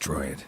destroy it.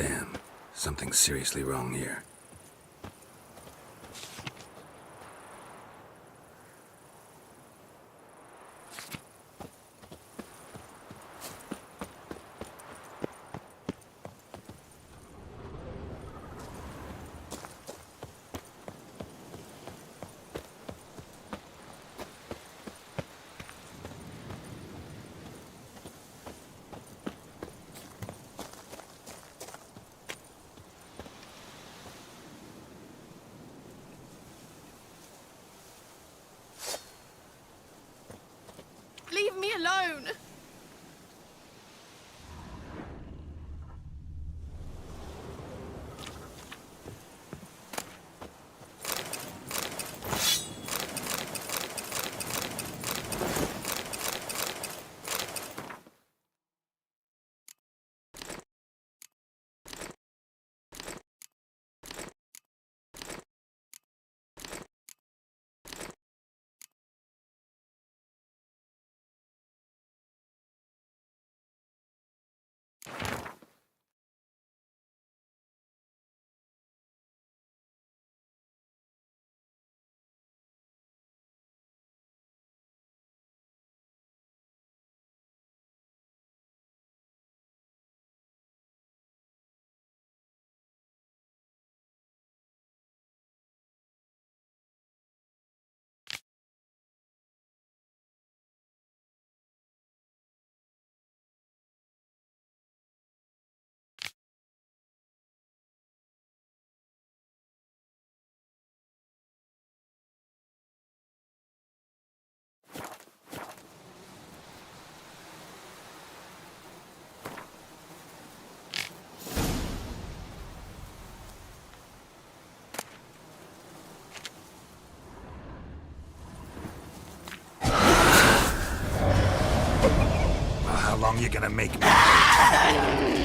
Damn, something's seriously wrong here. Leave me alone! How long you gonna make me wait?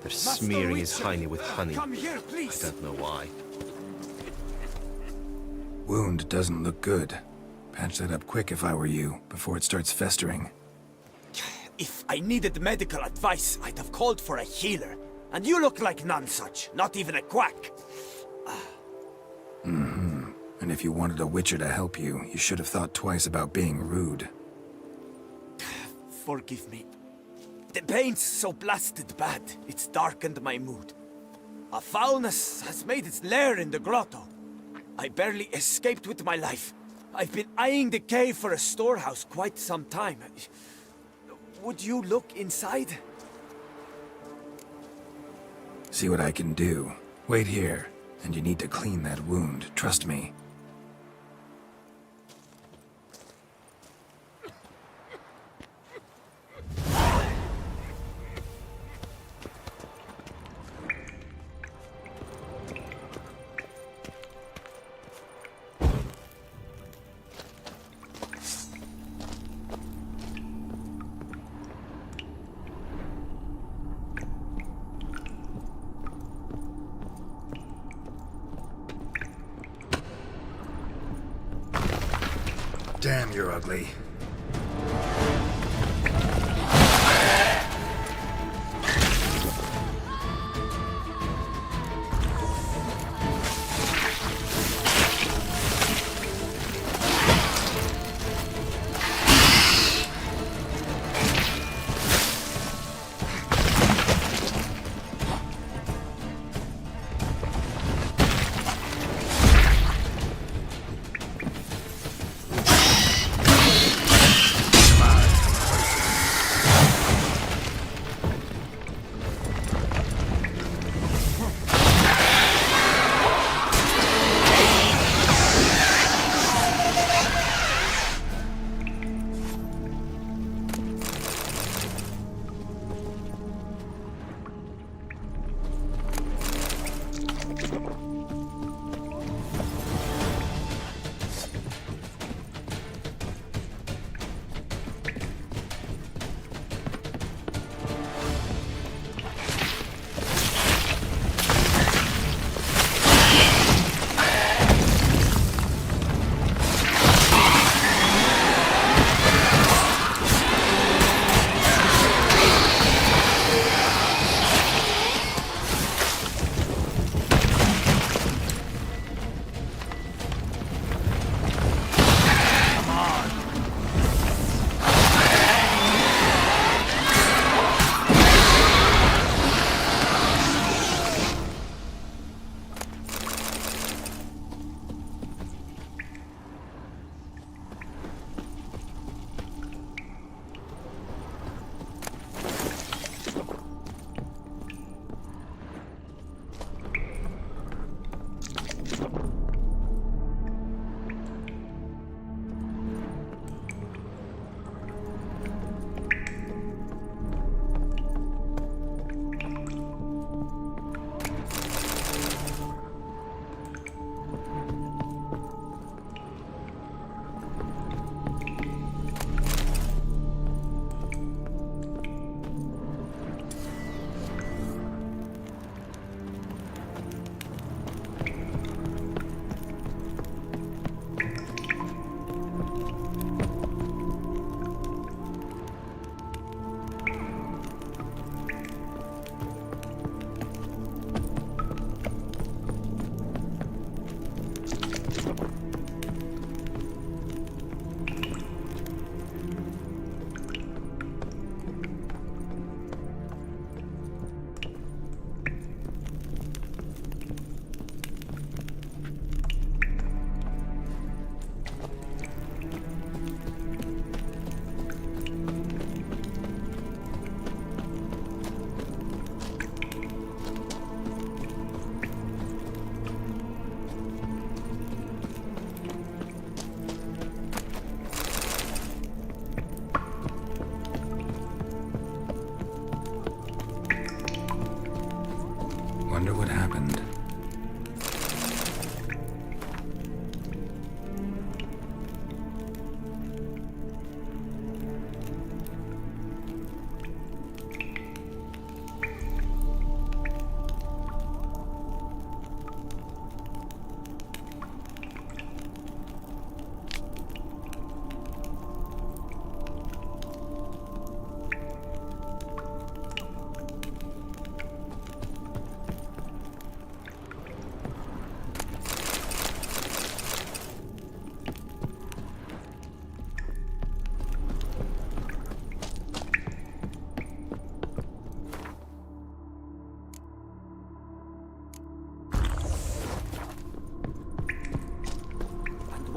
They're smearing his hiney with honey. Come here, I please. don't know why. Wound doesn't look good. Patch that up quick if I were you, before it starts festering. If I needed medical advice, I'd have called for a healer. And you look like none such, not even a quack. And if you wanted a witcher to help you, you should have thought twice about being rude. Forgive me. The pain's so blasted bad, it's darkened my mood. A foulness has made its lair in the grotto. I barely escaped with my life. I've been eyeing the cave for a storehouse quite some time. Would you look inside? See what I can do. Wait here, and you need to clean that wound, trust me. Damn, you're ugly.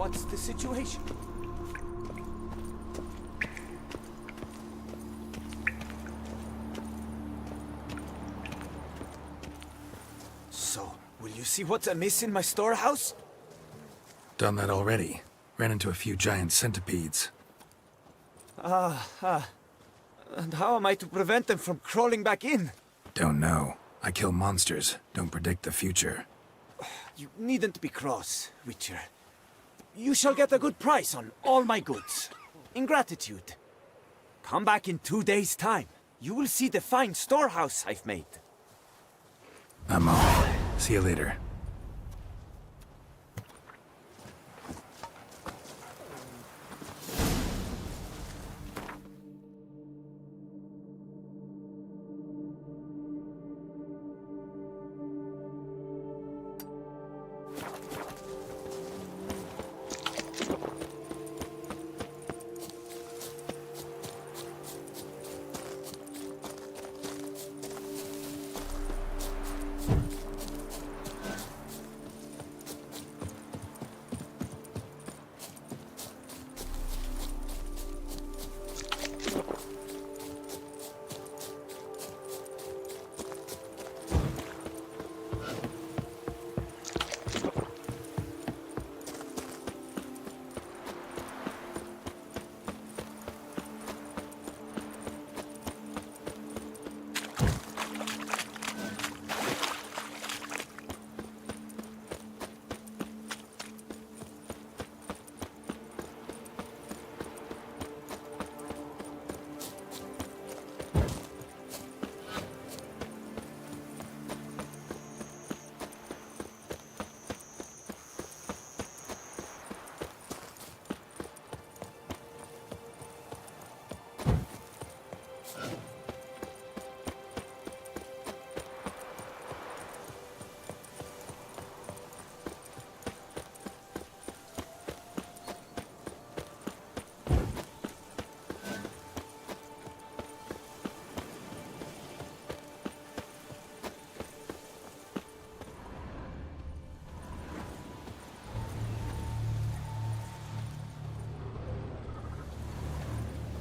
what's the situation? So, will you see what's amiss in my storehouse? Done that already. Ran into a few giant centipedes. And how am I to prevent them from crawling back in? Don't know. I kill monsters, don't predict the future. You needn't be cross, Witcher. You shall get a good price on all my goods. In gratitude. Come back in 2 days' time. You will see the fine storehouse I've made. I'm off. See you later.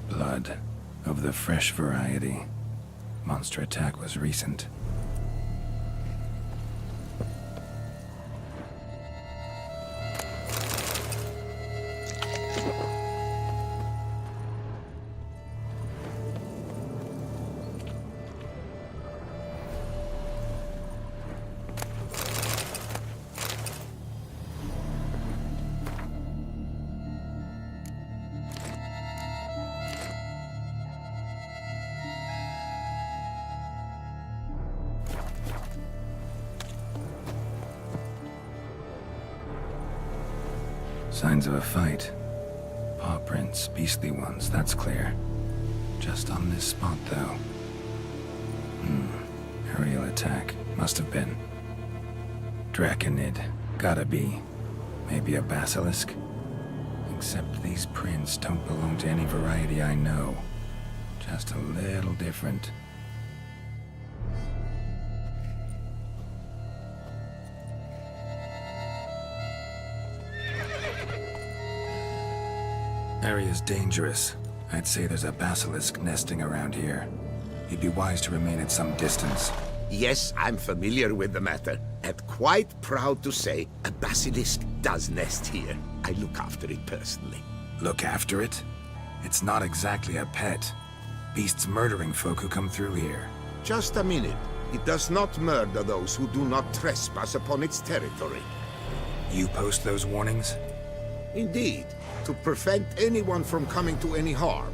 Blood. Of the fresh variety. Monster attack was recent. Signs of a fight. Paw prints, beastly ones, that's clear. Just on this spot, though. Aerial attack. Must have been. Draconid. Gotta be. Maybe a basilisk? Except these prints don't belong to any variety I know. Just a little different. Area's dangerous. I'd say there's a basilisk nesting around here. You'd be wise to remain at some distance. Yes, I'm familiar with the matter, and quite proud to say a basilisk does nest here. I look after it personally. Look after it? It's not exactly a pet. Beasts murdering folk who come through here. Just a minute. It does not murder those who do not trespass upon its territory. You post those warnings? Indeed, to prevent anyone from coming to any harm.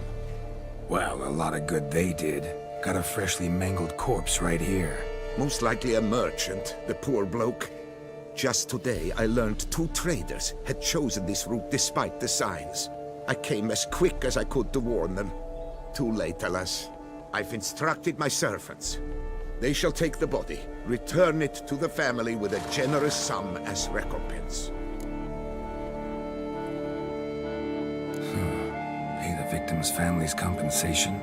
Well, a lot of good they did. Got a freshly mangled corpse right here. Most likely a merchant, the poor bloke. Just today, I learned 2 traders had chosen this route despite the signs. I came as quick as I could to warn them. Too late, alas. I've instructed my servants. They shall take the body, return it to the family with a generous sum as recompense. Pay the victim's family's compensation?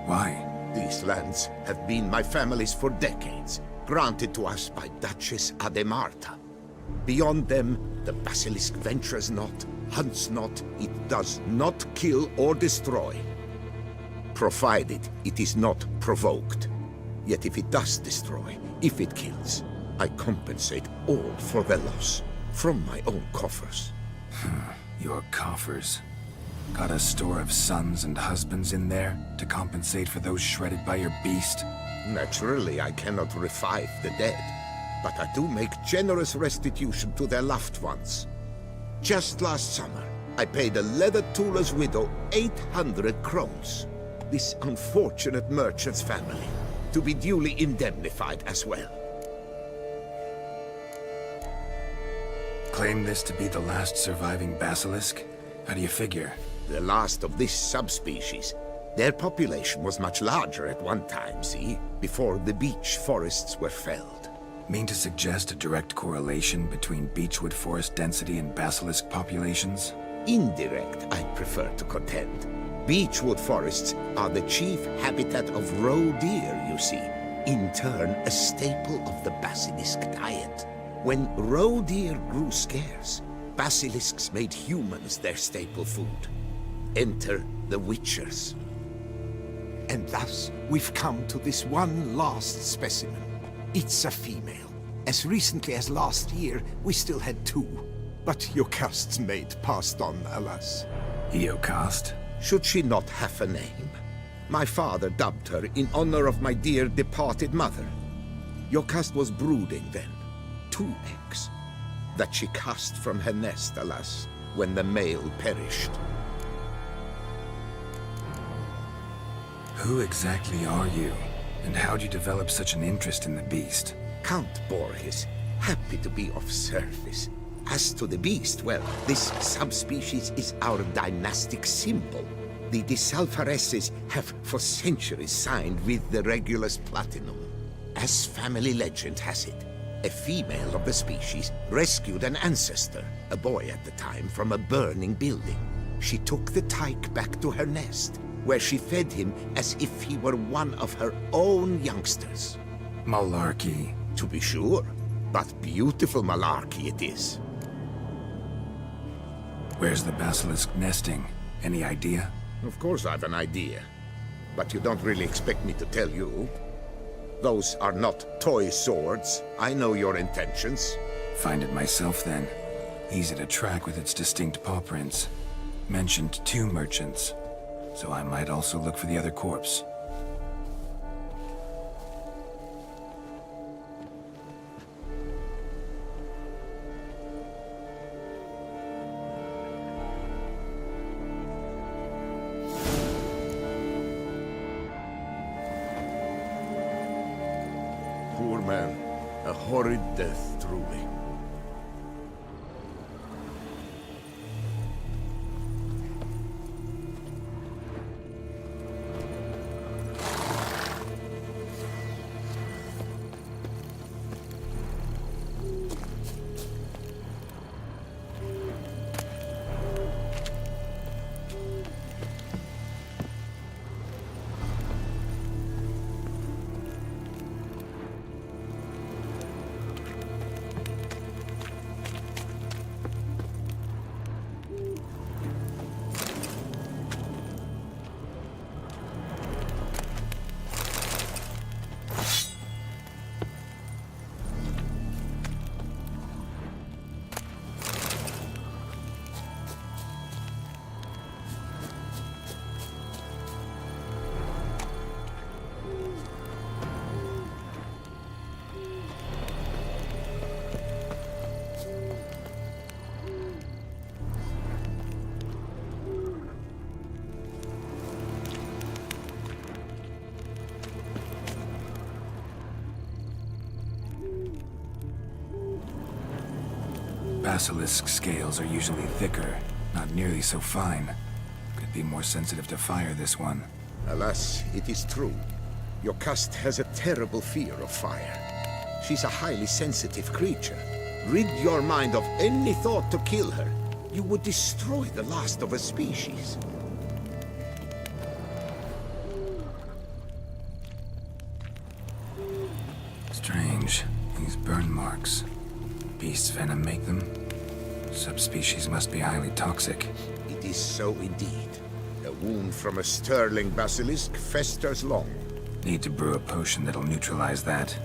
Why? These lands have been my family's for decades, granted to us by Duchess Ademarta. Beyond them, the basilisk ventures not, hunts not, it does not kill or destroy. Provided it is not provoked. Yet if it does destroy, if it kills, I compensate all for the loss, from my own coffers. Your coffers. Got a store of sons and husbands in there to compensate for those shredded by your beast? Naturally, I cannot revive the dead, but I do make generous restitution to their loved ones. Just last summer, I paid a leather tooler's widow 800 crowns. This unfortunate merchant's family, to be duly indemnified as well. Claim this to be the last surviving basilisk? How do you figure? The last of this subspecies. Their population was much larger at one time, see? Before the beech forests were felled. Mean to suggest a direct correlation between beechwood forest density and basilisk populations? Indirect, I prefer to contend. Beechwood forests are the chief habitat of roe deer, you see. In turn, a staple of the basilisk diet. When roe deer grew scarce, basilisks made humans their staple food. Enter the witchers. And thus, we've come to this one last specimen. It's a female. As recently as last year, we still had 2. But Jocast's mate passed on, alas. Eocast? Should she not have a name? My father dubbed her in honor of my dear departed mother. Jocast was brooding then. 2 eggs. That she cast from her nest, alas, when the male perished. Who exactly are you? And how'd you develop such an interest in the beast? Count Borges, happy to be of service. As to the beast, well, this subspecies is our dynastic symbol. The Disalfareses have for centuries signed with the Regulus Platinum. As family legend has it, a female of the species rescued an ancestor, a boy at the time, from a burning building. She took the tyke back to her nest, where she fed him as if he were one of her own youngsters. Malarkey. To be sure, but beautiful malarkey it is. Where's the basilisk nesting? Any idea? Of course I've an idea, but you don't really expect me to tell you. Those are not toy swords. I know your intentions. Find it myself then. Easy to track with its distinct paw prints. Mentioned 2 merchants, so I might also look for the other corpse. Poor man. A horrid death, truly. Basilisk scales are usually thicker, not nearly so fine. Could be more sensitive to fire, this one. Alas, it is true. Jocast has a terrible fear of fire. She's a highly sensitive creature. Rid your mind of any thought to kill her. You would destroy the last of a species. Strange. These burn marks. Beast's venom make them? Subspecies must be highly toxic. It is so indeed. A wound from a sterling basilisk festers long. Need to brew a potion that'll neutralize that.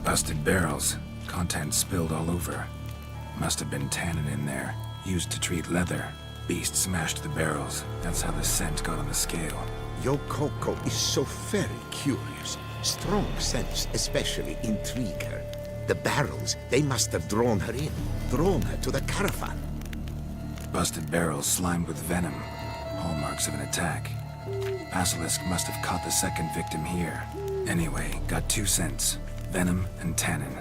Busted barrels. Contents spilled all over. Must have been tannin in there. Used to treat leather. Beast smashed the barrels. That's how the scent got on the scale. Your Coco is so very curious. Strong sense especially intrigue her. The barrels, they must have drawn her in. Drawn her to the caravan. Busted barrels slimed with venom. Hallmarks of an attack. Basilisk must have caught the second victim here. Anyway, got 2 scents. Venom and tannin.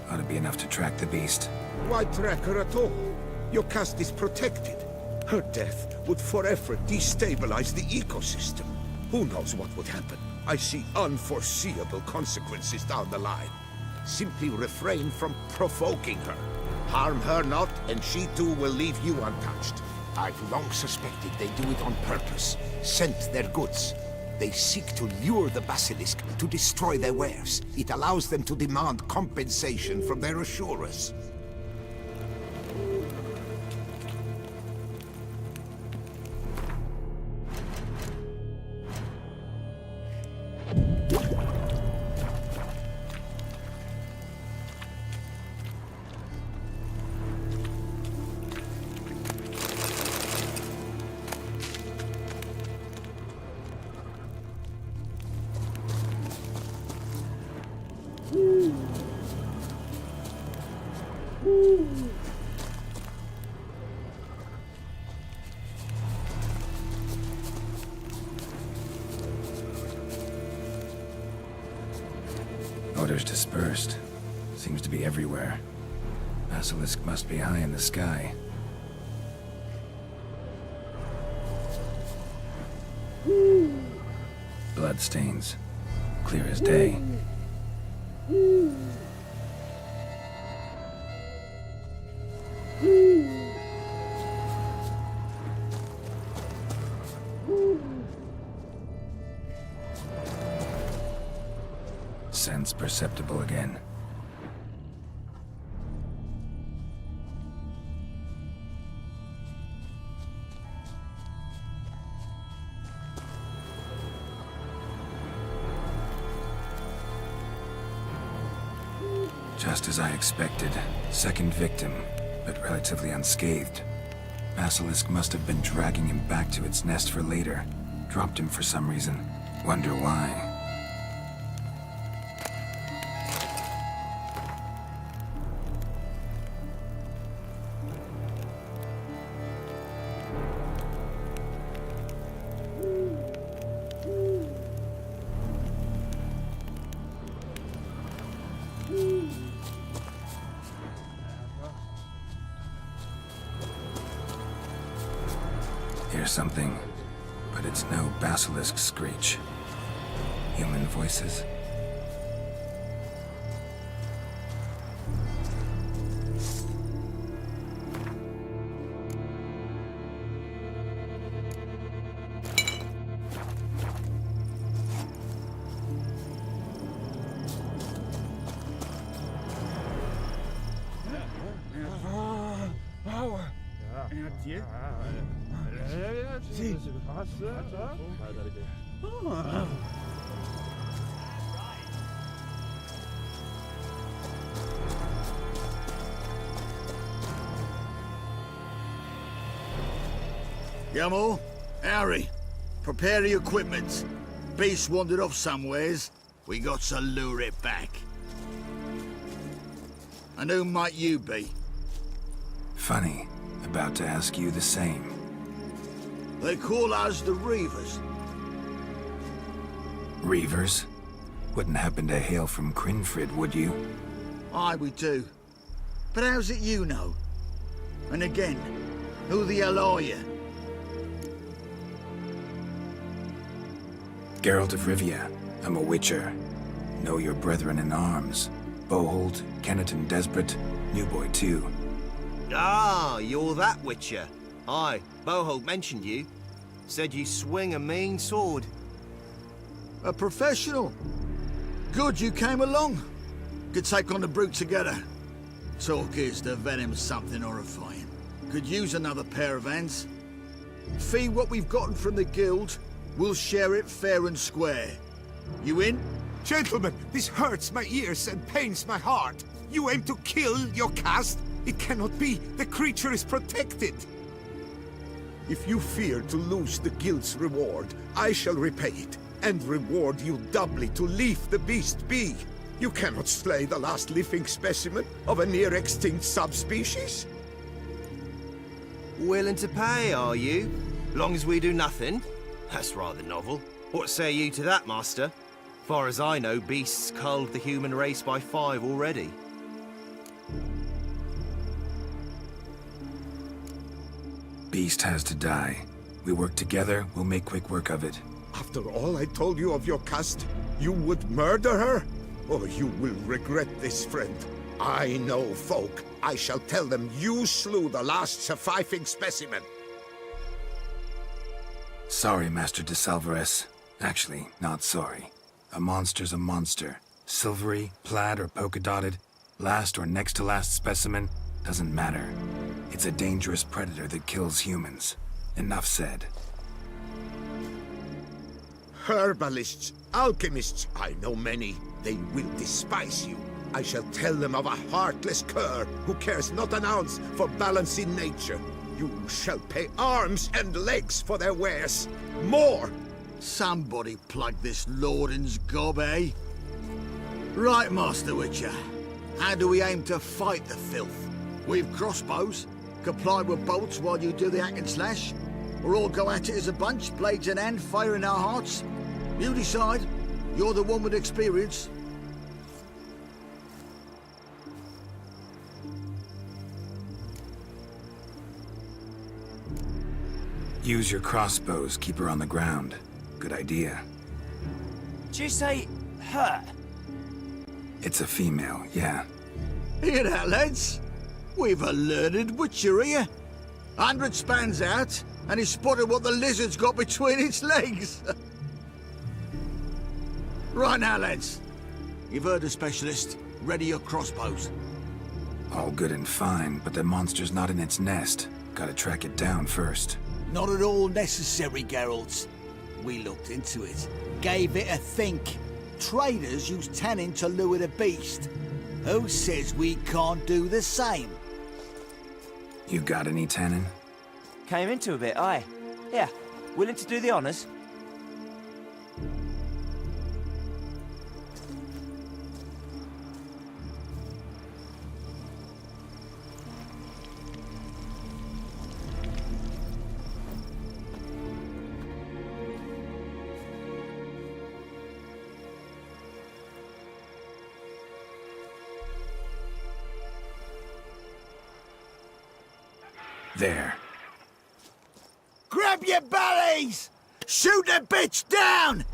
Ought to be enough to track the beast. Why track her at all? Your caste is protected. Her death would forever destabilize the ecosystem. Who knows what would happen? I see unforeseeable consequences down the line. Simply refrain from provoking her. Harm her not, and she too will leave you untouched. I've long suspected they do it on purpose. Scent their goods. They seek to lure the basilisk to destroy their wares. It allows them to demand compensation from their assurers. Odors dispersed. Seems to be everywhere. Basilisk must be high in the sky. Bloodstains. Clear as day. Sense perceptible again. Just as I expected. Second victim, but relatively unscathed. Basilisk must have been dragging him back to its nest for later. Dropped him for some reason. Wonder why. Hear something, but it's no basilisk screech. Human voices? Yamo, Harry, prepare the equipment. Beast wandered off somewheres. We got to lure it back. And who might you be? Funny. About to ask you the same. They call us the Reavers. Reavers? Wouldn't happen to hail from Crinfrid, would you? Aye, we do. But how's it you know? And again, who the hell are you? Geralt of Rivia. I'm a witcher. Know your brethren in arms. Bohold, Kennet and Desperate, New Boy too. Ah, you're that witcher. Aye, Bohold mentioned you. Said you swing a mean sword. A professional. Good you came along. Could take on the brute together. Talk is the venom's something horrifying. Could use another pair of hands. Fee what we've gotten from the guild. We'll share it fair and square. You in? Gentlemen, this hurts my ears and pains my heart. You aim to kill your caste? It cannot be. The creature is protected. If you fear to lose the guild's reward, I shall repay it, and reward you doubly to leave the beast be. You cannot slay the last living specimen of a near-extinct subspecies. Willing to pay, are you? Long as we do nothing? That's rather novel. What say you to that, master? Far as I know, beasts culled the human race by 5 already. Beast has to die. We work together, we'll make quick work of it. After all I told you of your caste, you would murder her? Oh, you will regret this, friend. I know folk. I shall tell them you slew the last surviving specimen. Sorry, Master de Salvarez. Actually, not sorry. A monster's a monster. Silvery, plaid, or polka-dotted, last or next to last specimen, doesn't matter. It's a dangerous predator that kills humans. Enough said. Herbalists, alchemists, I know many. They will despise you. I shall tell them of a heartless cur who cares not an ounce for balance in nature. You shall pay arms and legs for their wares. More! Somebody plug this Lorden's gob, eh? Right, Master Witcher. How do we aim to fight the filth? We've crossbows. Comply with bolts while you do the hack and slash? Or all go at it as a bunch, blades in hand, fire in our hearts? You decide. You're the one with experience. Use your crossbows, keep her on the ground. Good idea. Did you say her? It's a female, yeah. Hear that, lads? We've a learned witcher here. 100 spans out, and he's spotted what the lizard's got between its legs. Right now, lads. You've heard the specialist. Ready your crossbows. All good and fine, but the monster's not in its nest. Gotta track it down first. Not at all necessary, Geralt. We looked into it. Gave it a think. Traders use tannin to lure the beast. Who says we can't do the same? You got any tannin? Came into a bit, aye. Yeah, willing to do the honours? There. Grab your bellies! Shoot the bitch down!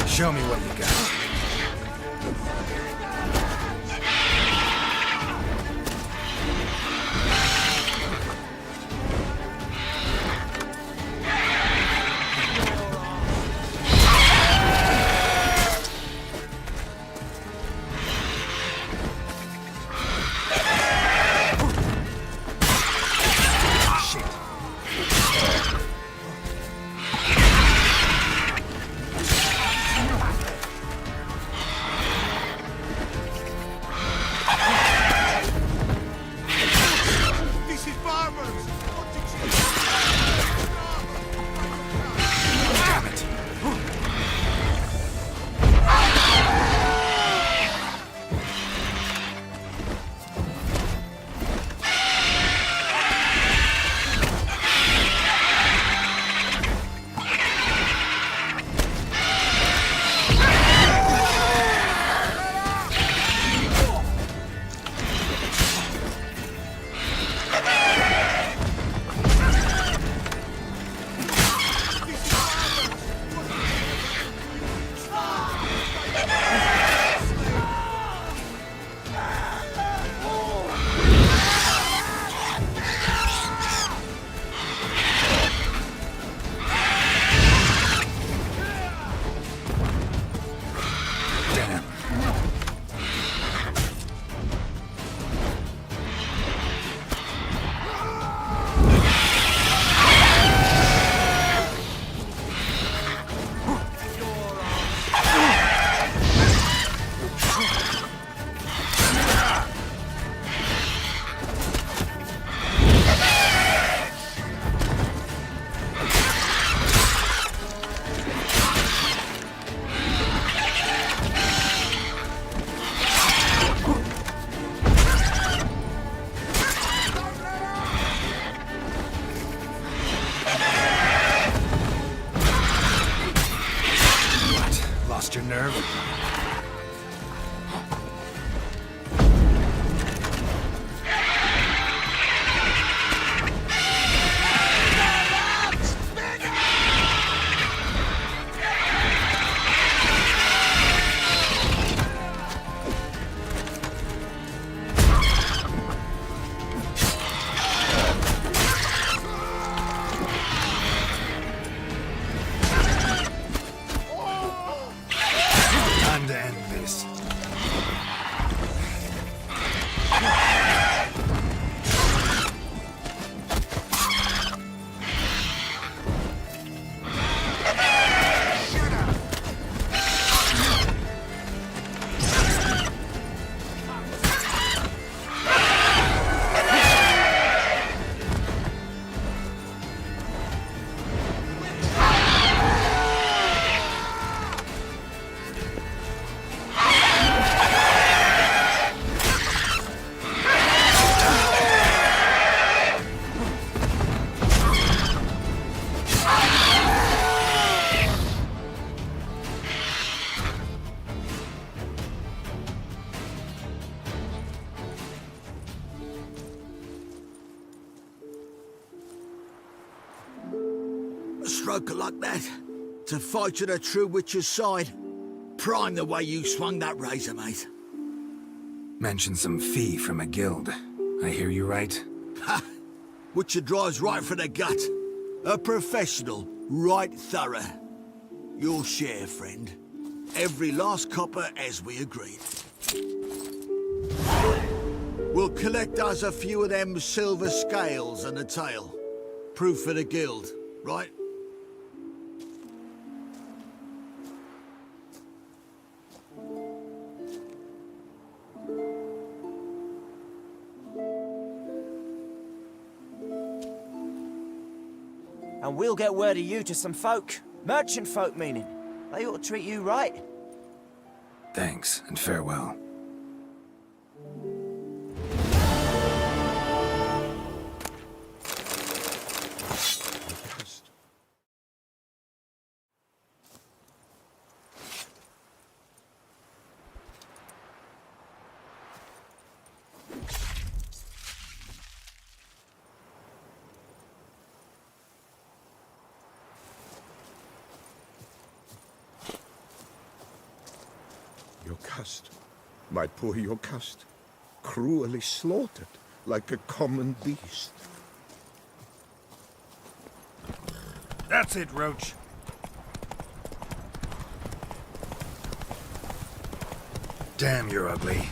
Show me what you got. stroke of luck, that. To fight at a true witcher's side. Prime the way you swung that razor, mate. Mentioned some fee from a guild. I hear you right? Ha! Witcher drives right for the gut. A professional, right thorough. Your share, friend. Every last copper as we agreed. We'll collect us a few of them silver scales and a tail. Proof for the guild, right? And we'll get word of you to some folk. Merchant folk, meaning. They ought to treat you right. Thanks, and farewell. Yocast, my poor Yocast, cruelly slaughtered like a common beast. That's it, Roach. Damn, you're ugly.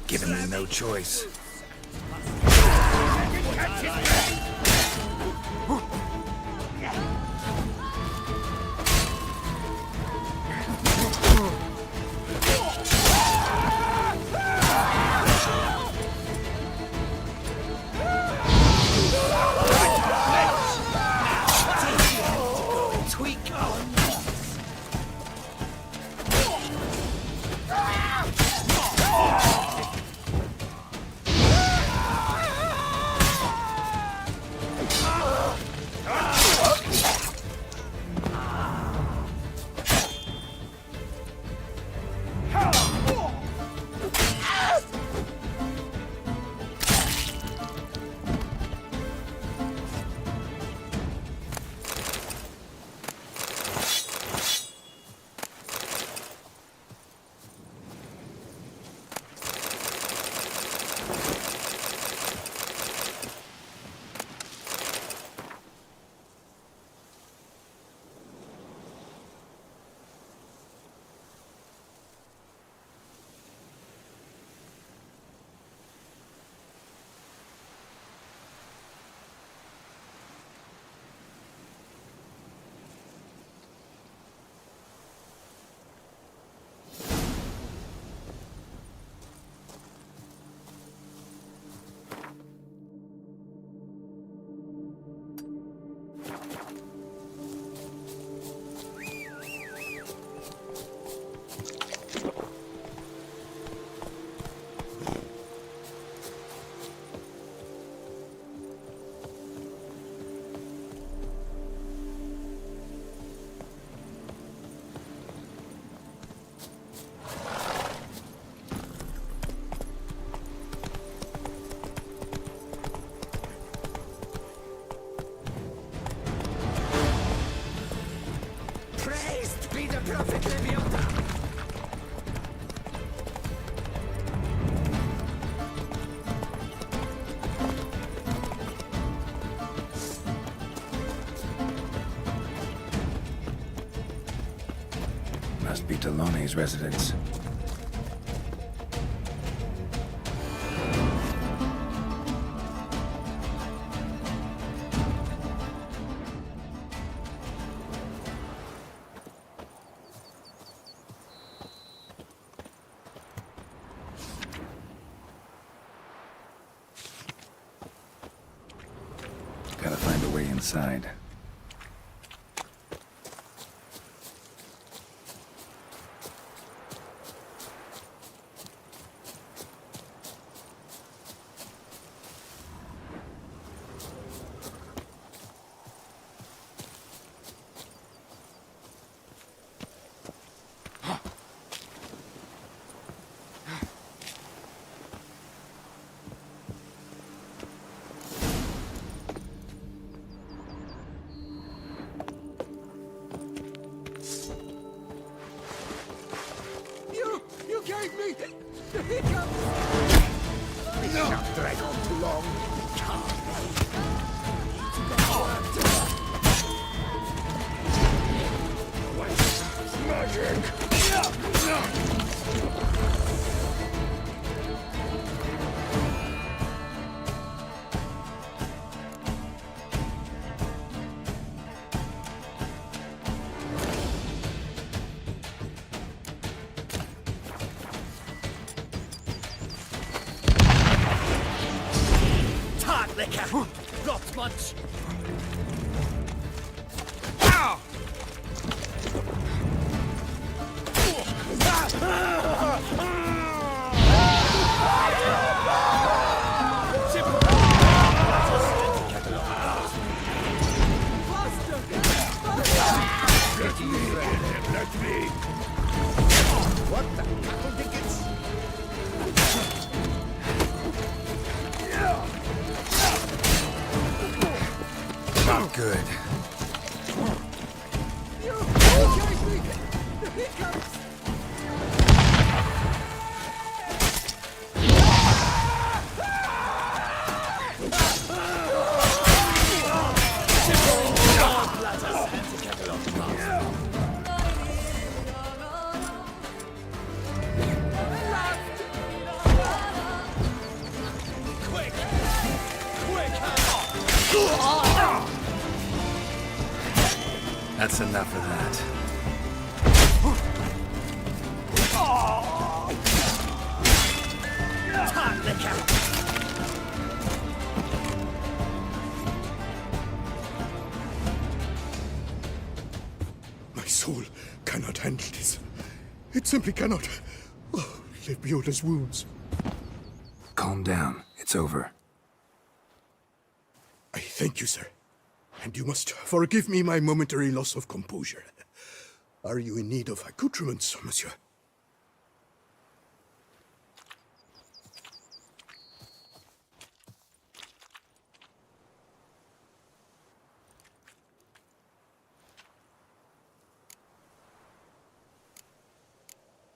giving me no choice. Must be Delonne's residence. Gotta find a way inside. You gave me the hiccups! This shan't drag on too long. Liquor! Not much! Ow! Let me. What the cattle tickets? Not good. That's enough of that. My soul cannot handle this. It simply cannot. Oh, Lebioda's wounds. Calm down. It's over. I thank you, sir. And you must forgive me my momentary loss of composure. Are you in need of accoutrements, monsieur?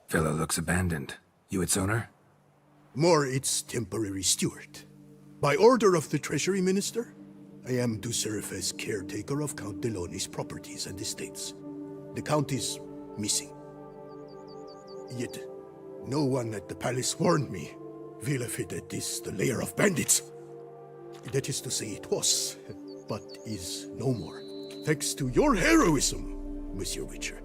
Villa looks abandoned. You its owner? More its temporary steward. By order of the Treasury Minister, I am to serve as caretaker of Count Deloni's properties and estates. The Count is missing. Yet, no one at the palace warned me. Villafedet is the lair of bandits. That is to say, it was, but is no more. Thanks to your heroism, Monsieur Witcher.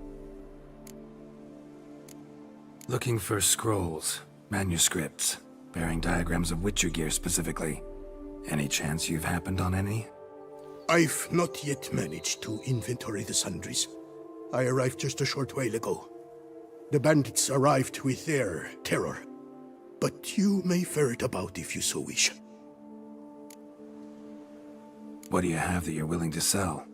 Looking for scrolls, manuscripts, bearing diagrams of Witcher gear specifically. Any chance you've happened on any? I've not yet managed to inventory the sundries. I arrived just a short while ago. The bandits arrived with their terror. But you may ferret about if you so wish. What do you have that you're willing to sell?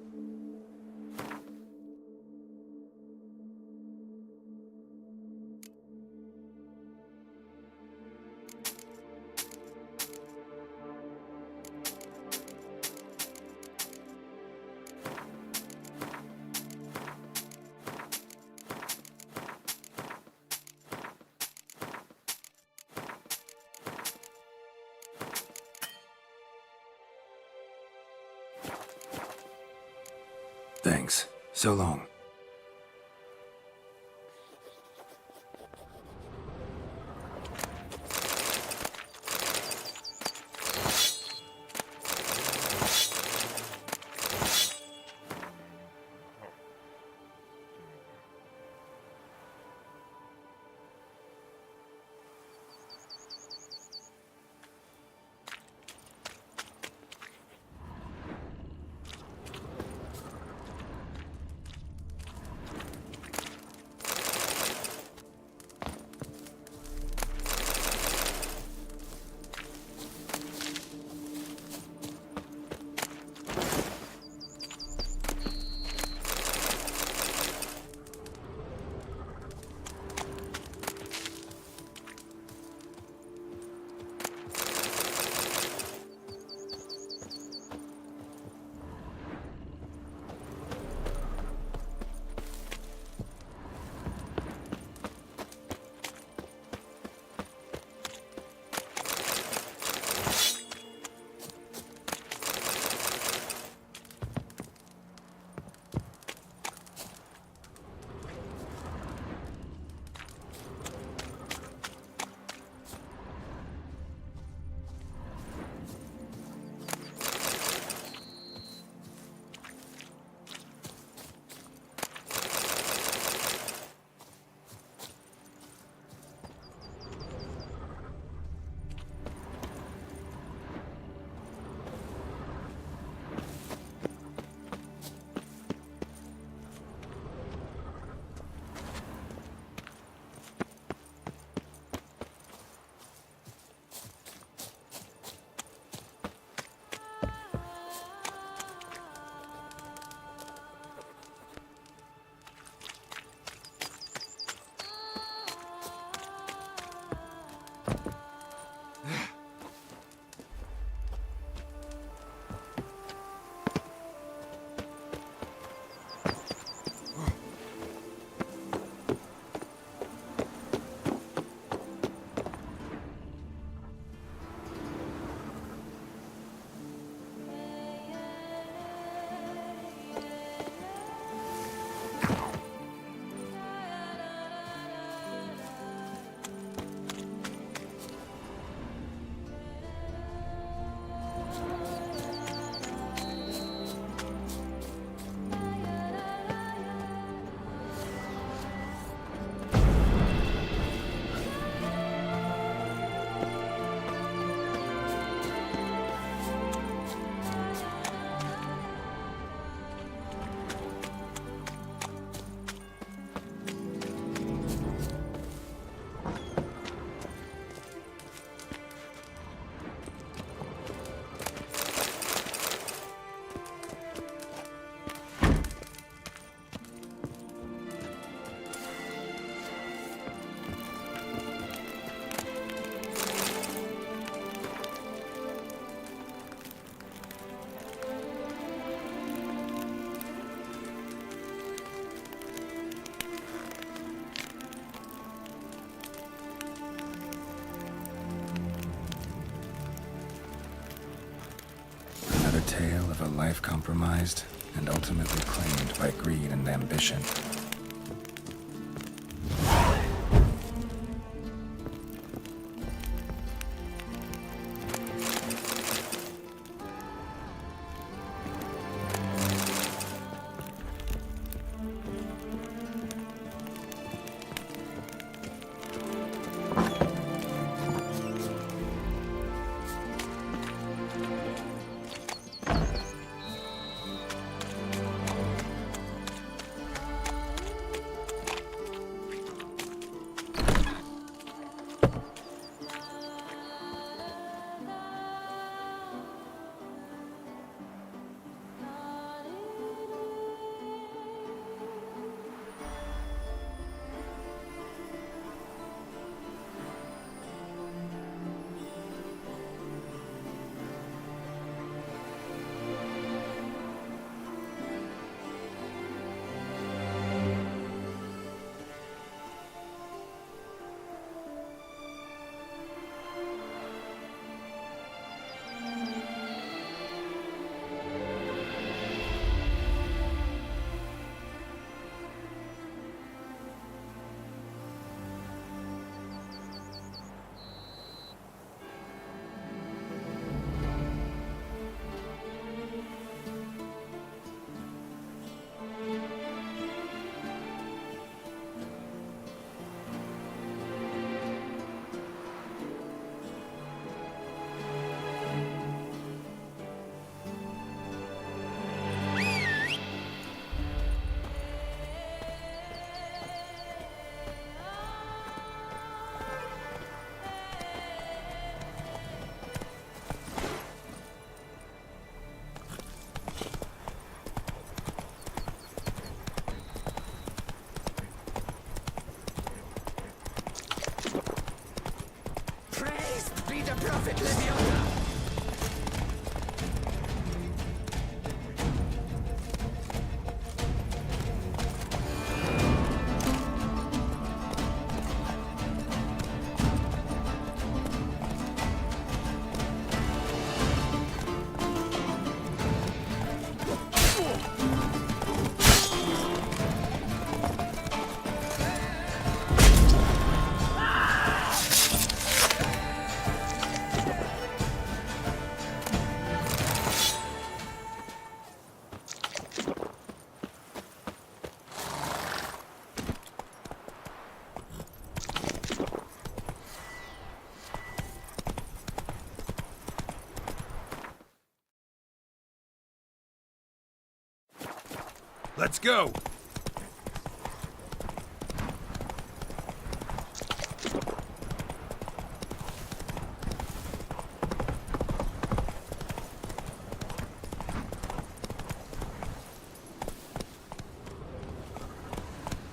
Thanks. So long. tale of a life compromised and ultimately claimed by greed and ambition. Let's go!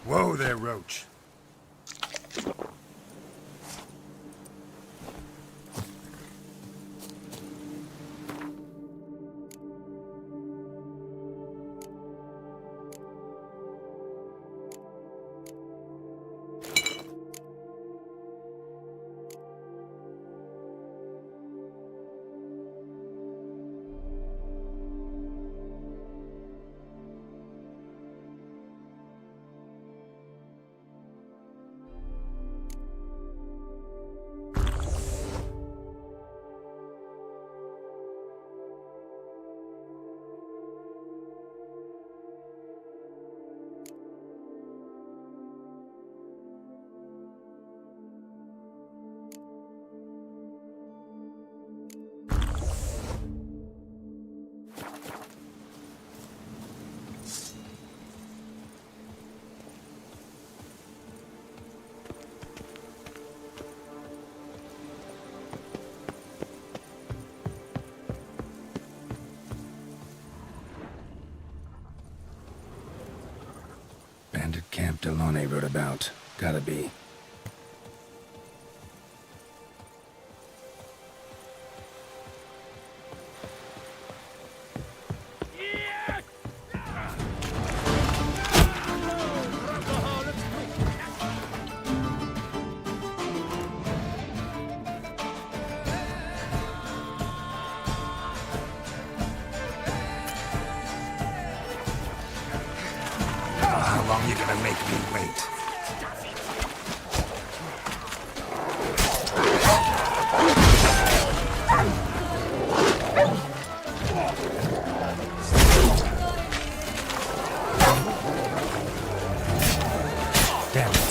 Whoa there, Roach. Bandit Camp Delaunay wrote about. Gotta be. long you gonna make me wait? Damn it.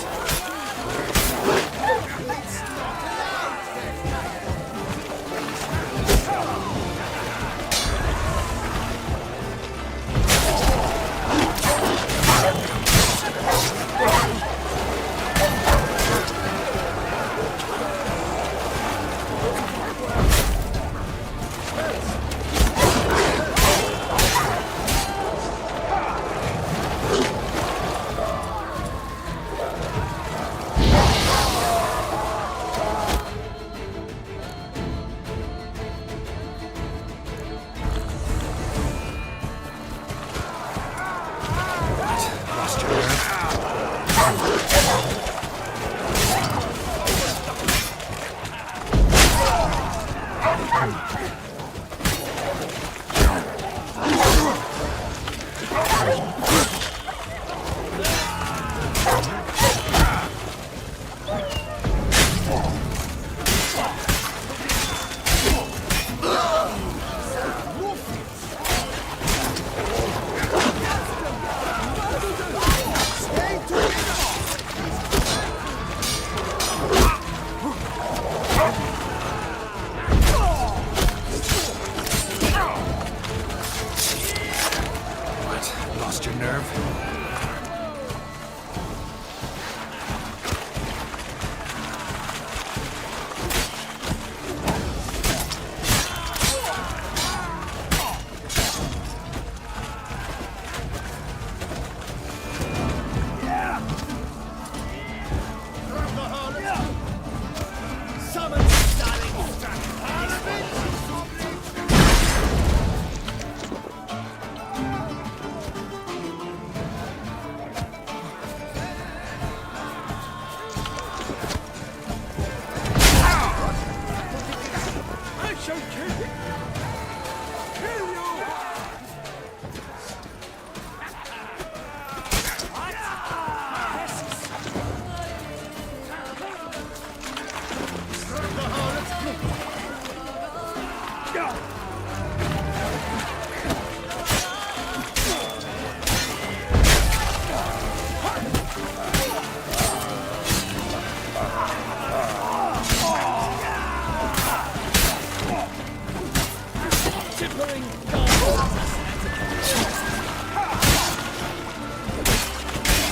Lost your nerve?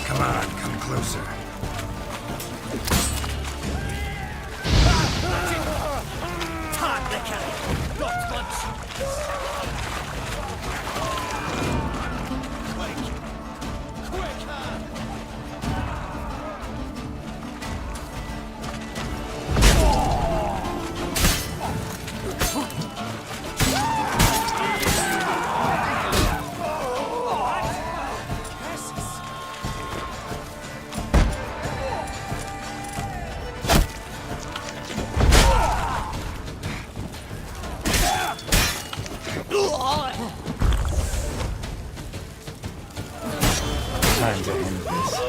Come on, come closer. Time to end this.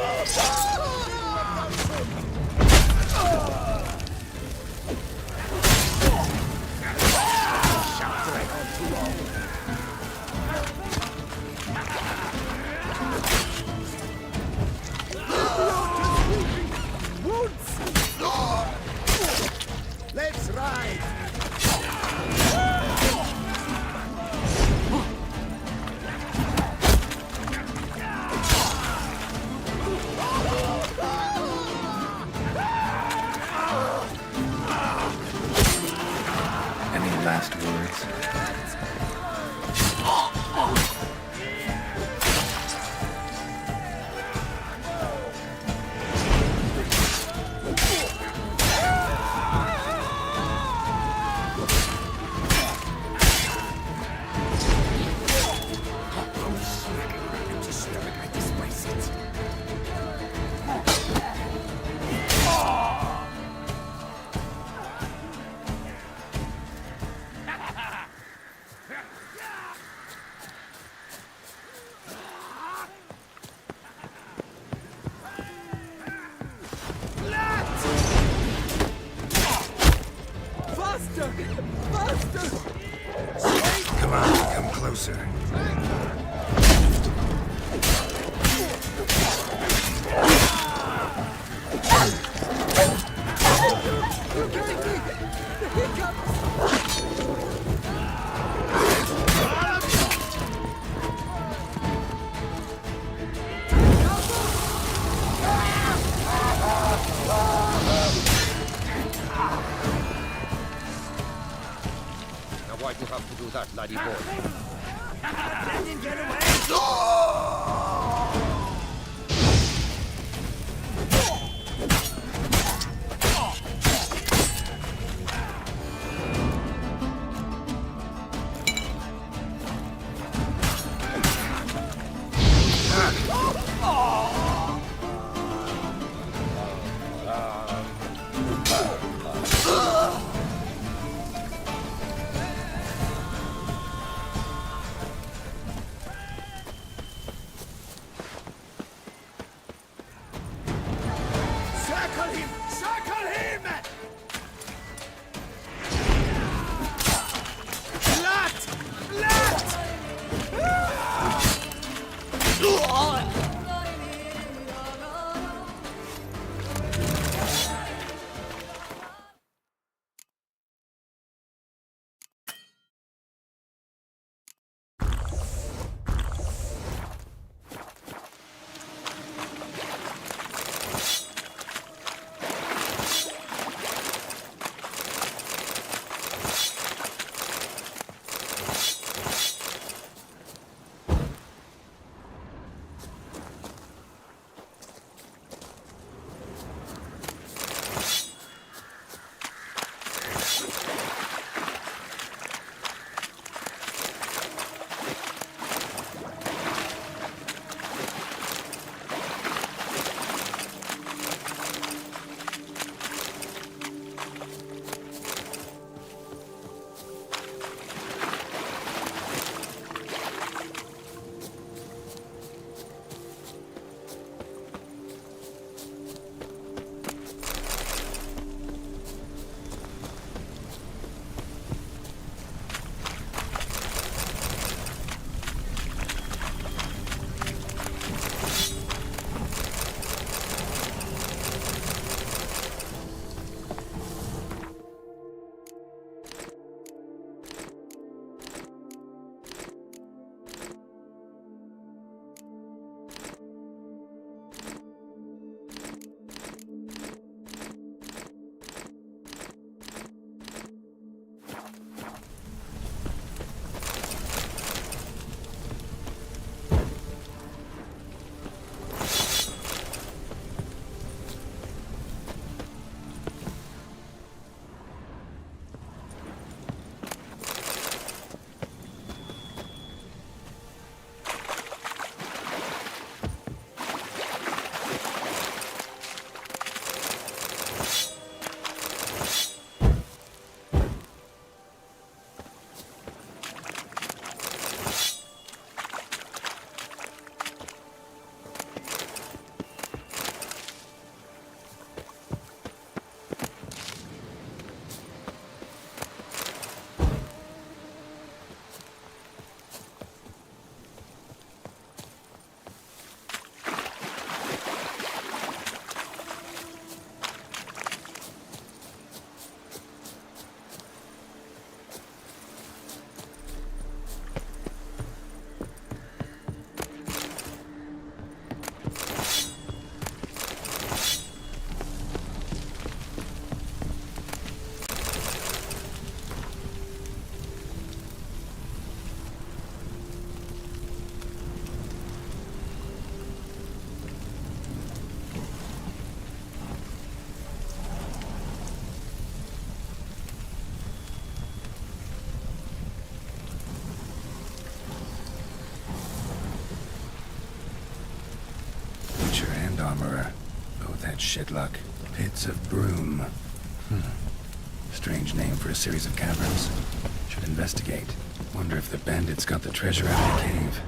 Let's ride! Any last words? Master! Master! Come on, come closer. Now why'd you have to do that, laddie boy? Circle him! Circle him! Blood! Blood! Armorer. Both had shit luck. Pits of Broom. Strange name for a series of caverns. Should investigate. Wonder if the bandits got the treasure out of the cave.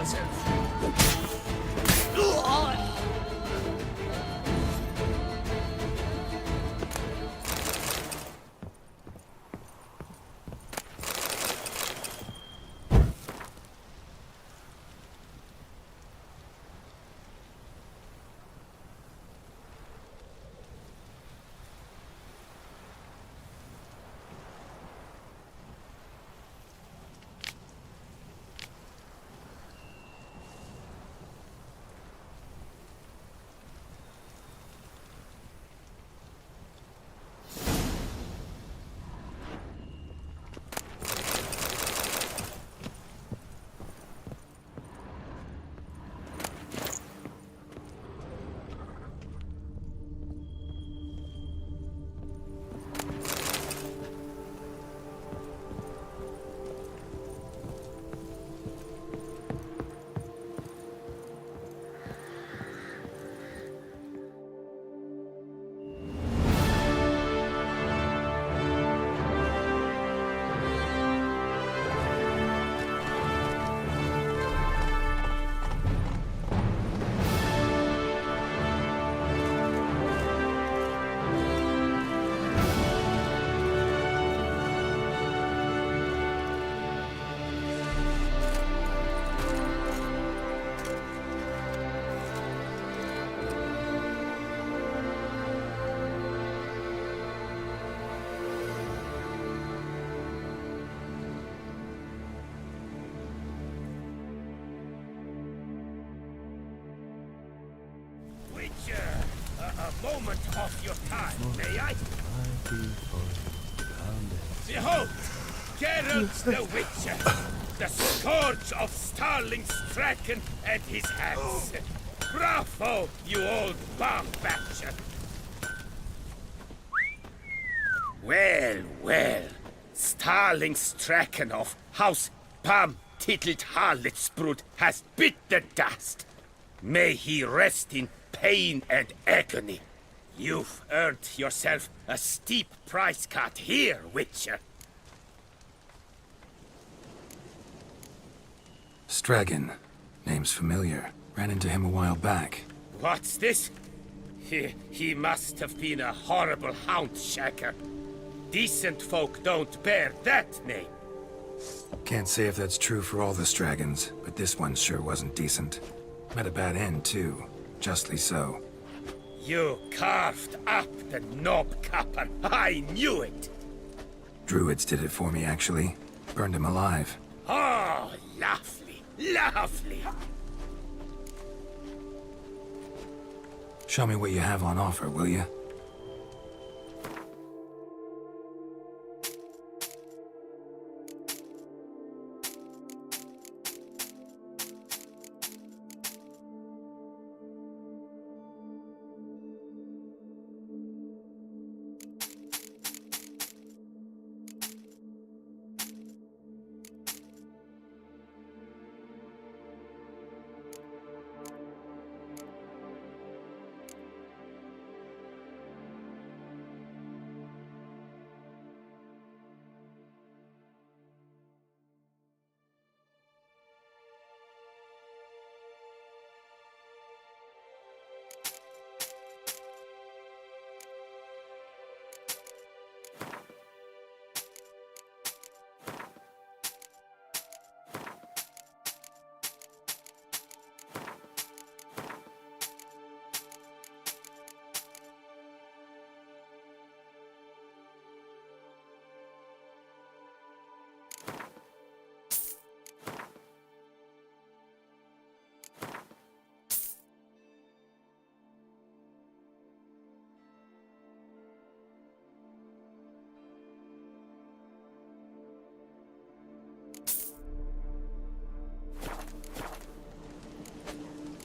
myself. A moment of your time, may I? Behold! Geralt the Witcher! The scourge of Starling Straken at his hands! Bravo, you old bomb-batcher! Well, well. Starling Straken of House Palm-Tittled Harlotsbrud has bit the dust. May he rest in pain and agony. You've earned yourself a steep price cut here, Witcher. Stragan. Name's familiar. Ran into him a while back. What's this? He must have been a horrible hound shacker. Decent folk don't bear that name. Can't say if that's true for all the Stragons, but this one sure wasn't decent. Met a bad end, too. Justly so. You carved up the knob-capper. I knew it. Druids did it for me, actually. Burned him alive. Oh, lovely, lovely. Show me what you have on offer, will you?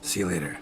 See you later.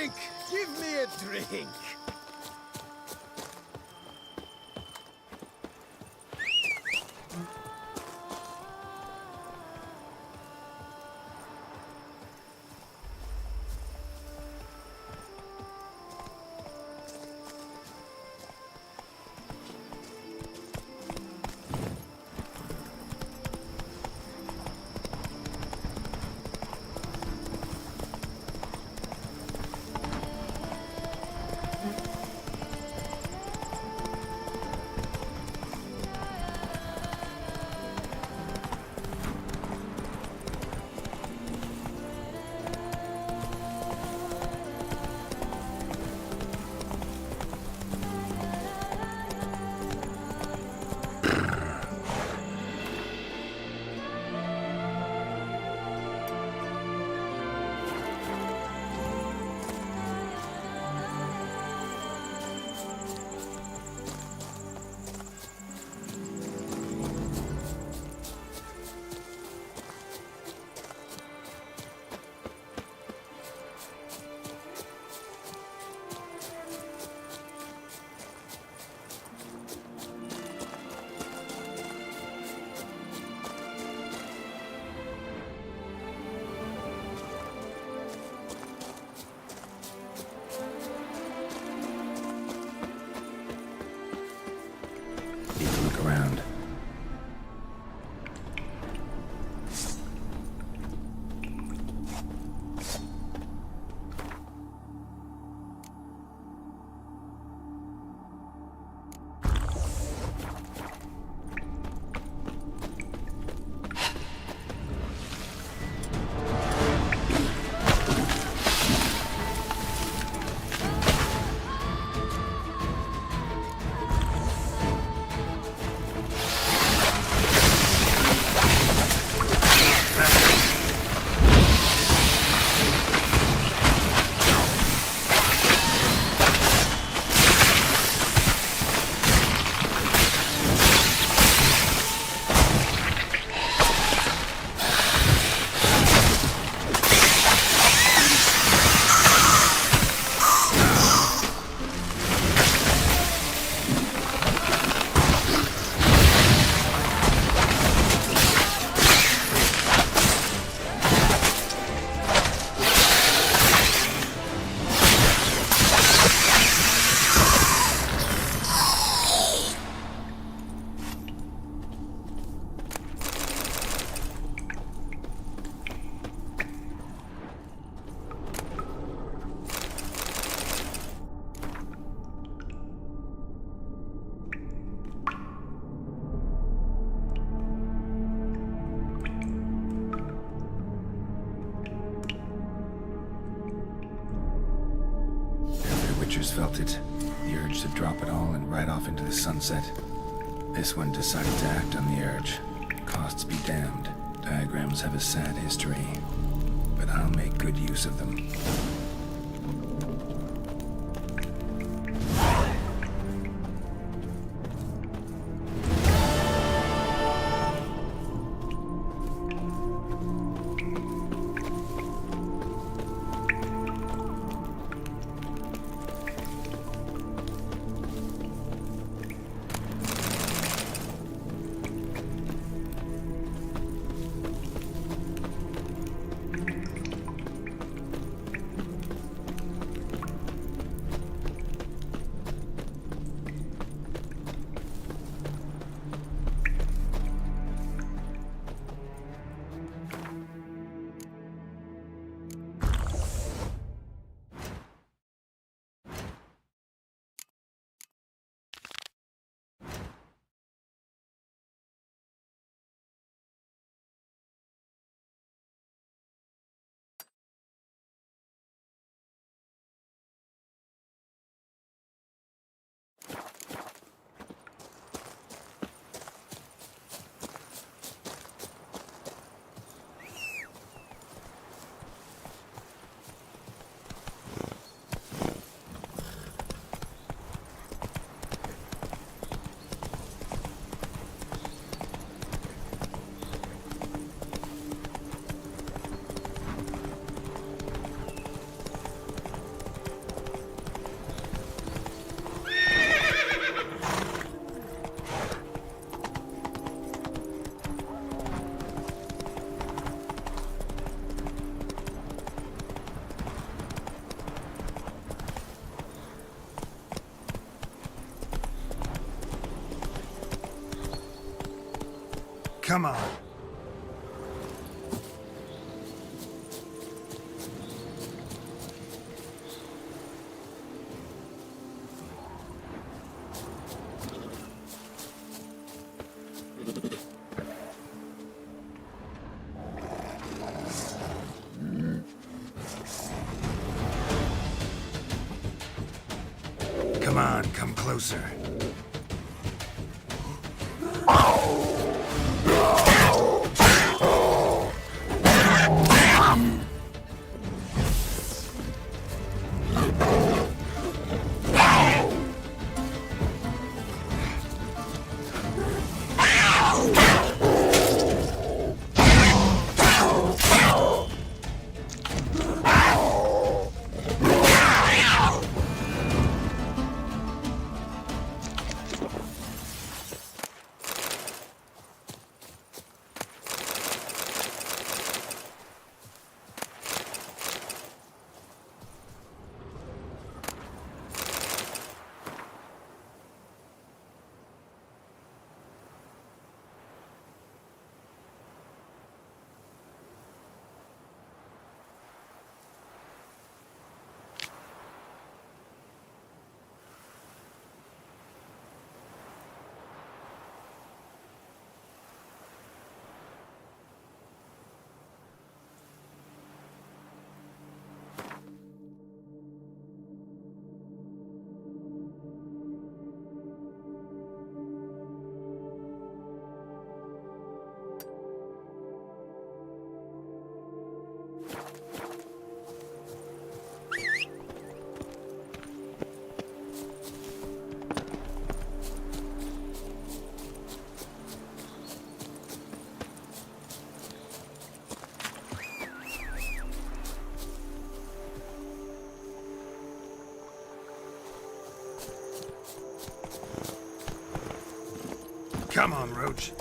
drink! Give me a drink! Need to look around. Witchers felt it. The urge to drop it all and ride off into the sunset. This one decided to act on the urge. Costs be damned. Diagrams have a sad history. But I'll make good use of them. Come on. Come on, come closer. Come on, Roach.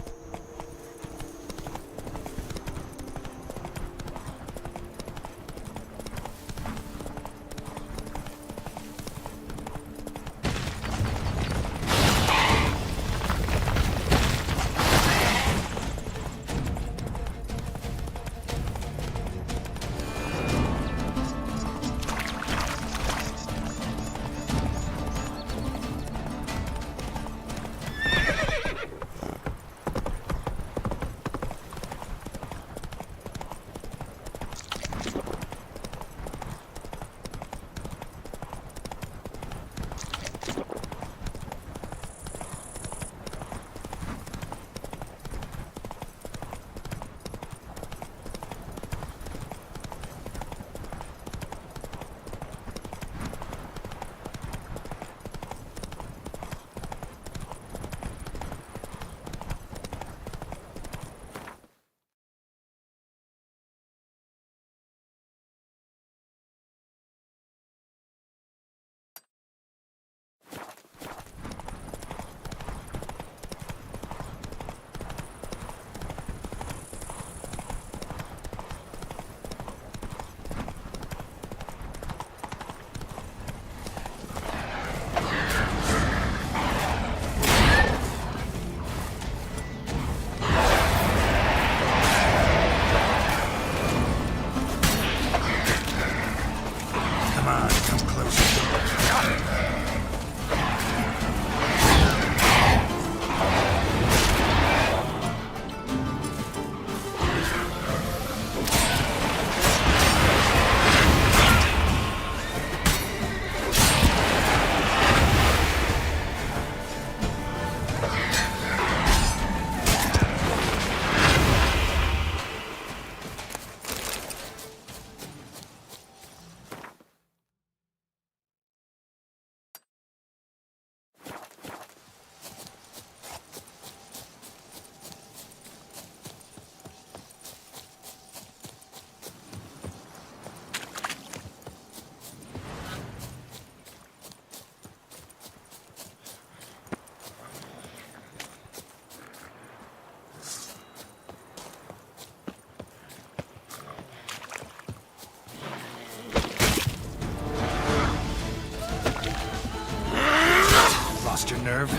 Lost your nerve?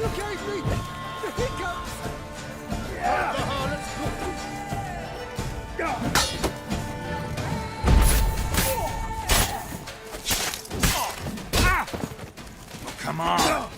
You gave me the hiccups! Come on!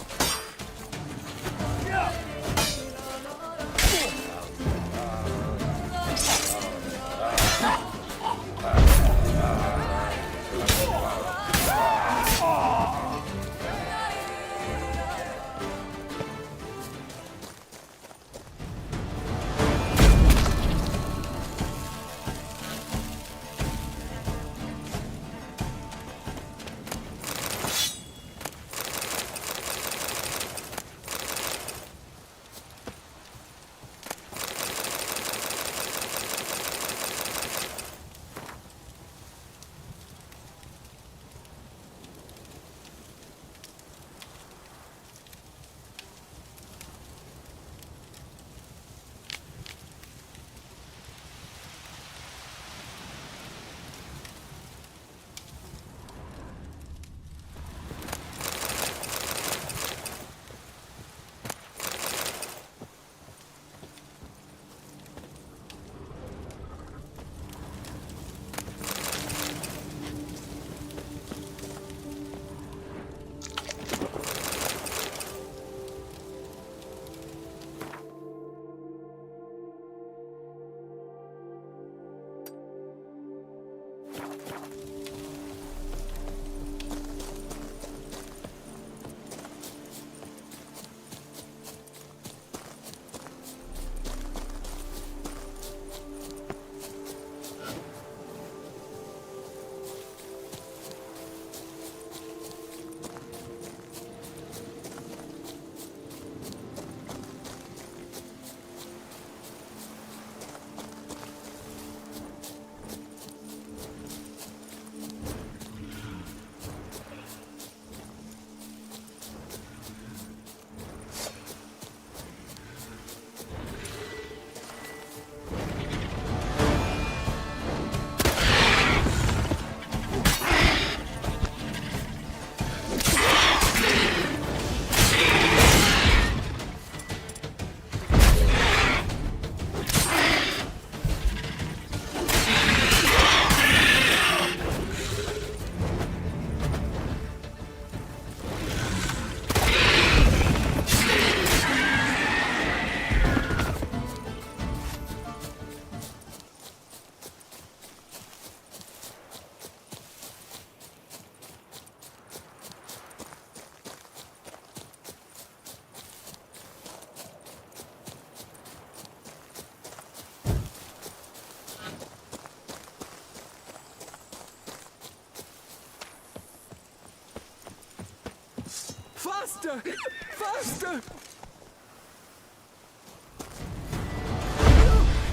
Faster! Faster!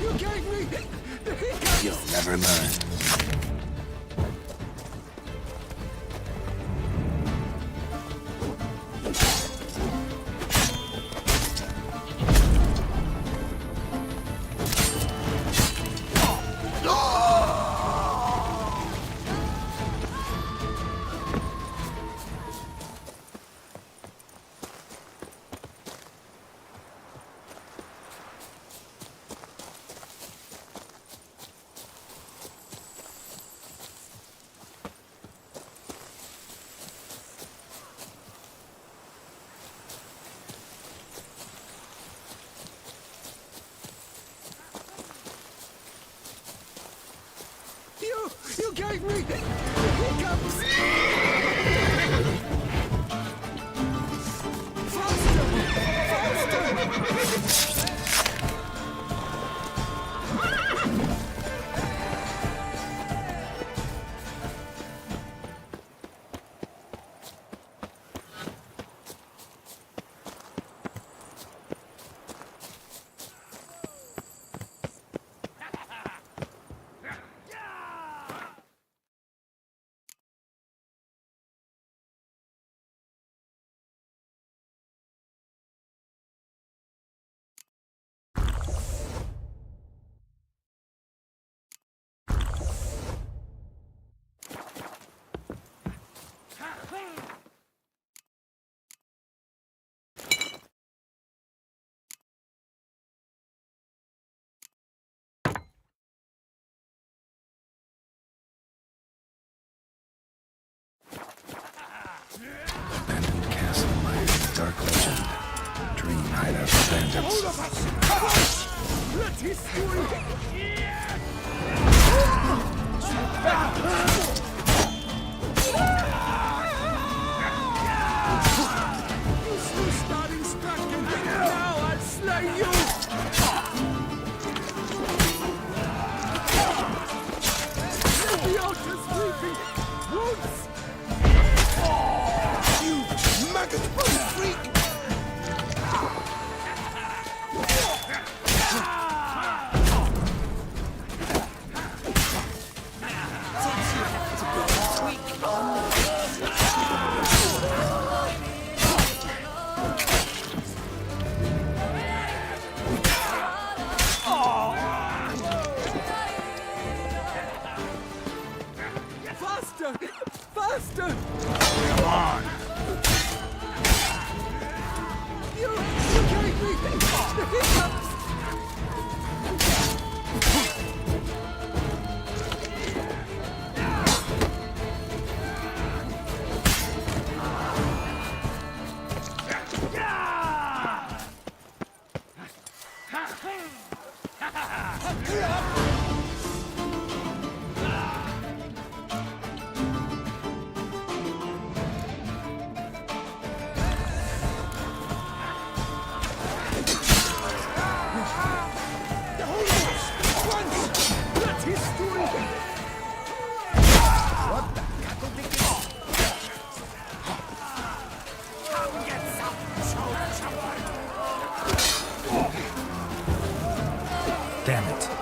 You gave me the hiccups! You'll never learn. You gave me the hiccups! extreme hideout for bandits. Damn it.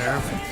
nerve.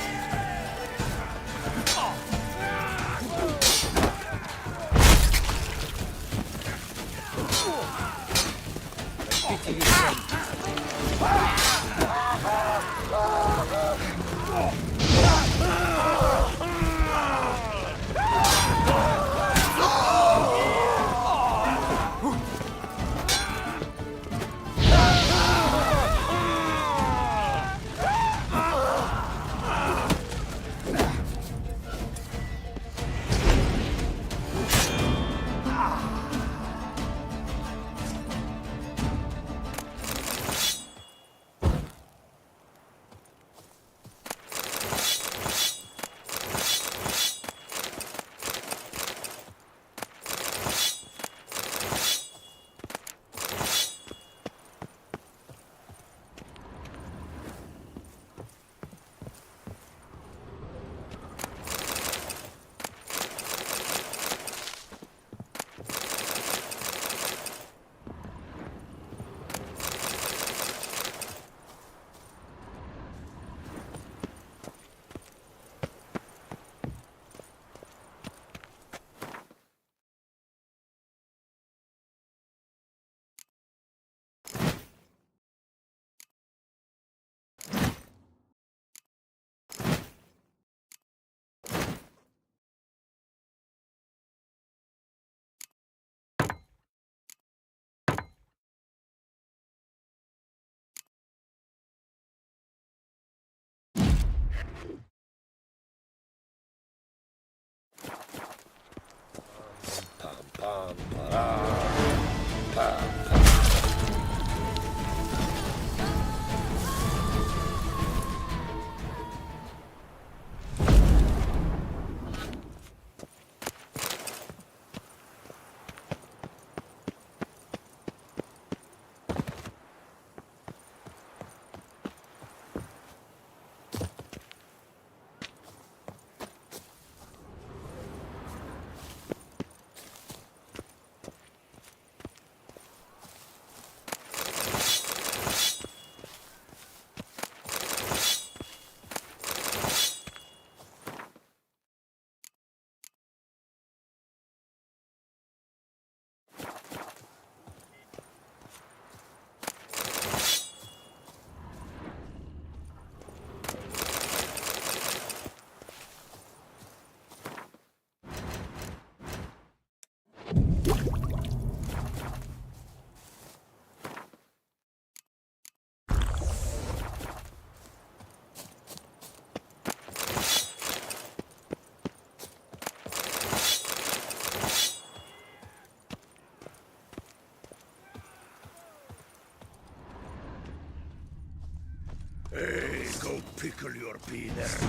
Hey, go pickle your peanut.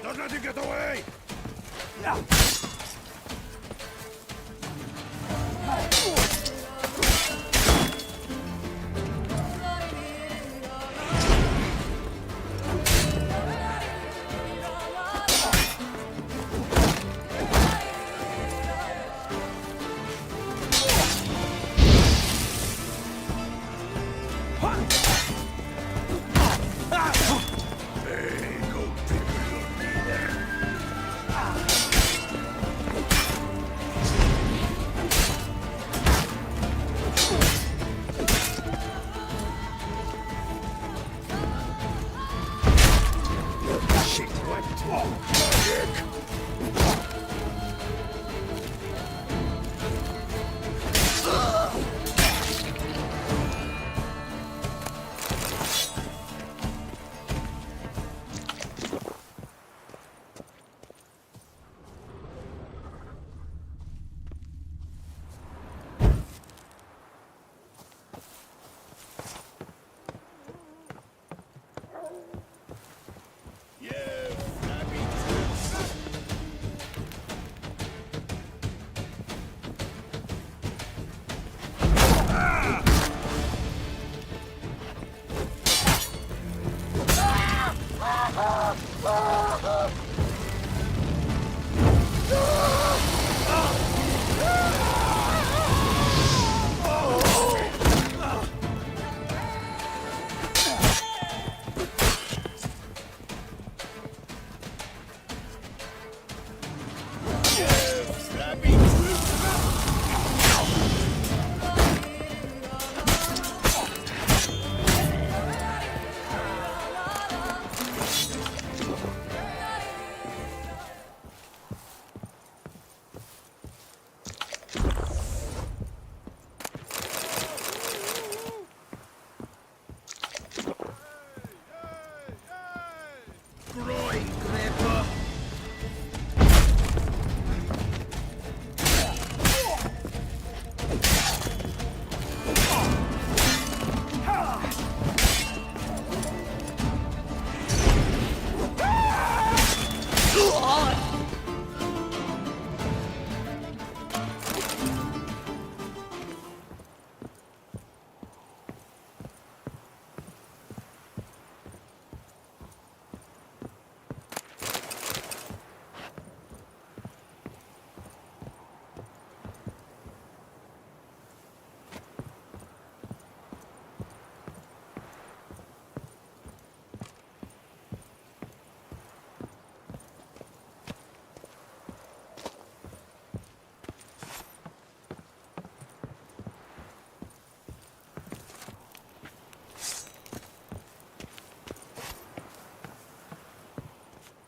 Don't let him get away! Hey, go pickle your peanut. Shit, what?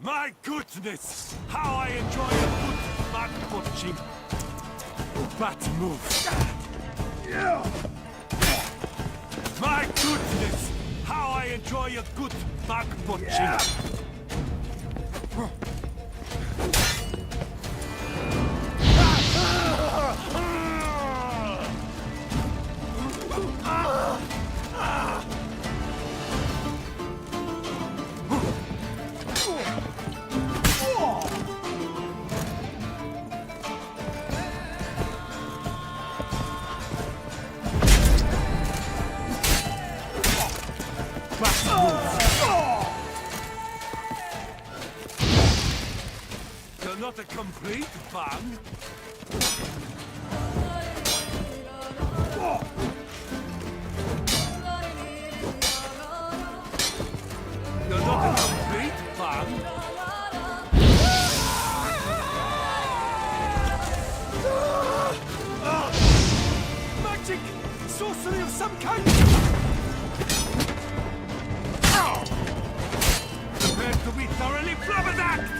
My goodness! How I enjoy a good back punching. Bat move. My goodness! How I enjoy a good back punching. You're not a complete bang. You're not a complete bang. Magic! Sorcery of some kind! Prepare to be thoroughly flabbergasted!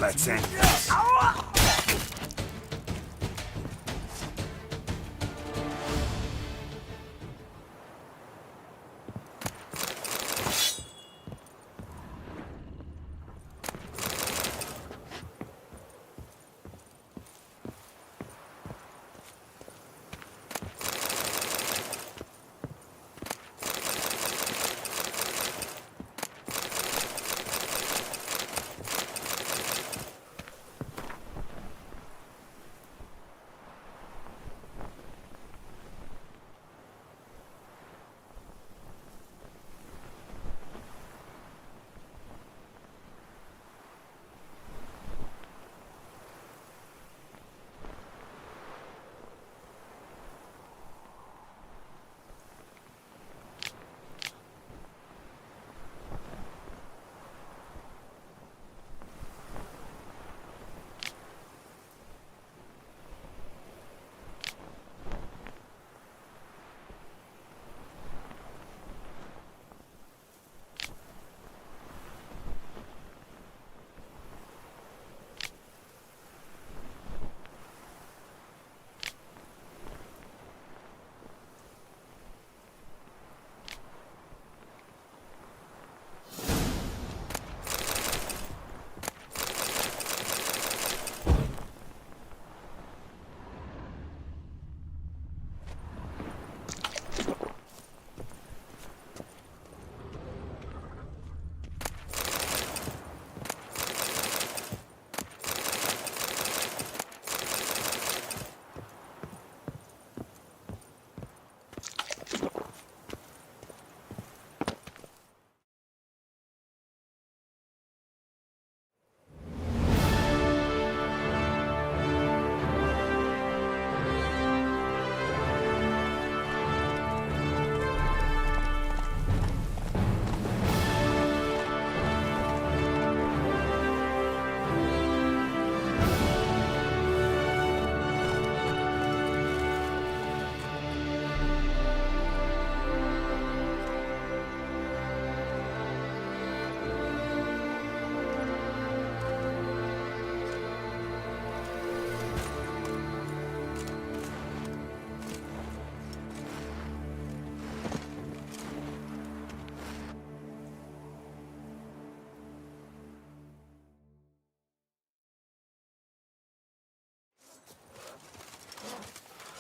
Let's end this!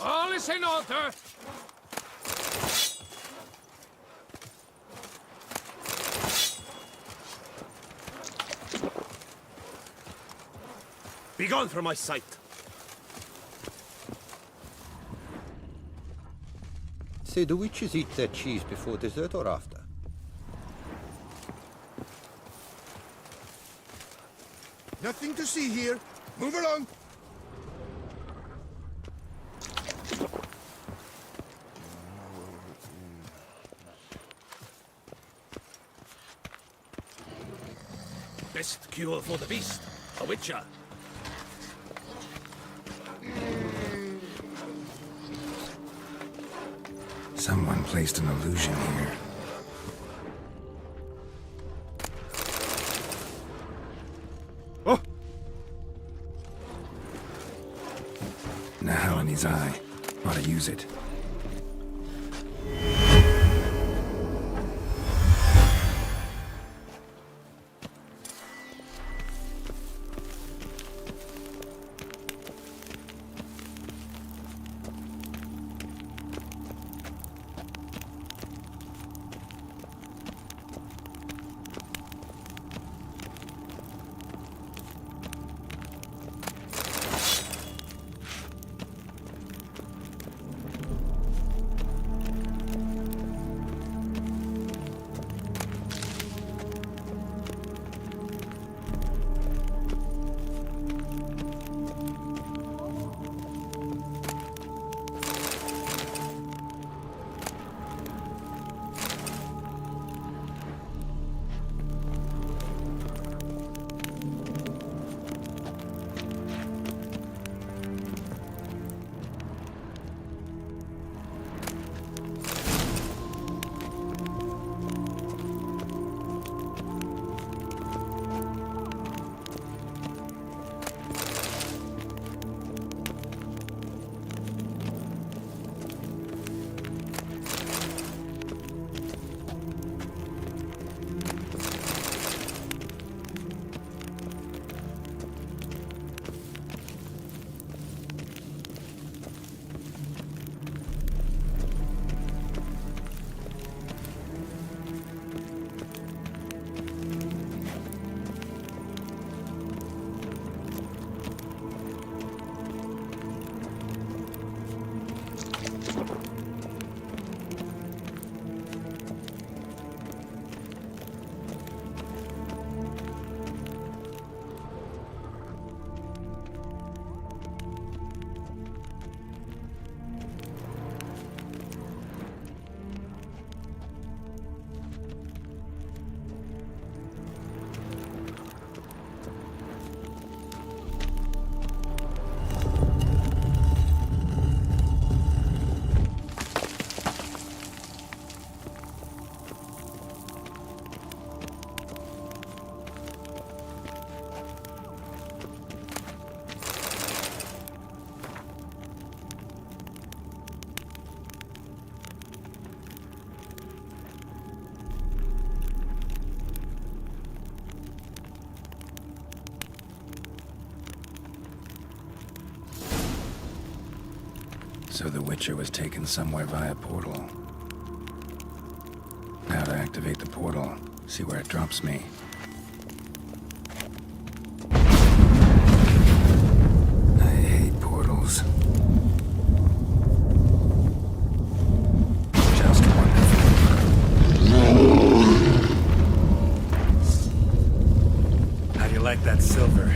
All is in order. Begone from my sight. Say, do witches eat their cheese before dessert or after? Nothing to see here. Move along. Best cure for the beast, a witcher. Someone placed an illusion here. Oh! Nahalani's eye. Ought to use it. So the Witcher was taken somewhere via portal. Now to activate the portal, see where it drops me. I hate portals. Just wonderful. How do you like that silver?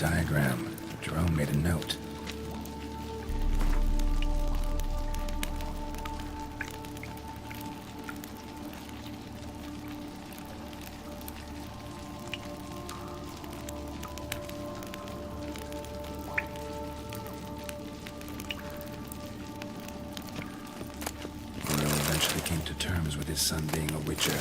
diagram. Jerome made a note. Came to terms with his son being a witcher.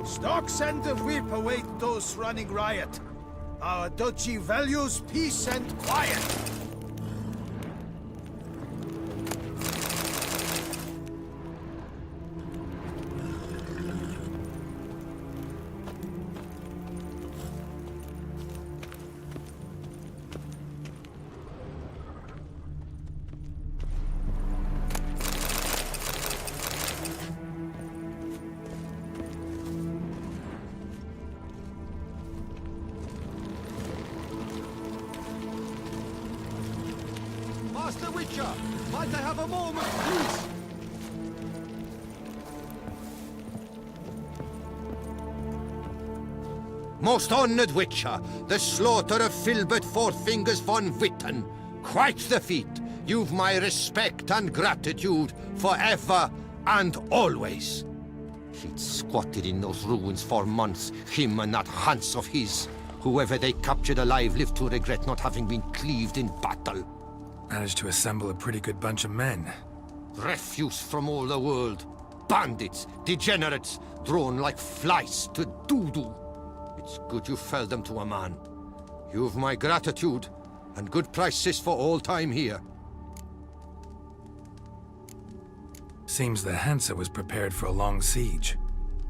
Stark send a whip await those running riot. Our duchy values peace and quiet. Master Witcher, might I have a moment, please? Most honored Witcher, the slaughter of Filbert Four Fingers von Witten. Quite the feat. You've my respect and gratitude forever and always. He'd squatted in those ruins for months, him and that Hans of his. Whoever they captured alive lived to regret not having been cleaved in battle. Managed to assemble a pretty good bunch of men. Refuse from all the world. Bandits, degenerates, drawn like flies to doo-doo. It's good you fell them to a man. You've my gratitude, and good prices for all time here. Seems the Hansa was prepared for a long siege.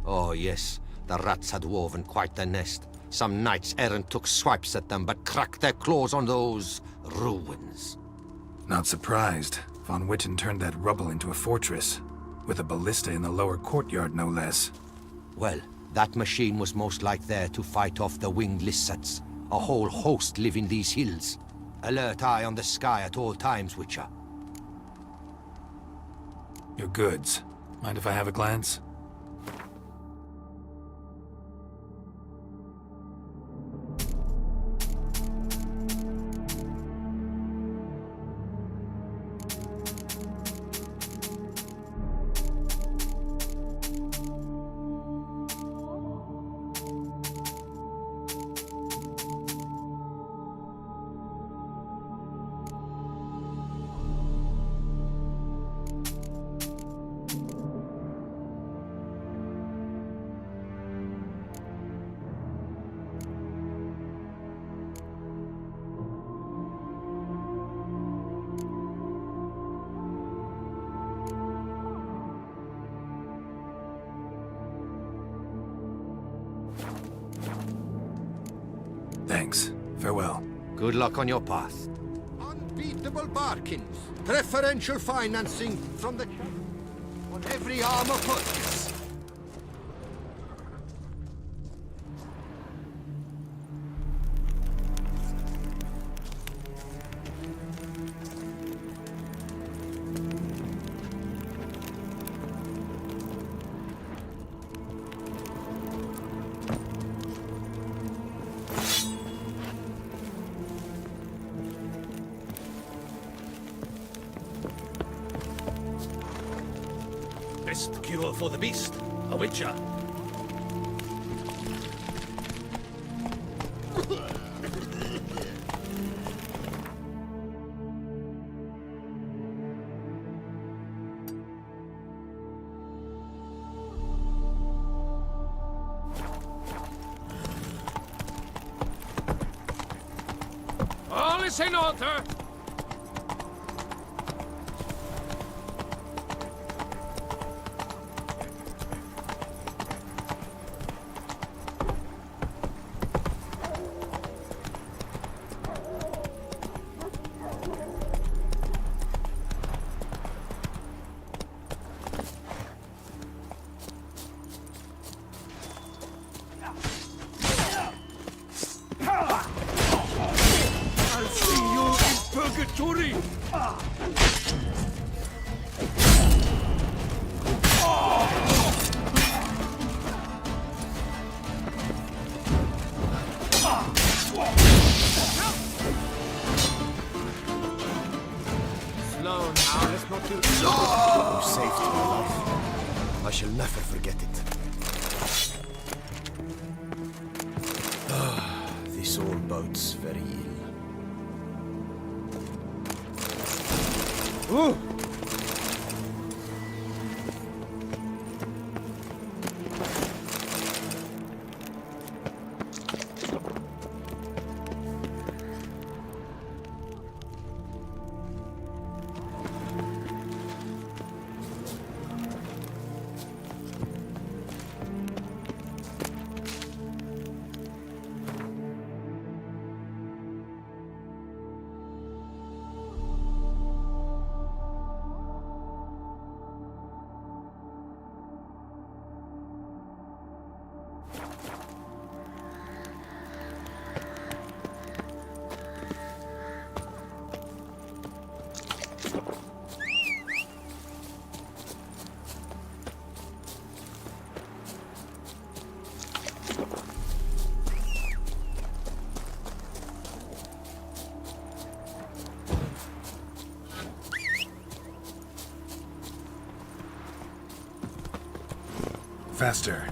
Oh yes, the rats had woven quite the nest. Some knights errant took swipes at them, but cracked their claws on those ruins. Not surprised. Von Witten turned that rubble into a fortress, with a ballista in the lower courtyard, no less. Well, that machine was most like there to fight off the winged lizards. A whole host live in these hills. Alert eye on the sky at all times, Witcher. Your goods. Mind if I have a glance? Thanks. Farewell. Good luck on your path. Unbeatable bargains. Preferential financing from the... on every armor purchase. best cure for the beast. A witcher. All is in order. I'll see you in purgatory. Slow now, let's not do... You saved my life. I shall never forget it. This all bodes very ill. Ooh! Faster.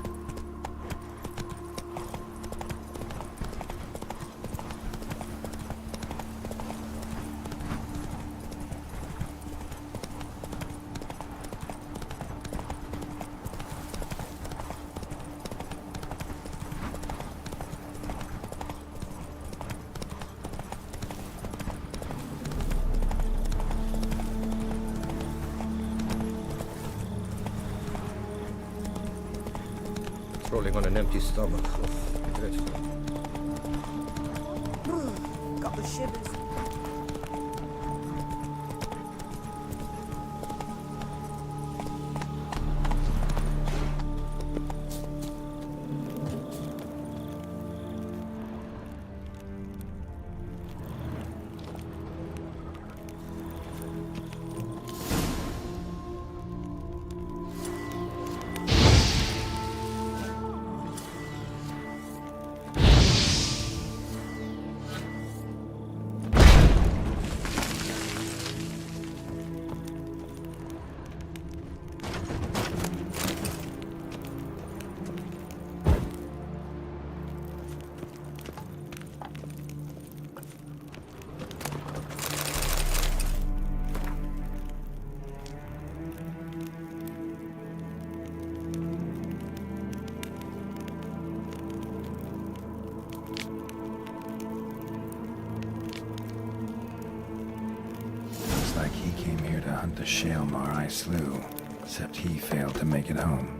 Rolling on an empty stomach. Dreadful. Got the shivers. Like he came here to hunt the Shaelmar I slew, except he failed to make it home.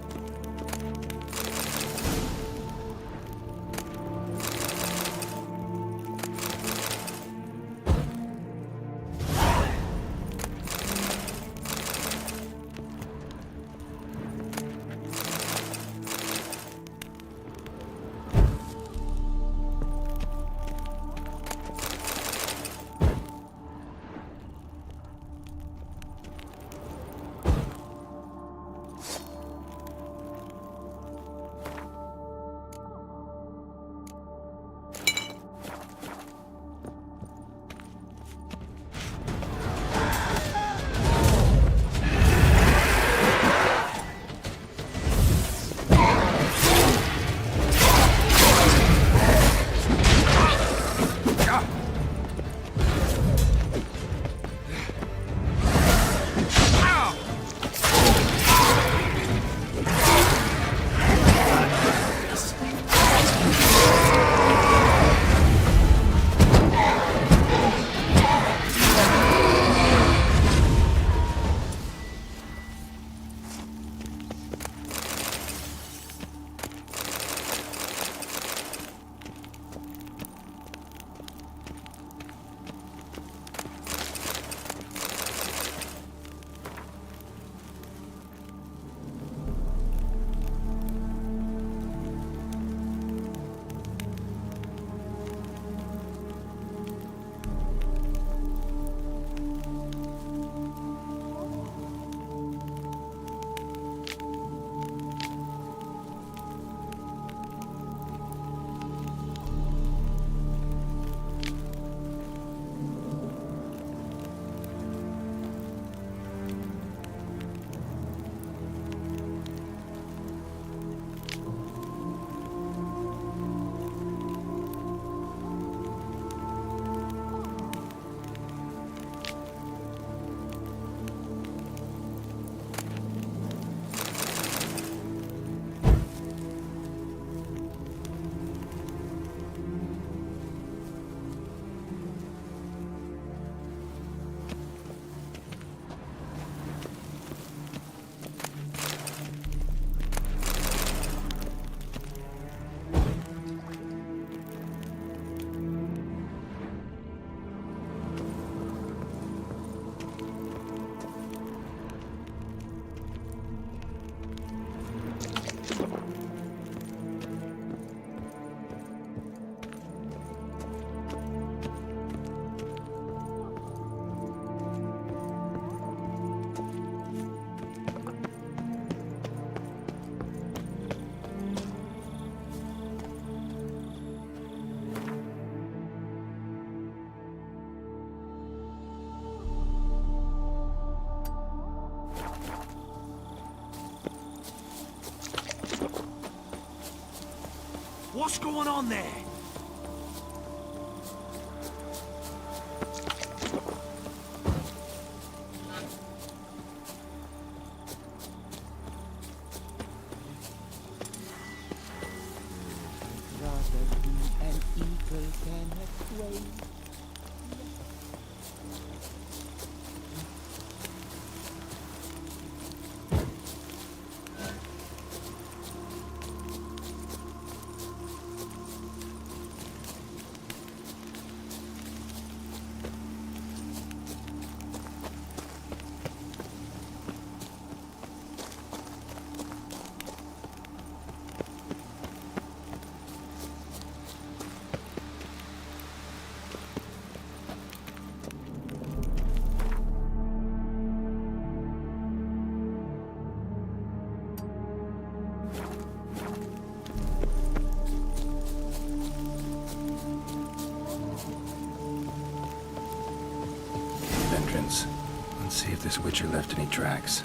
What's going on there? Entrance. Let's see if this Witcher left any tracks.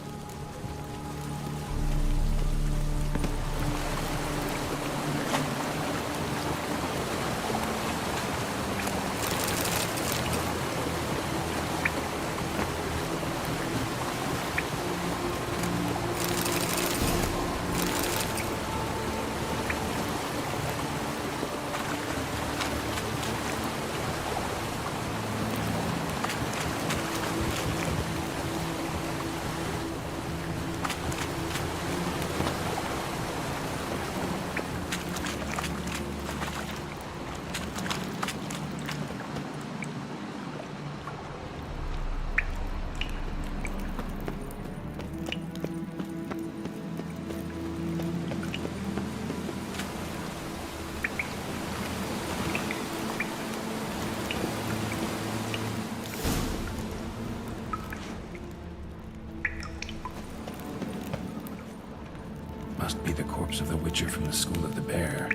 Must be the corpse of the Witcher from the School of the Bear.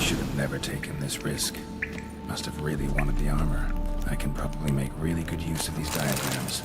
Should have never taken this risk. Must have really wanted the armor. I can probably make really good use of these diagrams.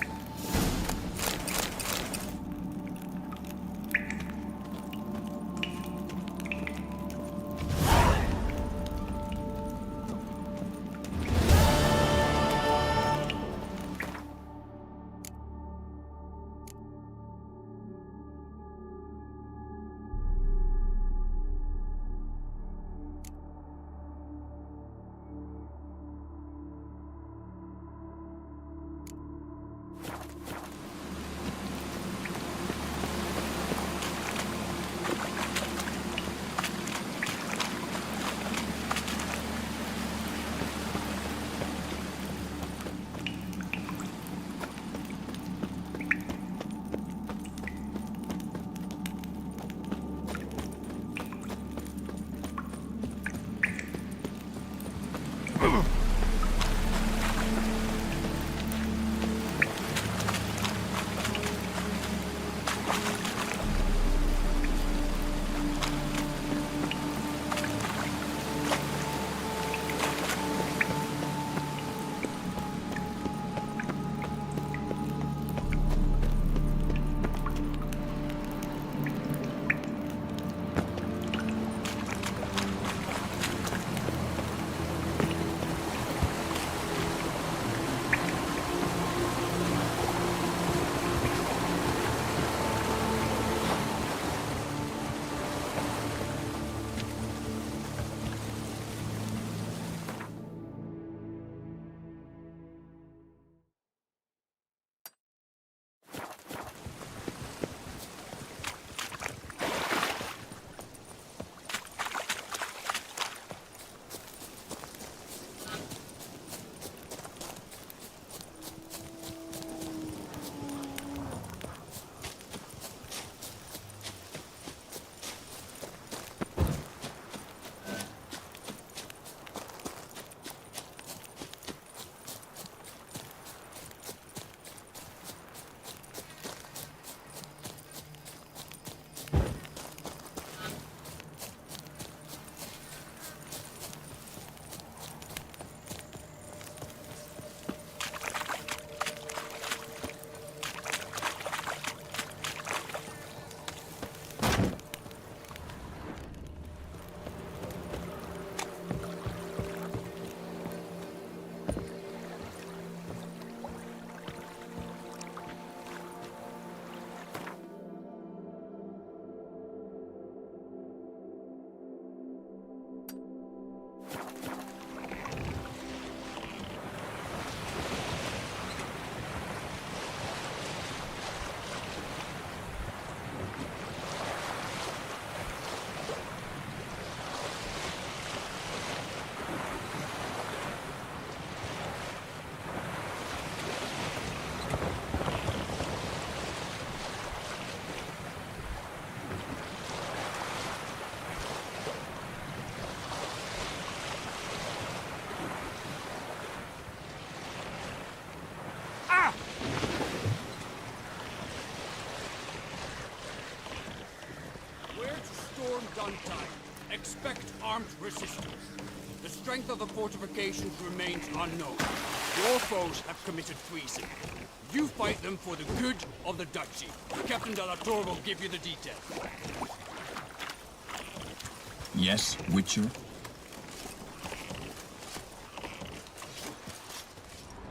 armed resistance. The strength of the fortifications remains unknown. Your foes have committed treason. You fight them for the good of the Duchy. Captain de la Tour will give you the details. Yes, Witcher?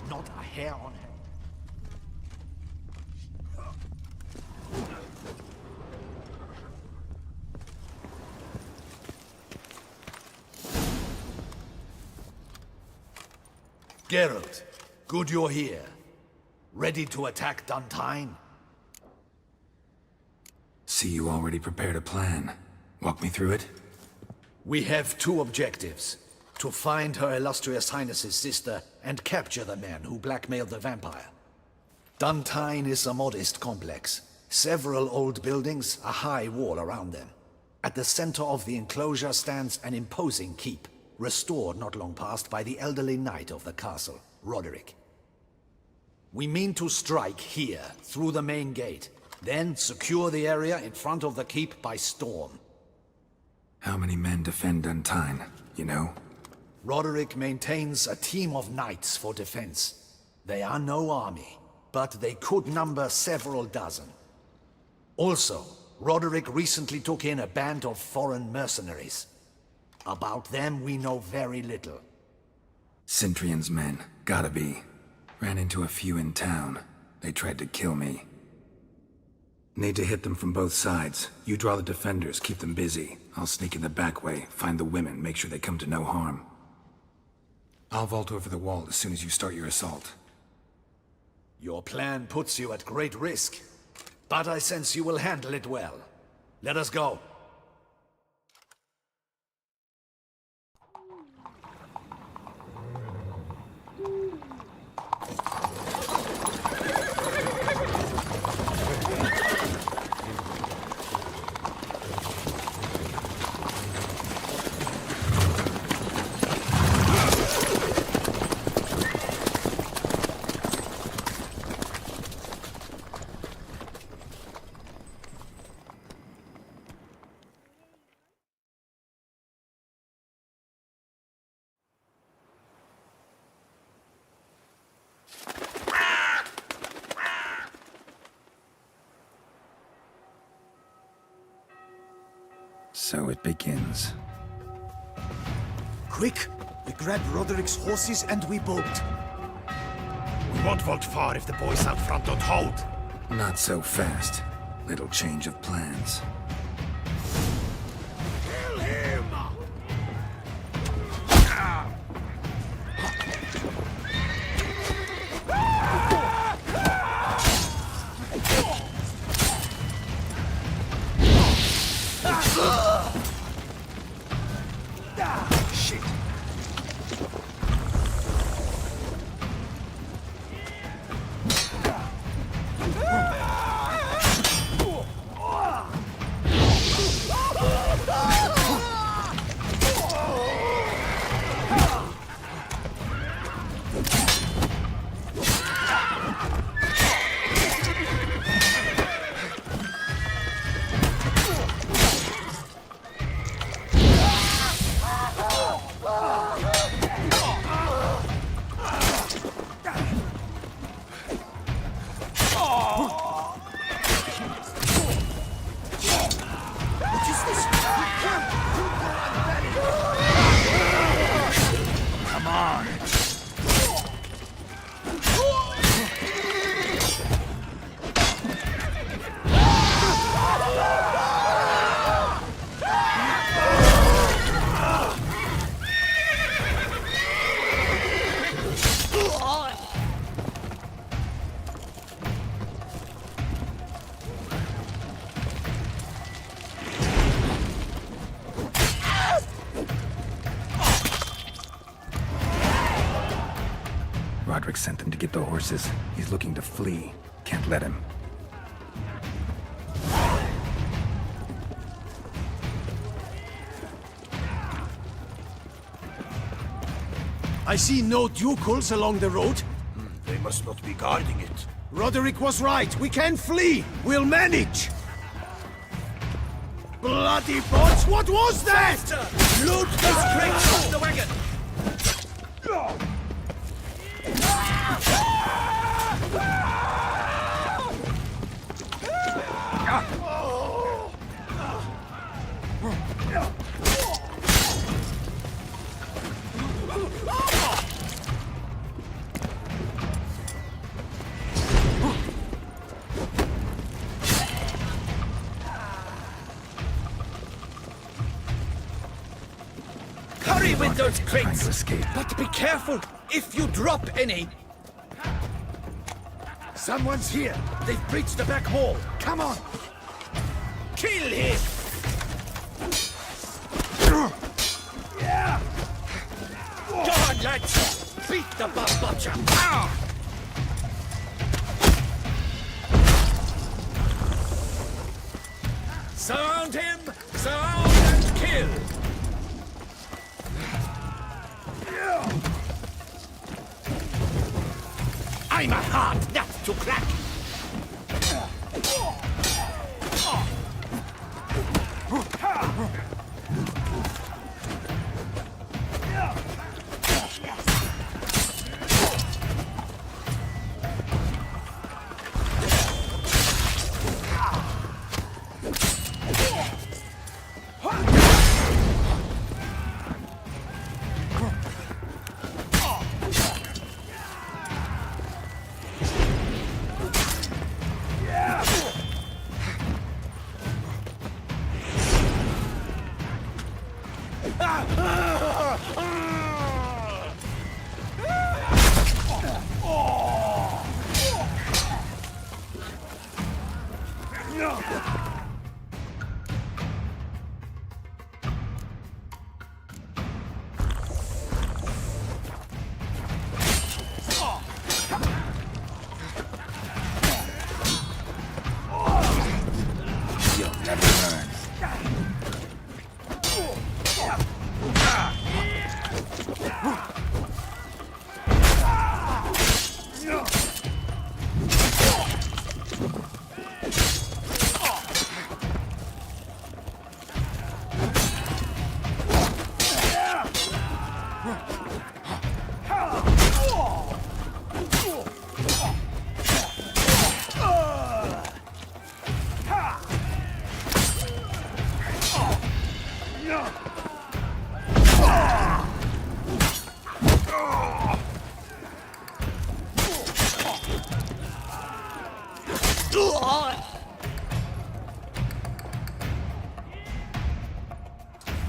Not a hair on him. Geralt, good you're here. Ready to attack Duntine? See, you already prepared a plan. Walk me through it? We have two objectives. To find Her Illustrious Highness's sister and capture the man who blackmailed the vampire. Duntine is a modest complex. Several old buildings, a high wall around them. At the center of the enclosure stands an imposing keep, restored not long past by the elderly knight of the castle, Roderick. We mean to strike here, through the main gate, then secure the area in front of the keep by storm. How many men defend Duntine, you know? Roderick maintains a team of knights for defense. They are no army, but they could number several dozen. Also, Roderick recently took in a band of foreign mercenaries. About them we know very little. Cintrian's men, gotta be. Ran into a few in town. They tried to kill me. Need to hit them from both sides. You draw the defenders, keep them busy. I'll sneak in the back way, find the women, make sure they come to no harm. I'll vault over the wall as soon as you start your assault. Your plan puts you at great risk, but I sense you will handle it well. Let us go. So it begins. Quick! We grab Roderick's horses and we bolt. We won't vault far if the boys out front don't hold. Not so fast. Little change of plans. Kill him! Shit. Roderick sent them to get the horses. He's looking to flee. Can't let him. I see no ducals along the road. They must not be guarding it. Roderick was right. We can flee. We'll manage. bloody bots! What was that? Loot this crate from the wagon! Hurry with those Trying crates! to escape. But be careful if you drop any! Someone's here. They've breached the back wall. Come on. Kill him! Go on, lads! Beat the butcher! Surround him! Surround and kill! I'm a hard nut to crack! You'll never learn.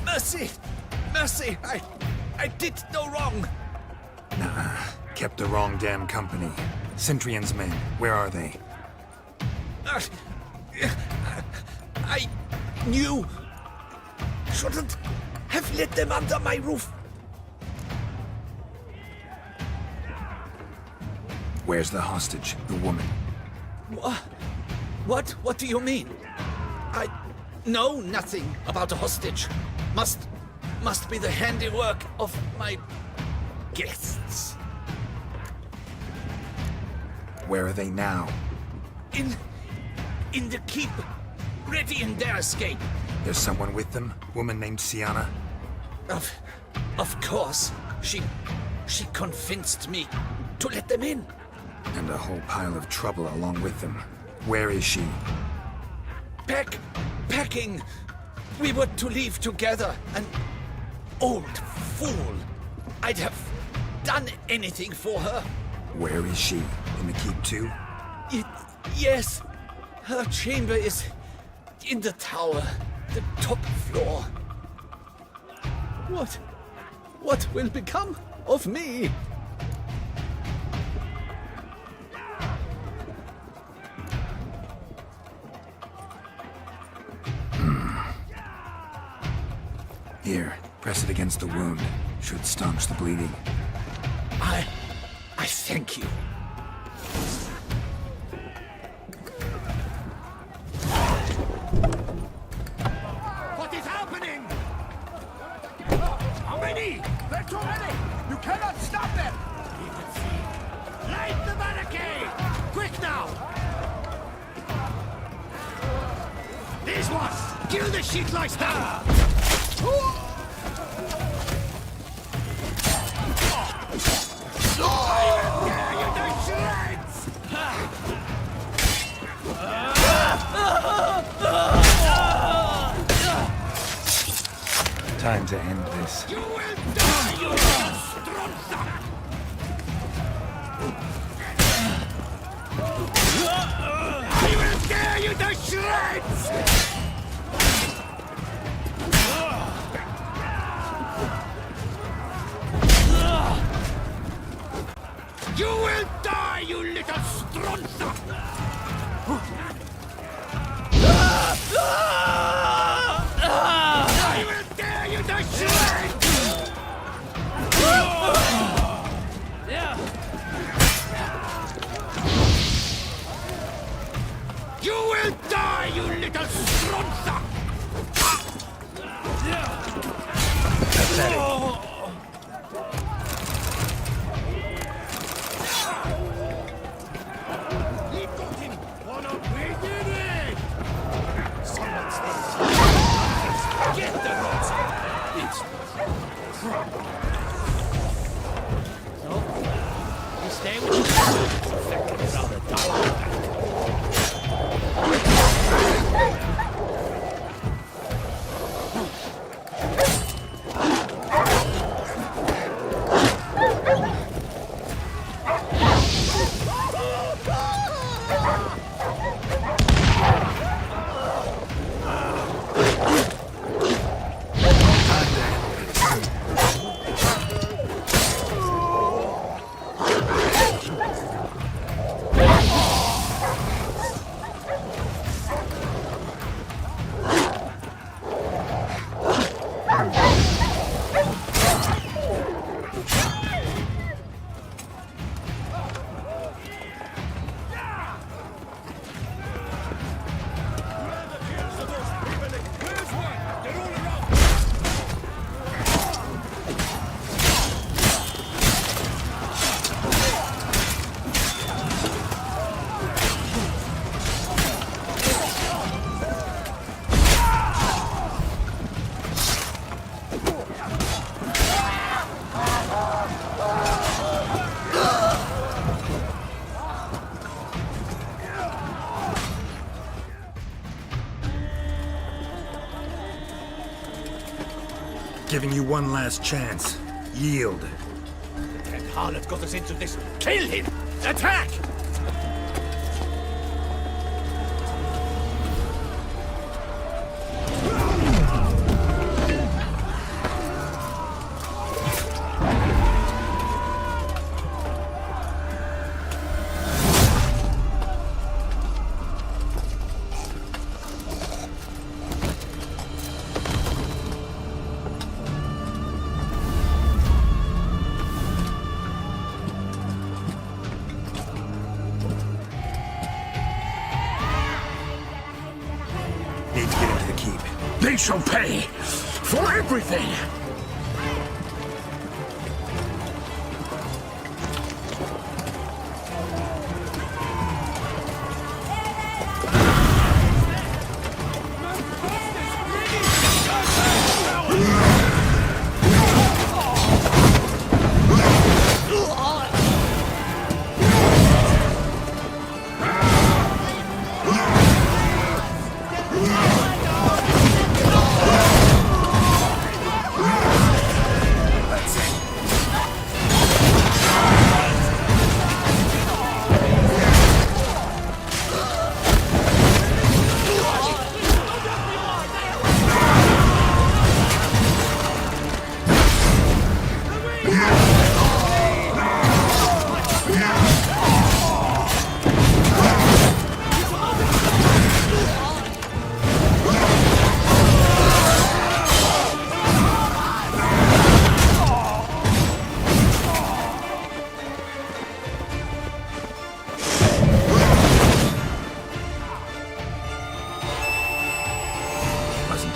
Mercy! Mercy! I did no wrong! Nah, kept the wrong damn company. Centrion's men, where are they? I knew... shouldn't have let them under my roof. Where's the hostage, the woman? What do you mean? I know nothing about a hostage. Must be the handiwork of my guests. Where are they now? In the keep, ready in their escape. There's someone with them? Woman named Sienna? Of course. She convinced me to let them in. And a whole pile of trouble along with them. Where is she? Packing. We were to leave together. An old fool. I'd have done anything for her. Where is she? In the keep too? Yes. Her chamber is in the tower, the top floor. What will become of me? Here, press it against the wound. Should staunch the bleeding. I thank you. What is happening? How many? They're too many! You cannot stop them! We can see. Light the barricade! Quick now! These ones! Kill the shit like that! Time to end this. You will die, you little stronza! I will tear you to shreds! You will die, you little stronza! I will tear you to shreds! You will die, you little stronza! Get the rats! So, you stay with me. Rather die. Giving you one last chance. Yield. The dead harlot got us into this. Kill him! Attack! Need to get into the keep. They shall pay for everything!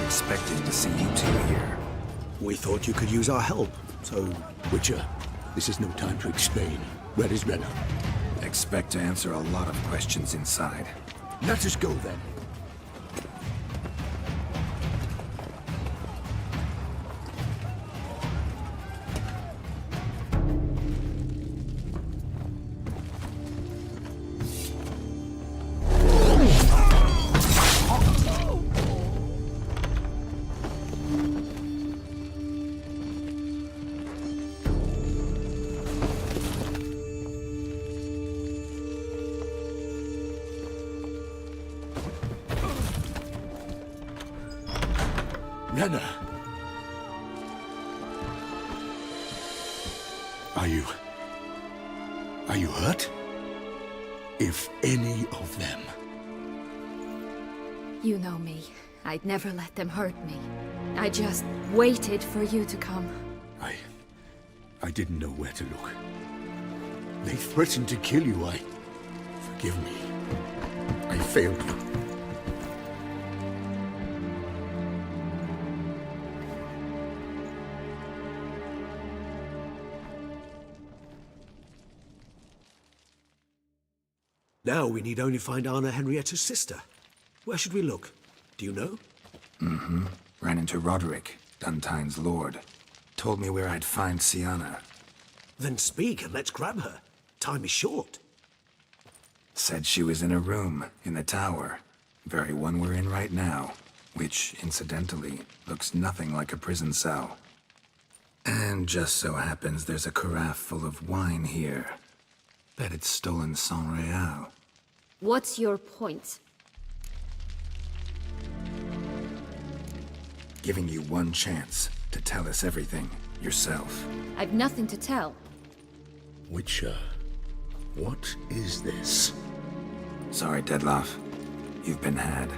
Expecting to see you two here. We thought you could use our help. So, Witcher, this is no time to explain. Where is Renna? Expect to answer a lot of questions inside. Let us go then. Renna. Are you hurt? If any of them. You know me. I'd never let them hurt me. I just waited for you to come. I didn't know where to look. They threatened to kill you. Forgive me. I failed you. Now we need only find Anna Henrietta's sister. Where should we look? Do you know? Mm-hmm. Ran into Roderick, Duntine's lord. Told me where I'd find Siana. Then speak and let's grab her. Time is short. Said she was in a room in the tower. Very one we're in right now. Which, incidentally, looks nothing like a prison cell. And just so happens there's a carafe full of wine here. Bet it's stolen San Real. What's your point? Giving you one chance to tell us everything yourself. I've nothing to tell. Witcher, what is this? Sorry, Dettlaff. You've been had.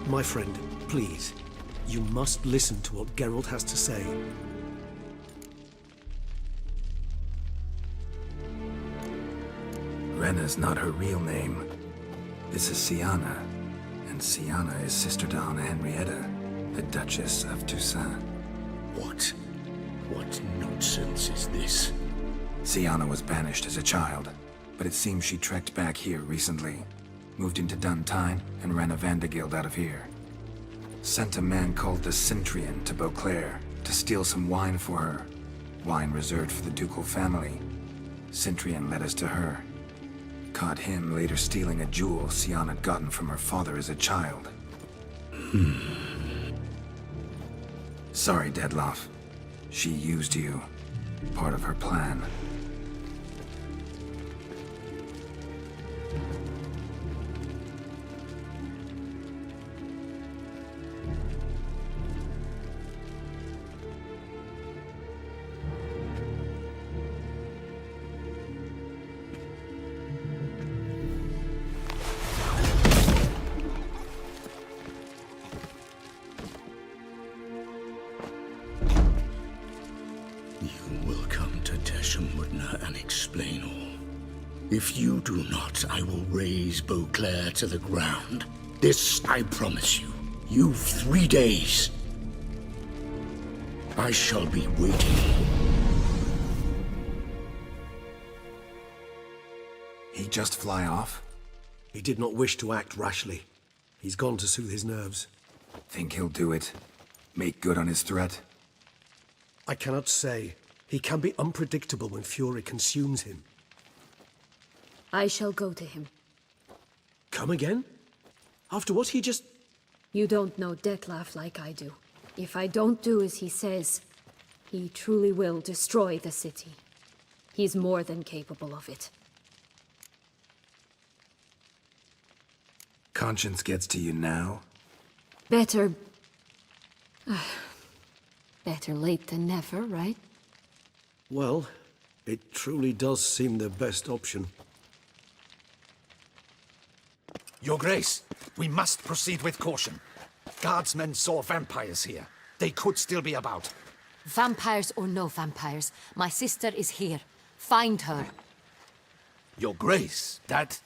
My friend, please. You must listen to what Geralt has to say. Renna's not her real name. This is Siana. And Siana is sister to Anna Henrietta, the Duchess of Toussaint. What nonsense is this? Siana was banished as a child, but it seems she trekked back here recently. Moved into Duntine and ran a Vandergild out of here. Sent a man called the Cintrian to Beauclair to steal some wine for her. Wine reserved for the ducal family. Cintrian led us to her. Caught him later stealing a jewel Siana had gotten from her father as a child. Sorry, Dettlaff. She used you. Part of her plan. And explain all. If you do not, I will raise Beauclair to the ground. This I promise you. You've 3 days. I shall be waiting. He just fly off? He did not wish to act rashly. He's gone to soothe his nerves. Think he'll do it? Make good on his threat? I cannot say. He can be unpredictable when fury consumes him. I shall go to him. Come again? After what he just... You don't know Dettlaff like I do. If I don't do as he says, he truly will destroy the city. He's more than capable of it. Conscience gets to you now? Better... better late than never, right? Well, it truly does seem the best option. Your Grace, we must proceed with caution. Guardsmen saw vampires here. They could still be about. Vampires or no vampires, my sister is here. Find her. Your Grace, that...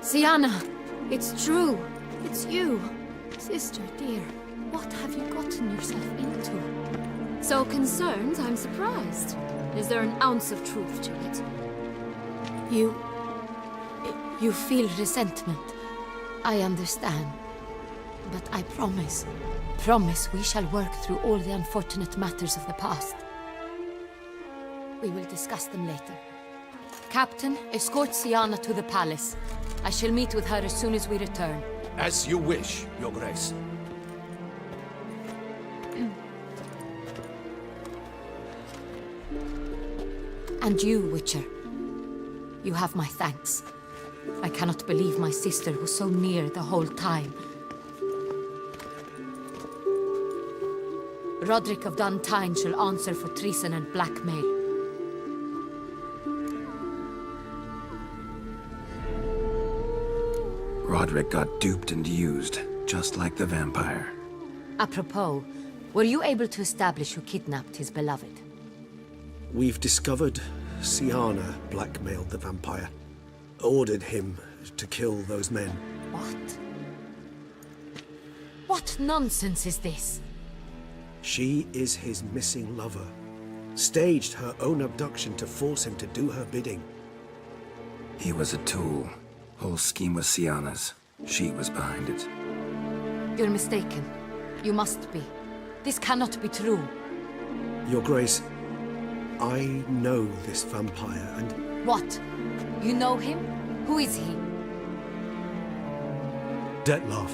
Siana, it's true. It's you. Sister, dear, what have you gotten yourself into? So concerned, I'm surprised. Is there an ounce of truth to it? You feel resentment. I understand. But I promise we shall work through all the unfortunate matters of the past. We will discuss them later. Captain, escort Siana to the palace. I shall meet with her as soon as we return. As you wish, Your Grace. And you, Witcher. You have my thanks. I cannot believe my sister was so near the whole time. Roderick of Duntine shall answer for treason and blackmail. Roderick got duped and used, just like the vampire. Apropos, were you able to establish who kidnapped his beloved? We've discovered Siana blackmailed the vampire. Ordered him to kill those men. What? What nonsense is this? She is his missing lover. Staged her own abduction to force him to do her bidding. He was a tool. Whole scheme was Siana's. She was behind it. You're mistaken. You must be. This cannot be true. Your Grace, I know this vampire and... What? You know him? Who is he? Dettlaff.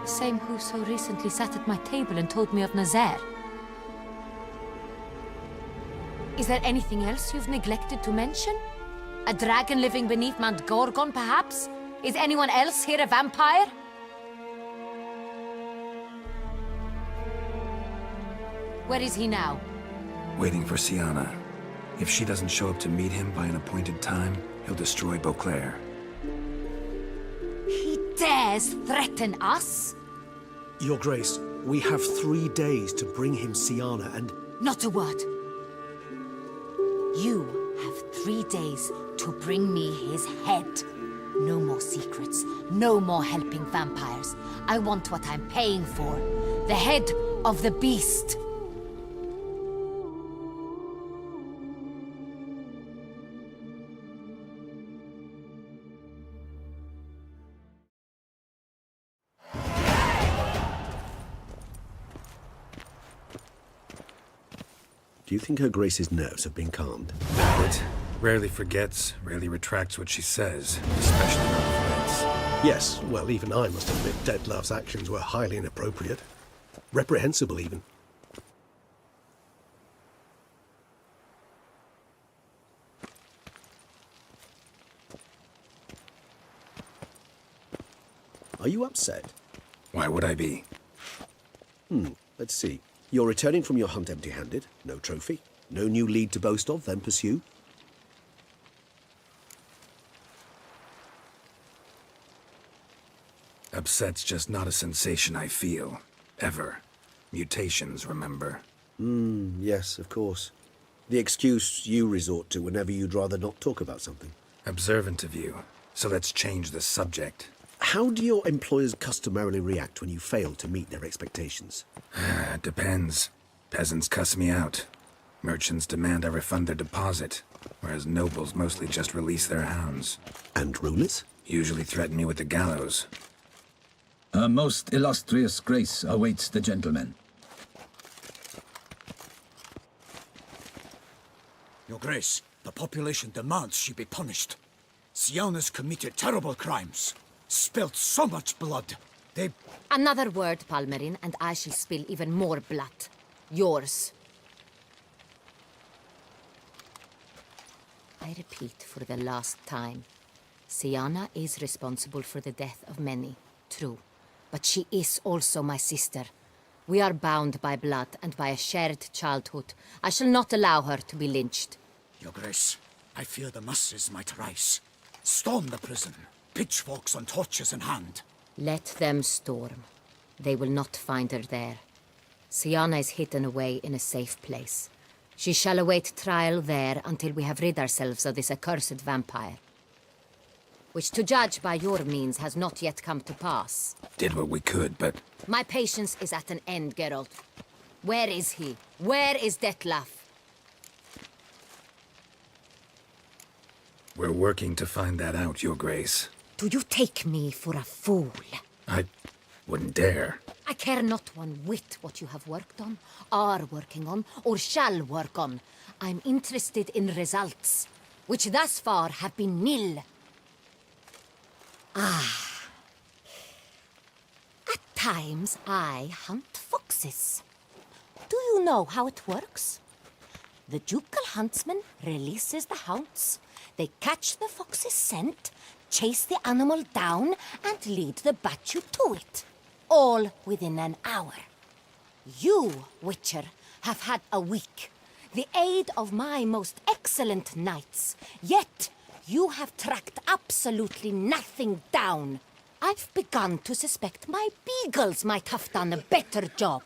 The same who so recently sat at my table and told me of Nazaire. Is there anything else you've neglected to mention? A dragon living beneath Mount Gorgon, perhaps? Is anyone else here a vampire? Where is he now? Waiting for Siana. If she doesn't show up to meet him by an appointed time, he'll destroy Beauclair. He dares threaten us? Your Grace, we have 3 days to bring him Siana and... Not a word. You have 3 days to bring me his head. No more secrets. No more helping vampires. I want what I'm paying for. The head of the beast. Do you think Her Grace's nerves have been calmed? But rarely forgets, rarely retracts what she says, especially on flights. Yes, well, even I must admit Dettlaff's actions were highly inappropriate. Reprehensible, even. Are you upset? Why would I be? Let's see. You're returning from your hunt empty-handed, no trophy, no new lead to boast of, then pursue. Upset's just not a sensation I feel. Ever. Mutations, remember? Yes, of course. The excuse you resort to whenever you'd rather not talk about something. Observant of you. So let's change the subject. How do your employers customarily react when you fail to meet their expectations? It depends. Peasants cuss me out. Merchants demand I refund their deposit, whereas nobles mostly just release their hounds. And rulers? Usually threaten me with the gallows. Her most illustrious grace awaits the gentleman. Your Grace, the population demands she be punished. Siana's committed terrible crimes. Spilt so much blood. They... Another word, Palmerin, and I shall spill even more blood. Yours. I repeat for the last time. Siana is responsible for the death of many, true. But she is also my sister. We are bound by blood and by a shared childhood. I shall not allow her to be lynched. Your Grace, I fear the masses might rise. Storm the prison. Pitchforks and torches in hand. Let them storm. They will not find her there. Siana is hidden away in a safe place. She shall await trial there until we have rid ourselves of this accursed vampire. Which, to judge by your means, has not yet come to pass. Did what we could, but... My patience is at an end, Geralt. Where is he? Where is Dettlaff? We're working to find that out, Your Grace. Do you take me for a fool? I wouldn't dare. I care not one whit what you have worked on, are working on, or shall work on. I'm interested in results, which thus far have been nil. Ah. At times I hunt foxes. Do you know how it works? The ducal huntsman releases the hounds. They catch the fox's scent, chase the animal down, and lead the Bachu to it. All within an hour. You, Witcher, have had a week. The aid of my most excellent knights. Yet, you have tracked absolutely nothing down. I've begun to suspect my beagles might have done a better job.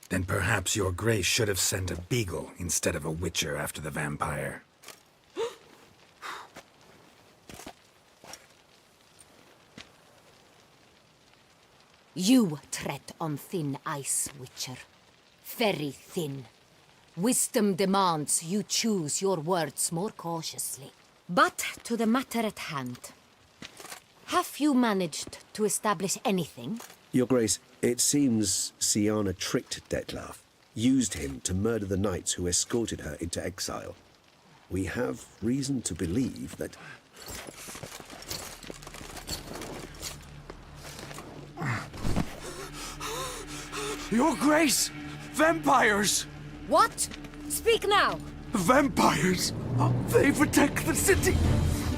Then perhaps your grace should have sent a beagle instead of a witcher after the vampire. You tread on thin ice, Witcher. Very thin. Wisdom demands you choose your words more cautiously. But to the matter at hand. Have you managed to establish anything? Your Grace, it seems Siana tricked Detlaf, used him to murder the knights who escorted her into exile. We have reason to believe that... Your Grace! Vampires! What? Speak now! Vampires! They protect the city!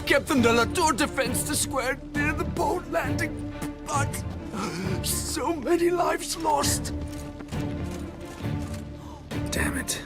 Captain de la Tour defends the square near the boat landing, but... so many lives lost! Damn it.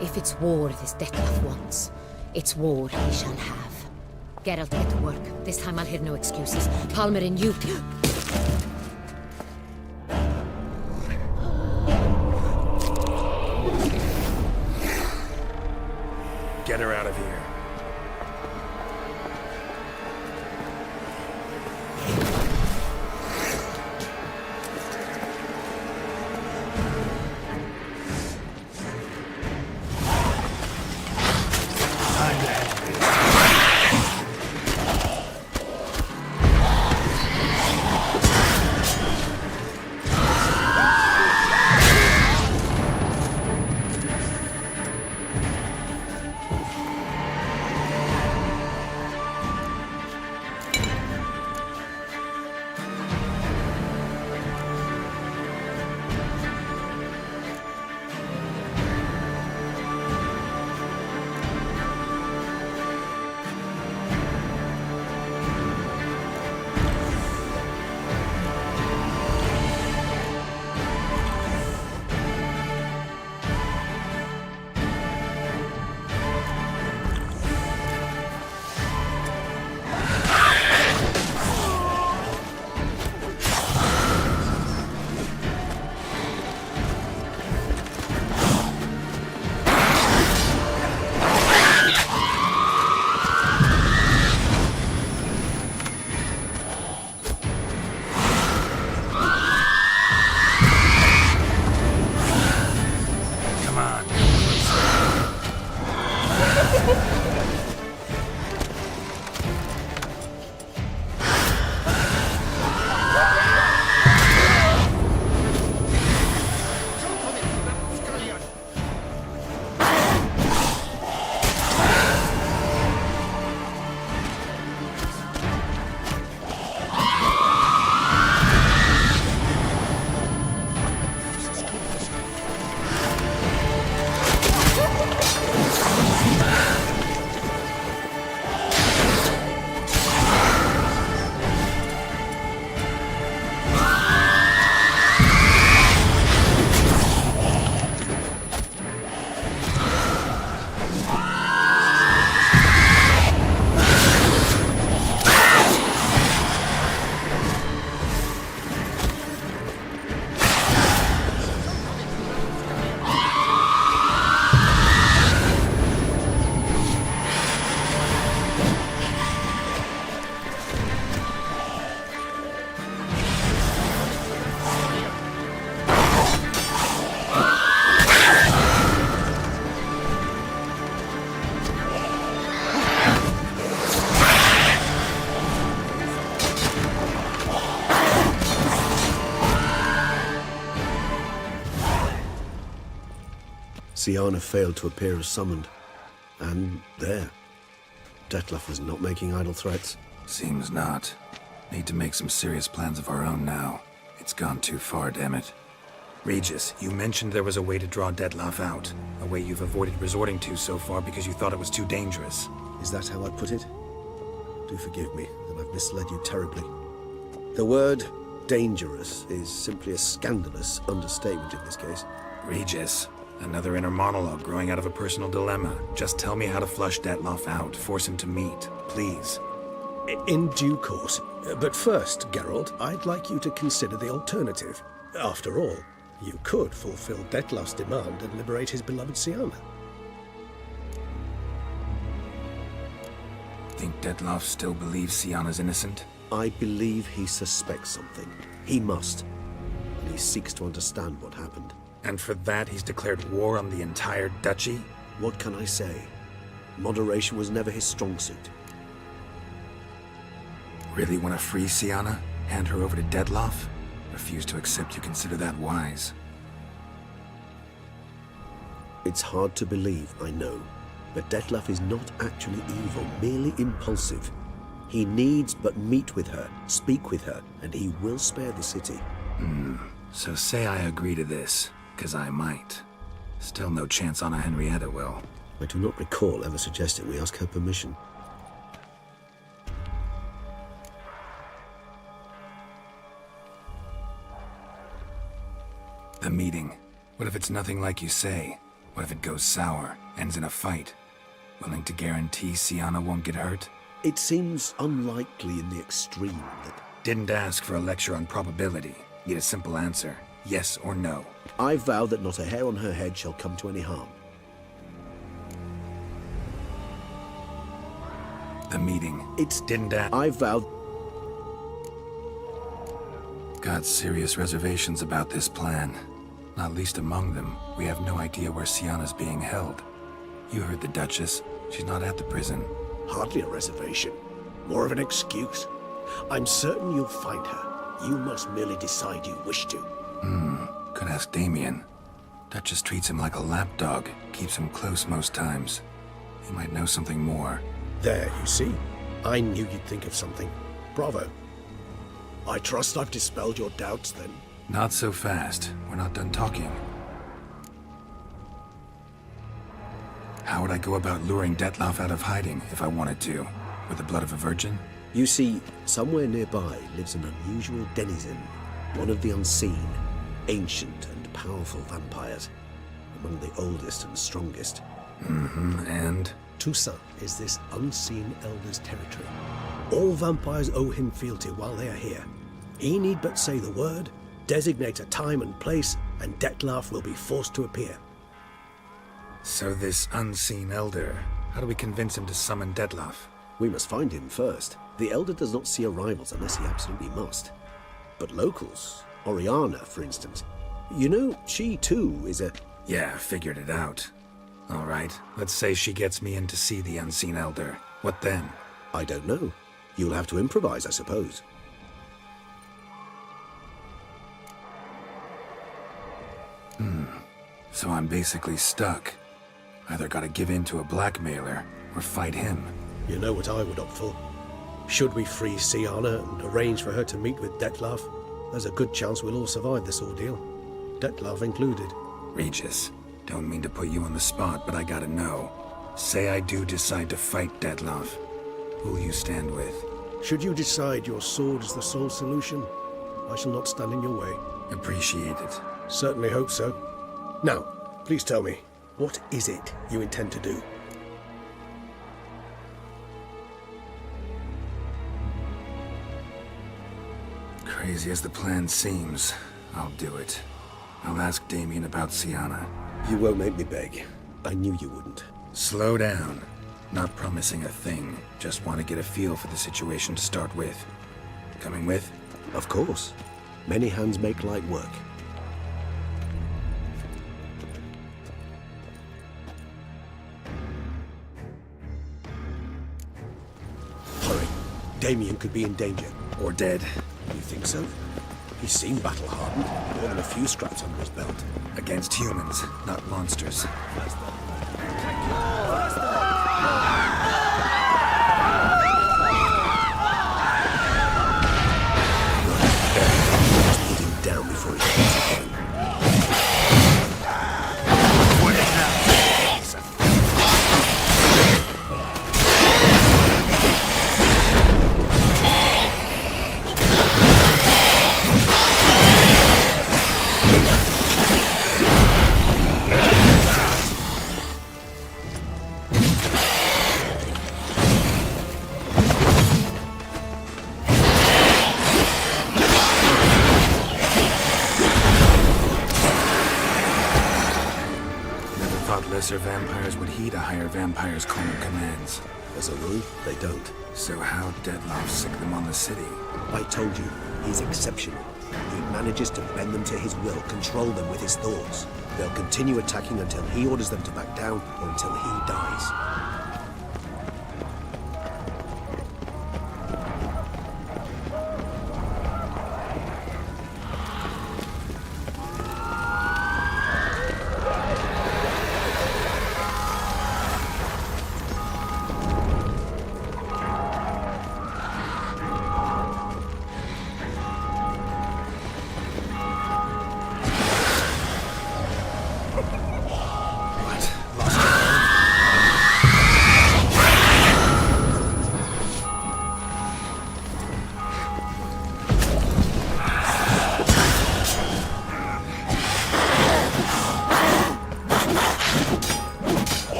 If it's war this Detlaf wants, it's war he shall have. Geralt, get to work. This time I'll hear no excuses. Palmer and you... Get her out of here. Siana failed to appear as summoned. And there. Detlef was not making idle threats. Seems not. Need to make some serious plans of our own now. It's gone too far, damn it. Regis, you mentioned there was a way to draw Detlef out. A way you've avoided resorting to so far because you thought it was too dangerous. Is that how I put it? Do forgive me that I've misled you terribly. The word dangerous is simply a scandalous understatement in this case. Regis, another inner monologue growing out of a personal dilemma. Just tell me how to flush Detlef out. Force him to meet, please. In due course. But first, Geralt, I'd like you to consider the alternative. After all, you could fulfill Detlef's demand and liberate his beloved Siana. Think Detlef still believes Siana's innocent? I believe he suspects something. He must. And he seeks to understand what happened. And for that he's declared war on the entire duchy? What can I say? Moderation was never his strong suit. Really want to free Siana? Hand her over to Detlef? Refuse to accept you consider that wise. It's hard to believe, I know. But Detlef is not actually evil, merely impulsive. He needs but meet with her, speak with her, and he will spare the city. So say I agree to this, 'cause I might. Still no chance Anna Henrietta will. I do not recall ever suggesting we ask her permission. The meeting. What if it's nothing like you say? What if it goes sour, ends in a fight? Willing to guarantee Siana won't get hurt? It seems unlikely in the extreme that... Didn't ask for a lecture on probability. Need a simple answer. Yes or no. I vow that not a hair on her head shall come to any harm. The meeting. Didn't ask... I vow... Got serious reservations about this plan. Not least among them, we have no idea where Siana's being held. You heard the Duchess. She's not at the prison. Hardly a reservation. More of an excuse. I'm certain you'll find her. You must merely decide you wish to. Could ask Damien. Duchess treats him like a lapdog. Keeps him close most times. He might know something more. There, you see? I knew you'd think of something. Bravo. I trust I've dispelled your doubts, then. Not so fast. We're not done talking. How would I go about luring Detlef out of hiding if I wanted to? With the blood of a virgin? You see, somewhere nearby lives an unusual denizen. One of the unseen, ancient and powerful vampires. Among the oldest and strongest. And? Toussaint is this unseen elder's territory. All vampires owe him fealty while they are here. He need but say the word, designate a time and place, and Detlef will be forced to appear. So this unseen elder, how do we convince him to summon Detlef? We must find him first. The elder does not see arrivals unless he absolutely must. But locals, Oriana, for instance, you know, she too is a... Yeah, figured it out. All right, let's say she gets me in to see the unseen elder. What then? I don't know. You'll have to improvise, I suppose. So I'm basically stuck. Either gotta give in to a blackmailer, or fight him. You know what I would opt for. Should we free Siana and arrange for her to meet with Detlef, there's a good chance we'll all survive this ordeal. Detlef included. Regis, don't mean to put you on the spot, but I gotta know. Say I do decide to fight Detlef. Who'll you stand with? Should you decide your sword is the sole solution, I shall not stand in your way. Appreciate it. Certainly hope so. Now, please tell me, what is it you intend to do? Crazy as the plan seems, I'll do it. I'll ask Damien about Siana. You won't make me beg. I knew you wouldn't. Slow down. Not promising a thing. Just want to get a feel for the situation to start with. Coming with? Of course. Many hands make light work. Hurry. Damien could be in danger. Or dead. You think so? He seemed battle-hardened, more than a few scraps under his belt. Against humans, not monsters. Put him down before he comes again. Lesser vampires would heed a higher vampire's call and commands. As a rule, they don't. So how Dettlaff sick them on the city? I told you, he's exceptional. He manages to bend them to his will, control them with his thoughts. They'll continue attacking until he orders them to back down or until he dies.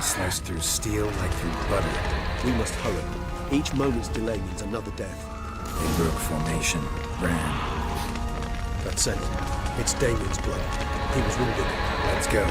Sliced through steel like through butter. We must hurry. Each moment's delay means another death. They broke formation, ran. That's it. It's Damien's blood. He was wounded. Let's go.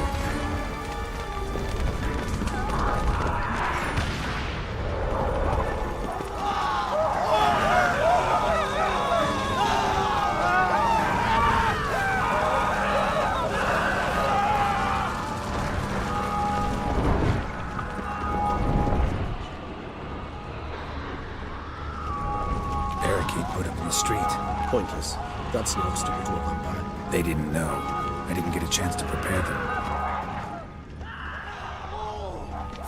Pointless. That's no obstacle to a vampire. They didn't know. I didn't get a chance to prepare them.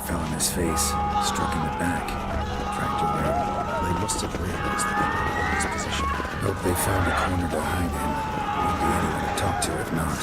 Fell on his face, struck in the back, fractured leg. They must have realized that they were in this position. Hope they found a corner to hide in. Won't be anyone to talk to if not.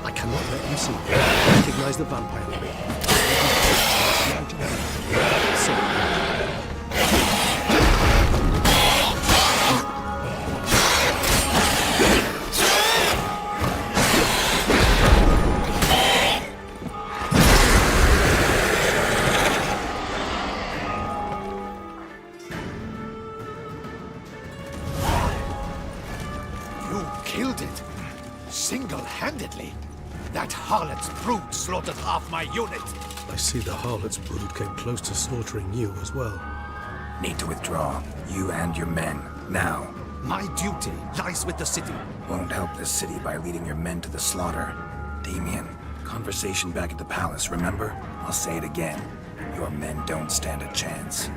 I cannot let them see. Recognize the vampire lobby. You killed it. Single-handedly. That harlot's brood slaughtered half my unit. I see the harlot's brood came close to slaughtering you as well. Need to withdraw. You and your men. Now. My duty lies with the city. Won't help the city by leading your men to the slaughter. Damien, conversation back at the palace, remember? I'll say it again. Your men don't stand a chance.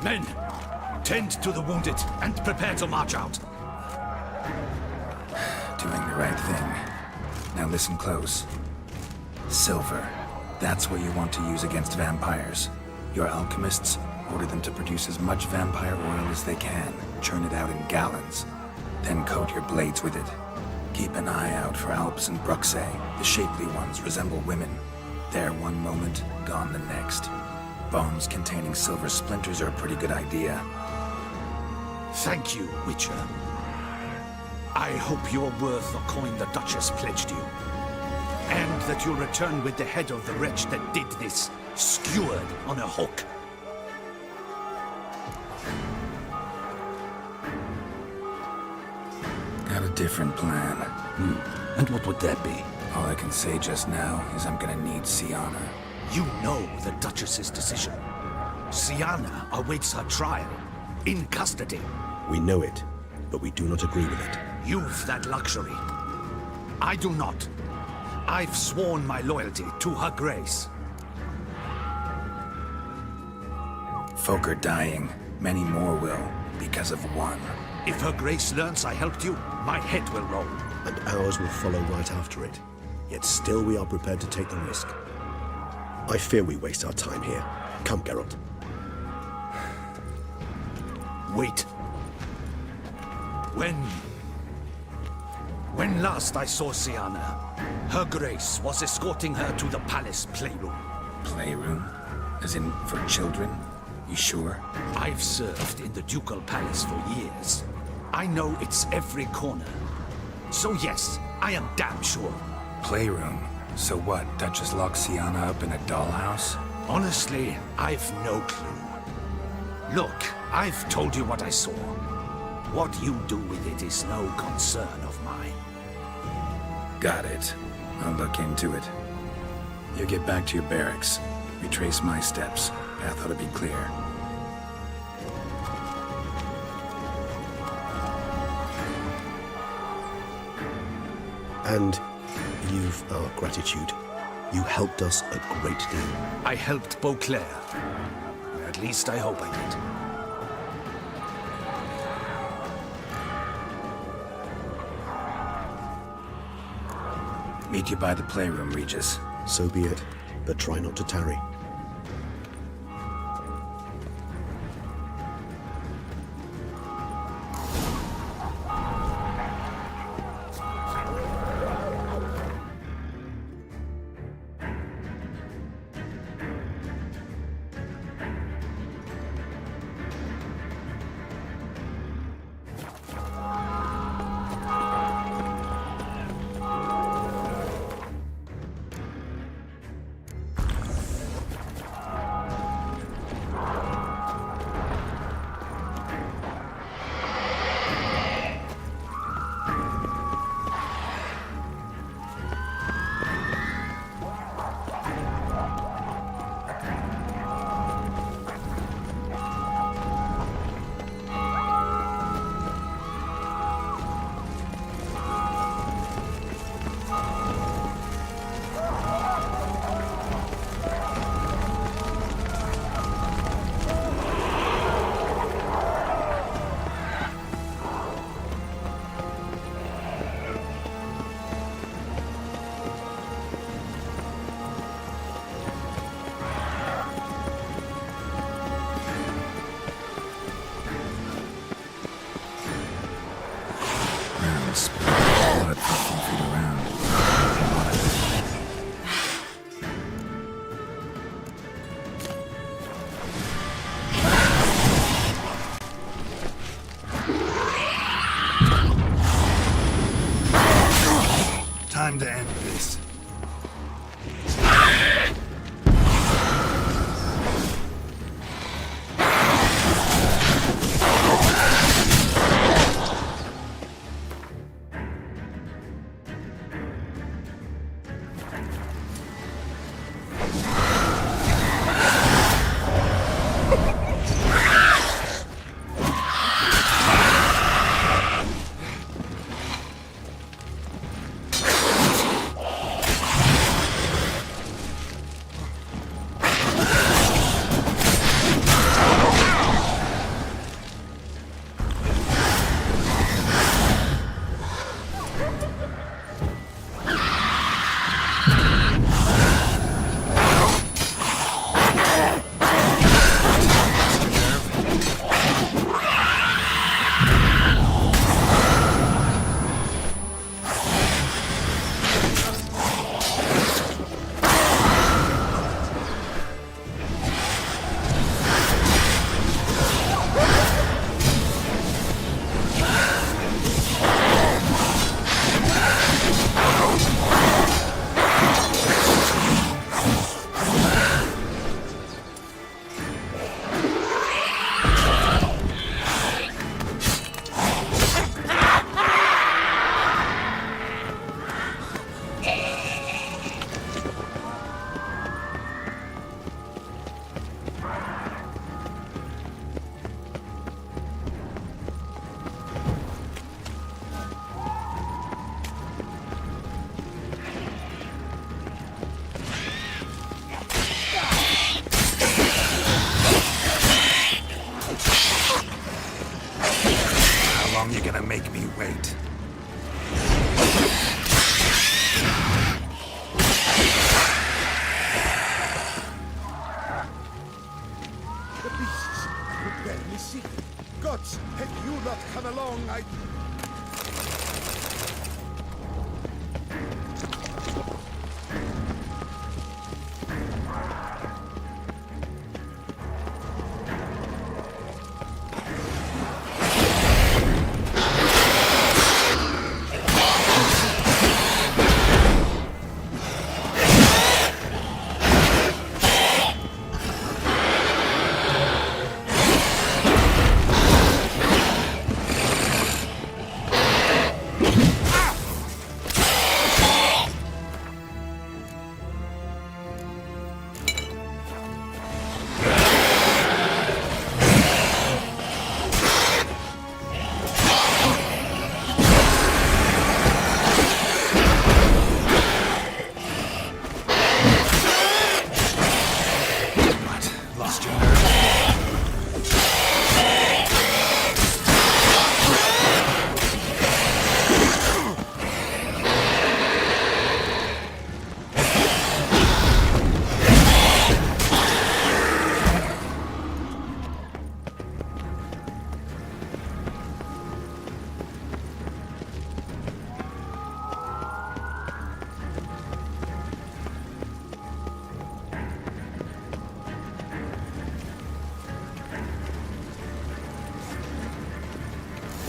Men, tend to the wounded and prepare to march out. Doing the right thing. Now listen close. Silver. That's what you want to use against vampires. Your alchemists, order them to produce as much vampire oil as they can. Churn it out in gallons. Then coat your blades with it. Keep an eye out for Alps and Bruxae. The shapely ones resemble women. There one moment, gone the next. Bombs containing silver splinters are a pretty good idea. Thank you, Witcher. I hope you're worth the coin the Duchess pledged you. And that you'll return with the head of the wretch that did this, skewered on a hook. Got a different plan. And what would that be? All I can say just now is I'm gonna need Siana. You know the Duchess's decision. Siana awaits her trial, in custody. We know it, but we do not agree with it. You've that luxury. I do not. I've sworn my loyalty to her grace. Folk are dying. Many more will, because of one. If her grace learns I helped you, my head will roll. And ours will follow right after it. Yet still we are prepared to take the risk. I fear we waste our time here. Come, Geralt. Wait. When last I saw Siana, her grace was escorting her to the palace playroom. Playroom? As in, for children? You sure? I've served in the ducal palace for years. I know it's every corner. So yes, I am damn sure. Playroom? So what, Duchess locked Sienna up in a dollhouse? Honestly, I've no clue. Look, I've told you what I saw. What you do with it is no concern of mine. Got it. I'll look into it. You get back to your barracks. Retrace my steps. Path ought to be clear. And you've our gratitude. You helped us a great deal. I helped Beauclair. At least I hope I did. Meet you by the playroom, Regis. So be it, but try not to tarry. Blood 15 feet around. A lot of it. Time to end this. You're gonna make me wait. The beasts could barely see. Gods, had you not come along, I...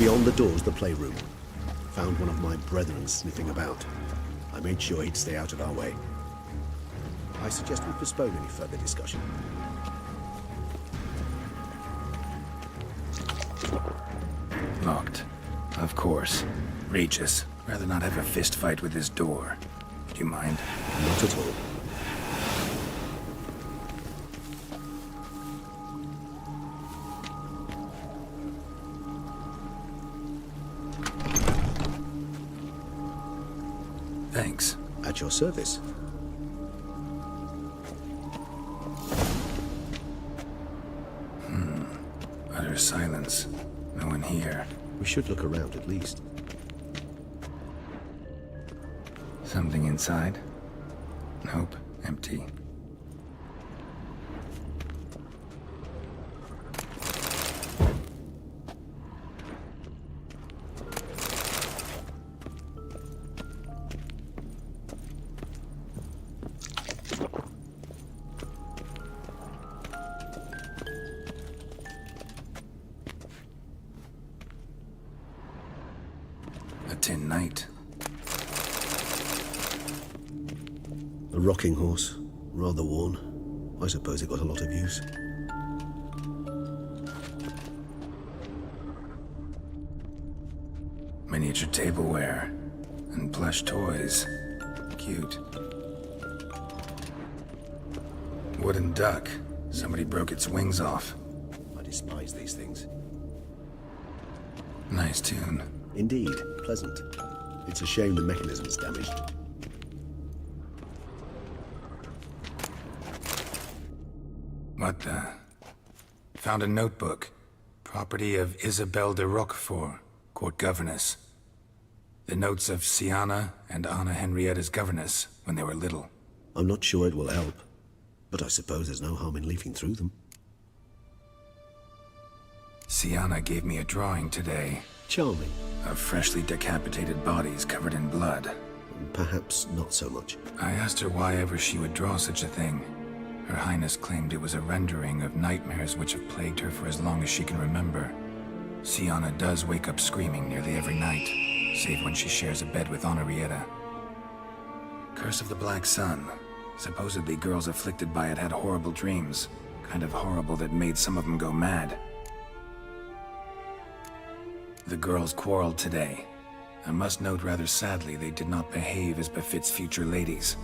Beyond the door's the playroom. Found one of my brethren sniffing about. I made sure he'd stay out of our way. I suggest we postpone any further discussion. Locked. Of course. Regis. Rather not have a fist fight with this door. Do you mind? Not at all. Thanks. At your service. Utter silence. No one here. We should look around at least. Something inside? Nope. Empty. A tin knight. A rocking horse. Rather worn. I suppose it got a lot of use. Miniature tableware. And plush toys. Cute. Wooden duck. Somebody broke its wings off. I despise these things. Nice tune. Indeed, pleasant. It's a shame the mechanism's damaged. What the? Found a notebook. Property of Isabelle de Roquefort, court governess. The notes of Siana and Anna Henrietta's governess when they were little. I'm not sure it will help, but I suppose there's no harm in leafing through them. Siana gave me a drawing today. Charming. Of freshly decapitated bodies covered in blood. Perhaps not so much. I asked her why ever she would draw such a thing. Her Highness claimed it was a rendering of nightmares which have plagued her for as long as she can remember. Siana does wake up screaming nearly every night, save when she shares a bed with Henrietta. Curse of the Black Sun. Supposedly girls afflicted by it had horrible dreams. Kind of horrible that made some of them go mad. The girls quarreled today. I must note rather sadly they did not behave as befits future ladies.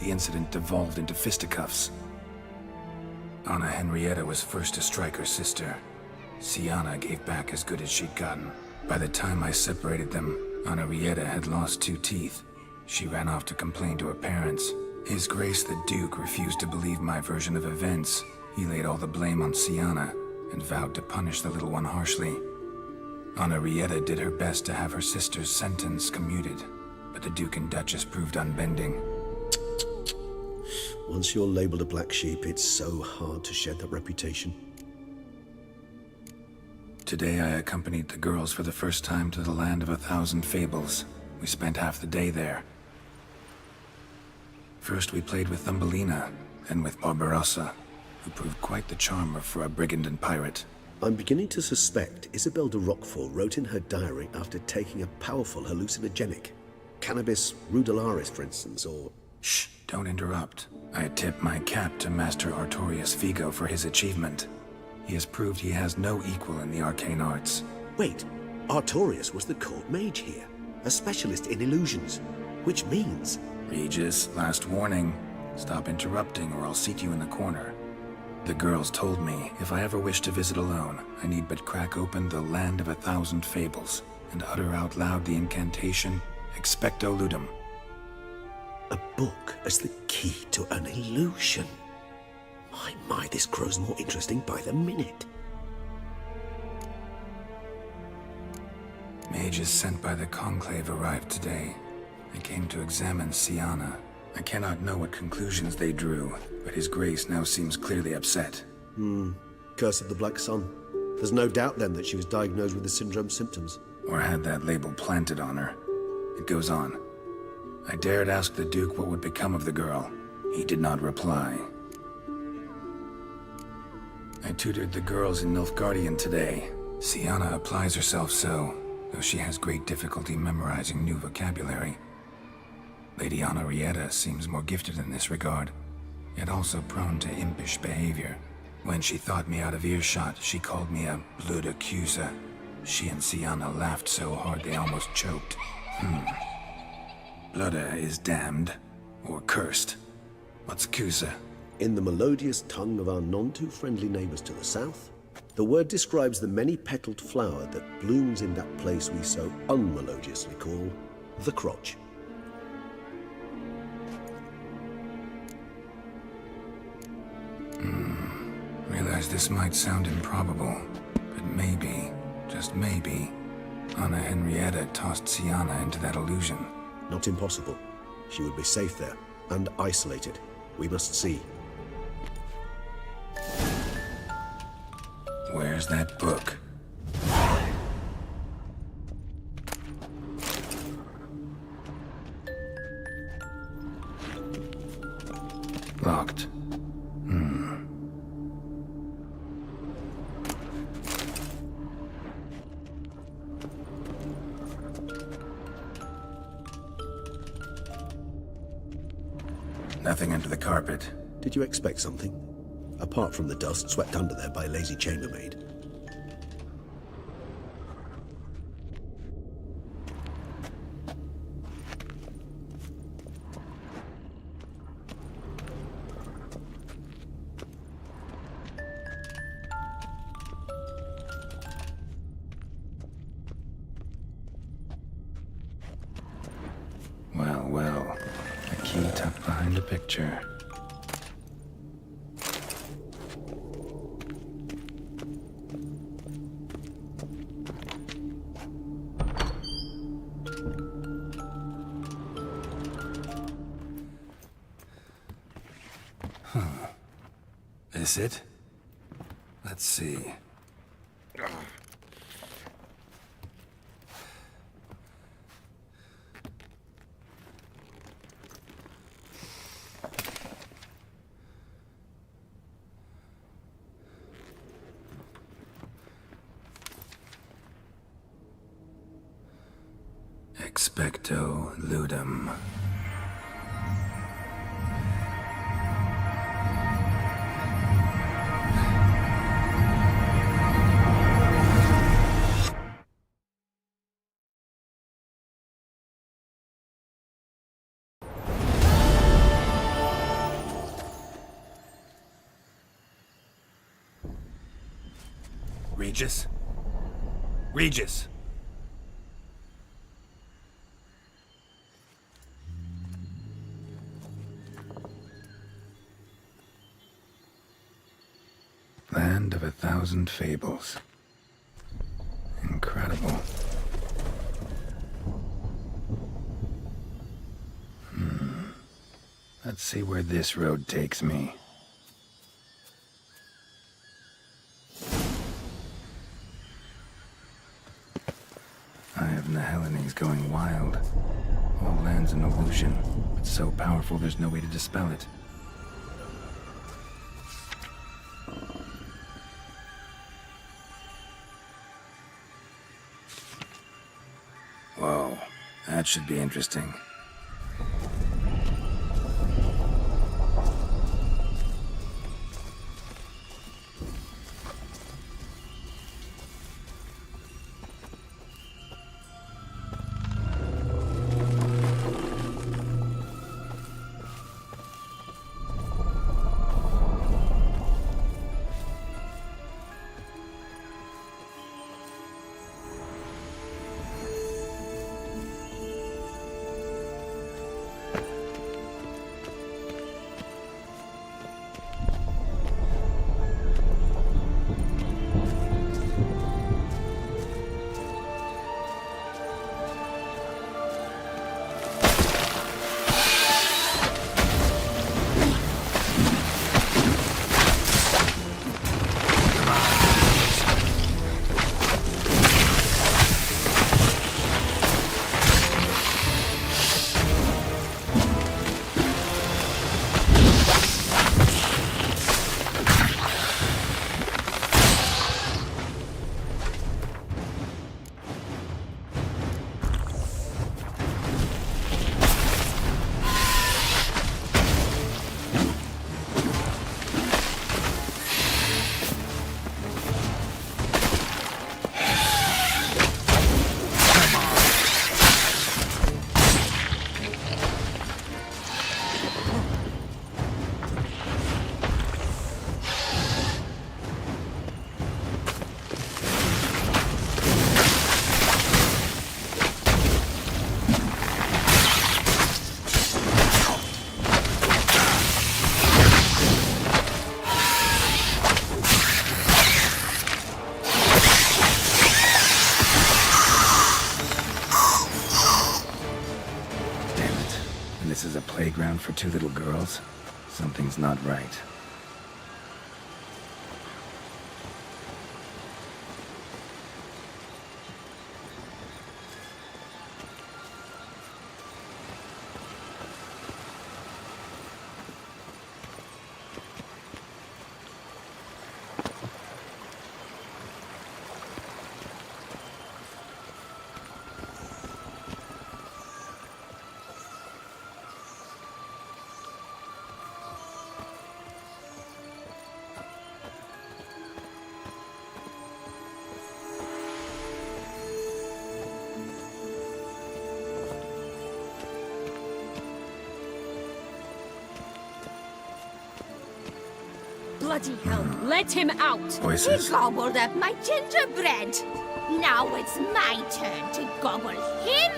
The incident devolved into fisticuffs. Anna Henrietta was first to strike her sister. Siana gave back as good as she'd gotten. By the time I separated them, Henrietta had lost 2 teeth. She ran off to complain to her parents. His Grace the Duke refused to believe my version of events. He laid all the blame on Siana and vowed to punish the little one harshly. Henrietta did her best to have her sister's sentence commuted, but the Duke and Duchess proved unbending. Once you're labeled a black sheep, it's so hard to shed that reputation. Today I accompanied the girls for the first time to the land of 1,000 fables. We spent half the day there. First we played with Thumbelina, then with Barbarossa, who proved quite the charmer for a brigand and pirate. I'm beginning to suspect Isabelle de Roquefort wrote in her diary after taking a powerful hallucinogenic. Cannabis rudelaris, for instance, or... Shh, don't interrupt. I tip my cap to Master Artorius Vigo for his achievement. He has proved he has no equal in the arcane arts. Wait, Artorius was the court mage here, a specialist in illusions, which means... Regis, last warning. Stop interrupting or I'll seat you in the corner. The girls told me if I ever wish to visit alone, I need but crack open the land of 1,000 fables and utter out loud the incantation, Expecto Ludum. A book as the key to an illusion. My, this grows more interesting by the minute. Mages sent by the Conclave arrived today. They came to examine Siana. I cannot know what conclusions they drew, but His Grace now seems clearly upset. Curse of the Black Sun. There's no doubt then that she was diagnosed with the syndrome symptoms. Or had that label planted on her. It goes on. I dared ask the Duke what would become of the girl. He did not reply. I tutored the girls in Nilfgaardian today. Siana applies herself so though she has great difficulty memorizing new vocabulary. Lady Henrietta seems more gifted in this regard, yet also prone to impish behavior. When she thought me out of earshot, she called me a blood accuser. She and Sienna laughed so hard they almost choked. Blooda is damned, or cursed. What's accuser? In the melodious tongue of our none-too-friendly neighbours to the south, the word describes the many-petaled flower that blooms in that place we so unmelodiously call the crotch. Realize this might sound improbable, but maybe, just maybe, Anna Henrietta tossed Sienna into that illusion. Not impossible. She would be safe there, and isolated. We must see. Where's that book? Locked. Nothing under the carpet. Did you expect something? Apart from the dust swept under there by a lazy chambermaid. Well, well. A key tucked behind a picture. This it? Let's see. Expecto ludum. Regis? Regis! Land of 1,000 fables. Incredible. Let's see where this road takes me. Eye of Nehelines going wild. All land's an illusion, but so powerful there's no way to dispel it. Whoa, that should be interesting. for two little girls? Something's not right. Bloody hell, let him out! Voices. He gobbled up my gingerbread! Now it's my turn to gobble him!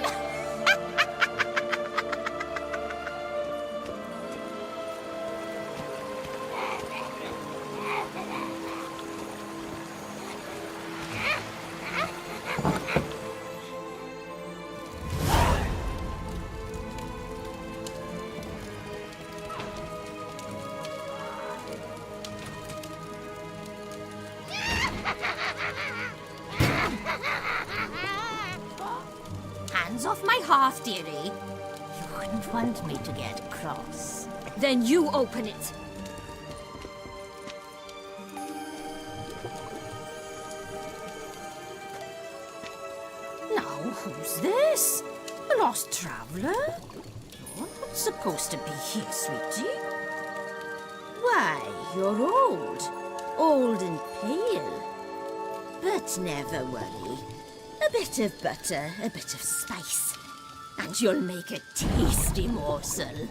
Hands off my hearth, dearie. You wouldn't want me to get cross. Then you open it. Now, who's this? A lost traveler? You're not supposed to be here, sweetie. Why, you're old. Old and pale. But never worry. A bit of butter, a bit of spice, and you'll make a tasty morsel.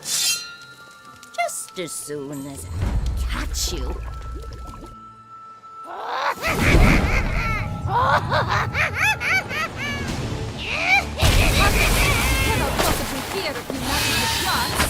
Just as soon as I catch you. Cannot possibly fear if you not in the plants.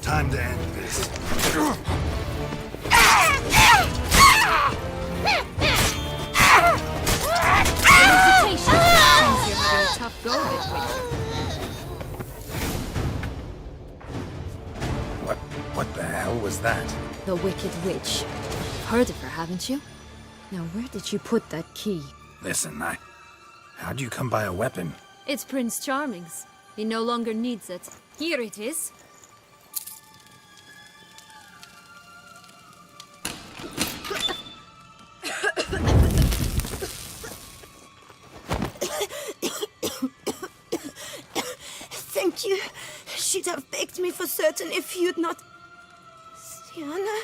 Time to end this. You're having a tough go of it, Witcher. What the hell was that? The Wicked Witch. Heard of her, haven't you? Now, where did you put that key? Listen, how'd you come by a weapon? It's Prince Charming's. He no longer needs it. Here it is. Thank you. She'd have begged me for certain if you'd not... Sienna?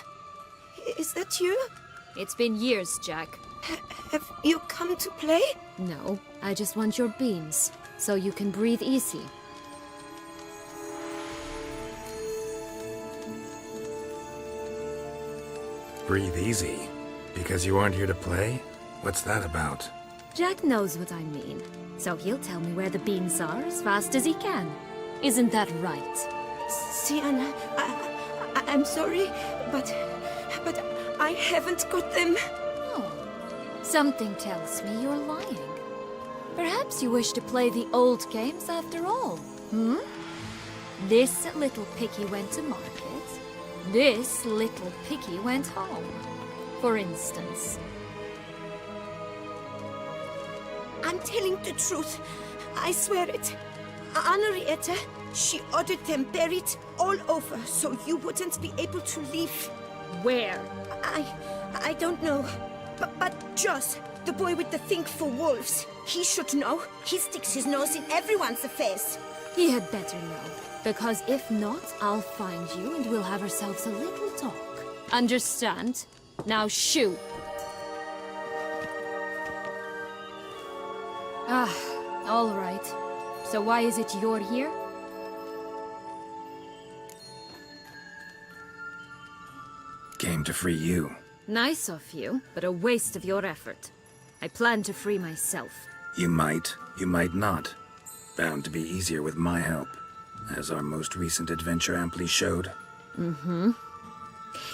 Is that you? It's been years, Jack. Have you come to play? No, I just want your beans, so you can breathe easy. Breathe easy? Because you aren't here to play? What's that about? Jack knows what I mean, so he'll tell me where the beans are as fast as he can. Isn't that right? Sienna, I'm sorry, but I haven't got them. Oh, something tells me you're lying. Perhaps you wish to play the old games after all, hmm? This little piggy went to market. This little piggy went home, for instance. I'm telling the truth. I swear it. Henrietta, she ordered them buried all over so you wouldn't be able to leave. Where? I don't know. But Joss, the boy with the thing for wolves, he should know. He sticks his nose in everyone's affairs. He had better know, because if not, I'll find you and we'll have ourselves a little talk. Understand? Now shoo! Ah, all right. So why is it you're here? Came to free you. Nice of you, but a waste of your effort. I plan to free myself. You might not. Bound to be easier with my help, as our most recent adventure amply showed. Mm-hmm.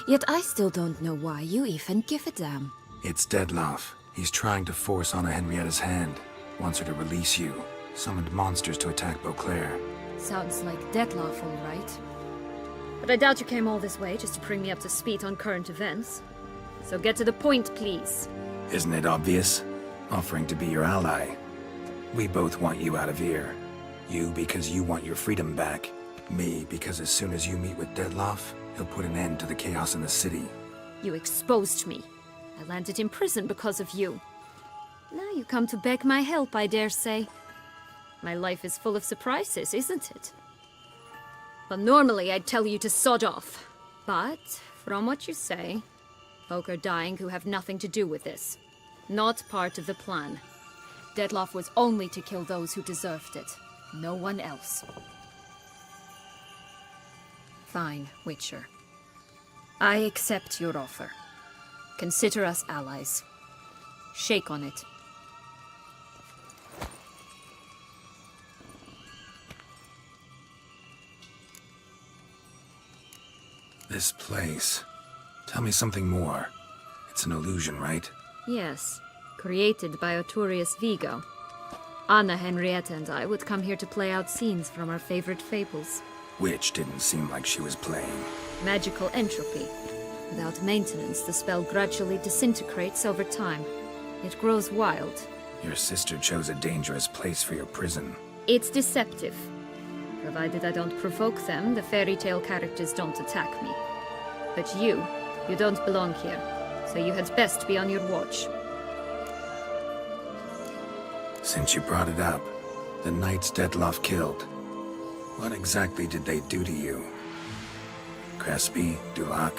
Yet I still don't know why you even give a damn. It's Dettlaff. He's trying to force Anna Henrietta's hand. Wants her to release you. Summoned monsters to attack Beauclair. Sounds like Dettlaff, all right. But I doubt you came all this way just to bring me up to speed on current events. So get to the point, please. Isn't it obvious? Offering to be your ally. We both want you out of here. You because you want your freedom back. Me because as soon as you meet with Dettlaff, he'll put an end to the chaos in the city. You exposed me. I landed in prison because of you. Now you come to beg my help, I dare say. My life is full of surprises, isn't it? Well, normally I'd tell you to sod off. But, from what you say, folk are dying who have nothing to do with this. Not part of the plan. Dettlaff was only to kill those who deserved it. No one else. Fine, Witcher. I accept your offer. Consider us allies. Shake on it. This place. Tell me something more. It's an illusion, right? Yes. Created by Arturius Vigo. Anna, Henrietta, and I would come here to play out scenes from our favorite fables. Which didn't seem like she was playing. Magical entropy. Without maintenance, the spell gradually disintegrates over time. It grows wild. Your sister chose a dangerous place for your prison. It's deceptive. Provided I don't provoke them, the fairy tale characters don't attack me. But you don't belong here, so you had best be on your watch. Since you brought it up, the knights Dettlaff killed. What exactly did they do to you? Crespi, Dulac,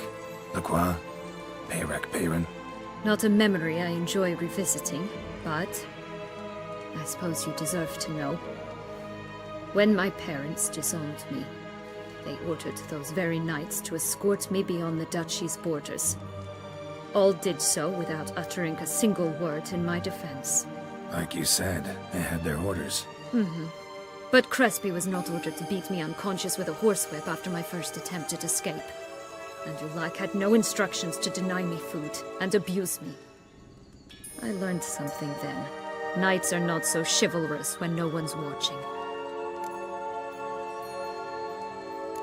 Lacroix, Peyrac Peyran? Not a memory I enjoy revisiting, but I suppose you deserve to know. When my parents disowned me, they ordered those very knights to escort me beyond the duchy's borders. All did so without uttering a single word in my defense. Like you said, they had their orders. Mm-hmm. But Crespi was not ordered to beat me unconscious with a horsewhip after my first attempt at escape. And Dulac had no instructions to deny me food and abuse me. I learned something then. Knights are not so chivalrous when no one's watching.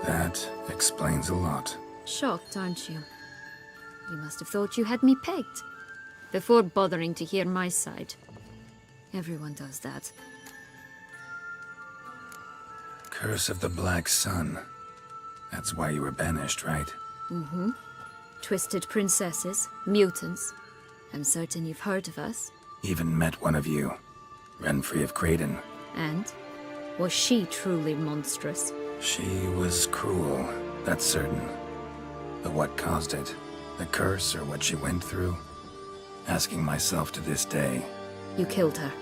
That explains a lot. Shocked, aren't you? You must have thought you had me pegged. Before bothering to hear my side. Everyone does that. Curse of the Black Sun. That's why you were banished, right? Mm-hmm. Twisted princesses, mutants. I'm certain you've heard of us. Even met one of you. Renfrey of Creighton. And? Was she truly monstrous? She was cruel, that's certain. But what caused it? The curse or what she went through? Asking myself to this day. You killed her,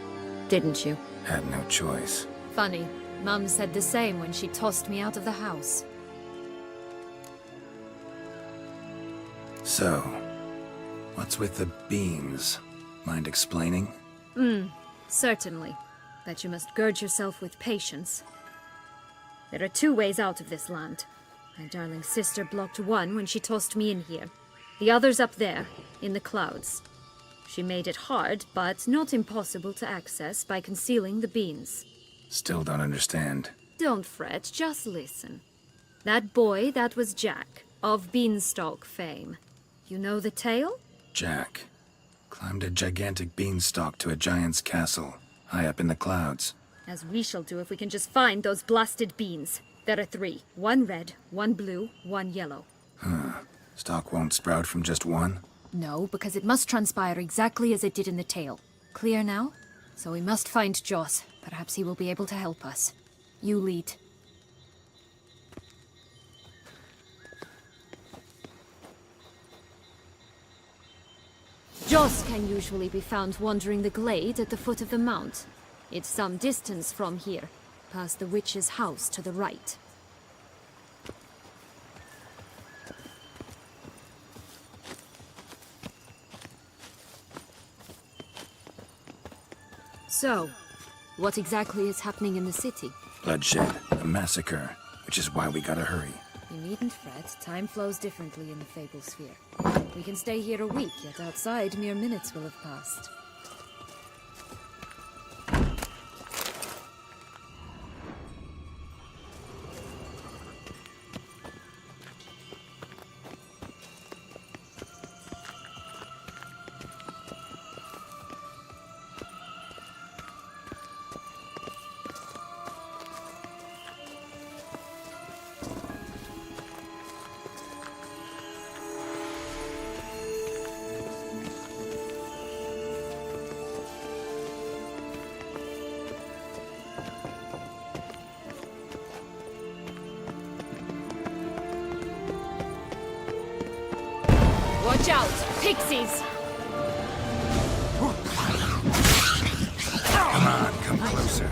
didn't you? Had no choice. Funny. Mum said the same when she tossed me out of the house. So, what's with the beams? Mind explaining? Certainly. But you must gird yourself with patience. There are 2 ways out of this land. My darling sister blocked one when she tossed me in here. The other's up there, in the clouds. She made it hard, but not impossible to access by concealing the beams. Still don't understand. Don't fret, just listen. That boy, that was Jack, of Beanstalk fame. You know the tale? Jack climbed a gigantic beanstalk to a giant's castle, high up in the clouds. As we shall do if we can just find those blasted beans. There are 3. 1 red, 1 blue, 1 yellow. Stalk won't sprout from just one? No, because it must transpire exactly as it did in the tale. Clear now? So we must find Joss. Perhaps he will be able to help us. You lead. Joss can usually be found wandering the glade at the foot of the mount. It's some distance from here, past the witch's house to the right. So, what exactly is happening in the city? Bloodshed, a massacre, which is why we gotta hurry. You needn't fret. Time flows differently in the Fable Sphere. We can stay here a week, yet outside mere minutes will have passed. Watch out! Pixies! Come on, come closer.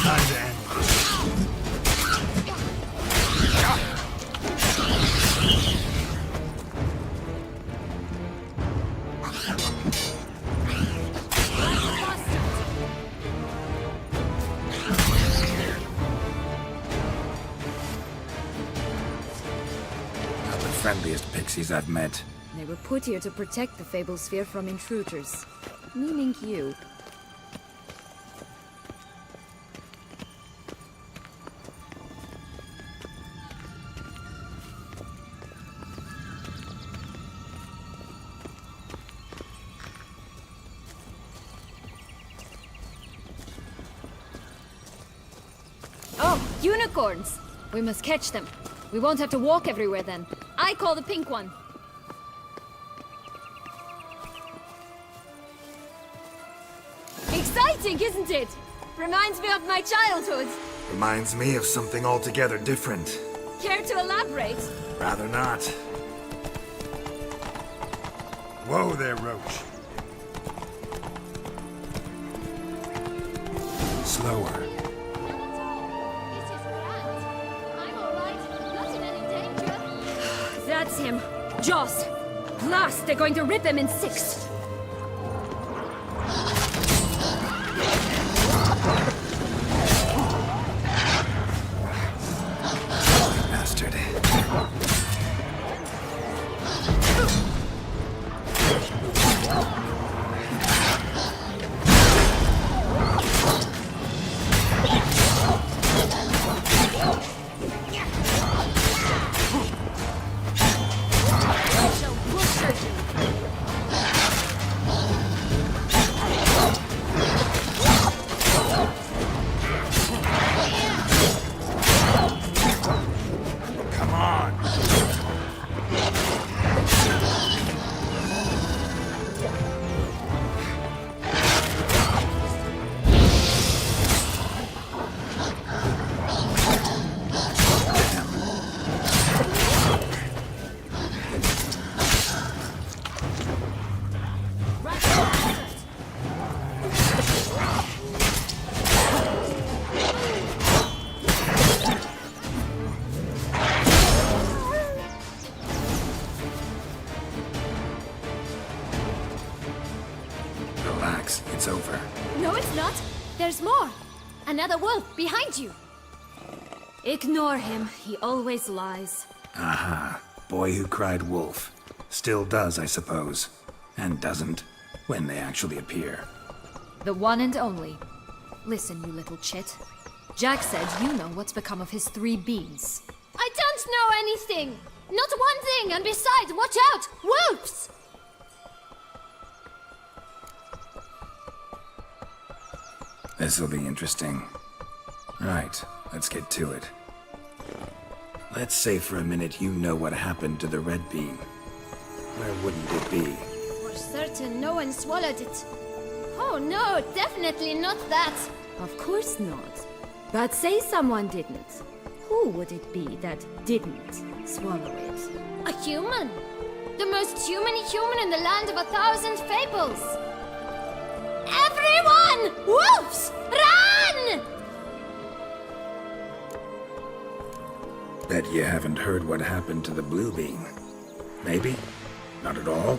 Time to end. Not the friendliest pixies I've met. They were put here to protect the Fable Sphere from intruders. Meaning you. Oh, unicorns! We must catch them. We won't have to walk everywhere then. I call the pink one. Exciting, isn't it? Reminds me of my childhood. Reminds me of something altogether different. Care to elaborate? Rather not. Whoa there, Roach. Slower. That's him. Joss. Blast, they're going to rip him in 6. it's over. No, it's not. There's more. Another wolf behind you. Ignore him. He always lies. Aha. Boy who cried wolf. Still does, I suppose. And doesn't, when they actually appear. The one and only. Listen, you little chit. Jack said you know what's become of his 3 beans. I don't know anything! Not one thing, and besides, watch out! Wolves! This'll be interesting. Right, let's get to it. Let's say for a minute you know what happened to the red bean. Where wouldn't it be? For certain, no one swallowed it. Oh no, definitely not that. Of course not. But say someone didn't. Who would it be that didn't swallow it? A human! The most human-y human in the land of 1,000 fables! Everyone! Wolves! Run! Bet you haven't heard what happened to the blue bean. Maybe? Not at all?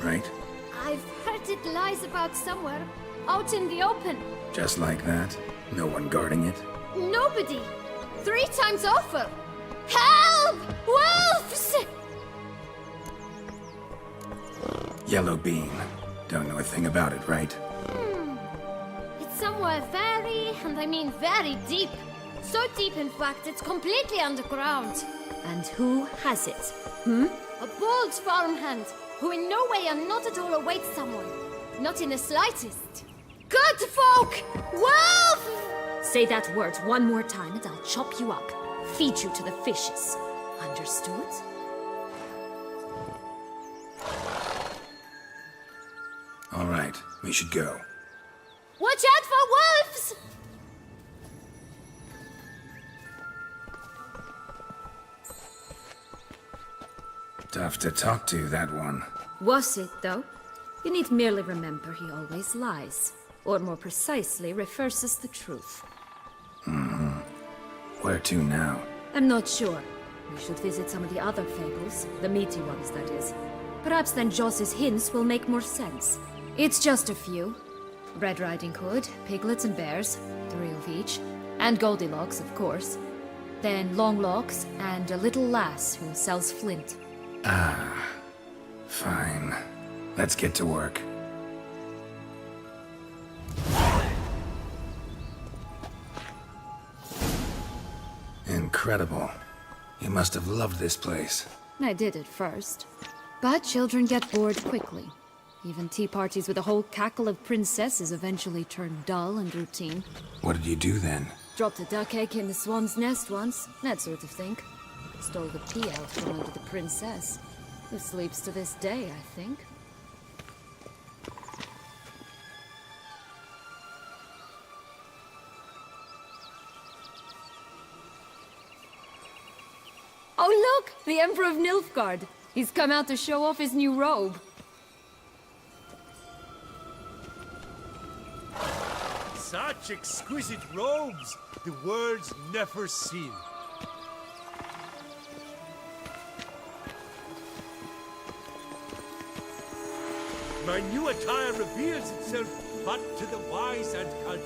Right? I've heard it lies about somewhere, out in the open. Just like that? No one guarding it? Nobody! 3 times over! Help! Wolves! Yellow bean. Don't know a thing about it, right? It's somewhere very, and I mean very deep. So deep, in fact, it's completely underground. And who has it? A bold farmhand, who in no way and not at all awaits someone. Not in the slightest. Good folk! Wolf! Say that word one more time and I'll chop you up. Feed you to the fishes. Understood? All right, we should go. Watch out for wolves! Tough to talk to, that one. Was it, though? You need merely remember he always lies. Or more precisely, refers us the truth. Where to now? I'm not sure. We should visit some of the other fables. The meaty ones, that is. Perhaps then Joss's hints will make more sense. It's just a few. Red Riding Hood, piglets and bears, 3 of each. And Goldilocks, of course. Then Longlocks, and a little lass who sells flint. Ah. Fine. Let's get to work. Incredible. You must have loved this place. I did at first. But children get bored quickly. Even tea parties with a whole cackle of princesses eventually turn dull and routine. What did you do then? Dropped a duck egg in the swan's nest once, that sort of thing. Stole the pea out from under the princess, who sleeps to this day, I think. Oh look! The Emperor of Nilfgaard! He's come out to show off his new robe. Such exquisite robes, the world's never seen. My new attire reveals itself but to the wise and cultured.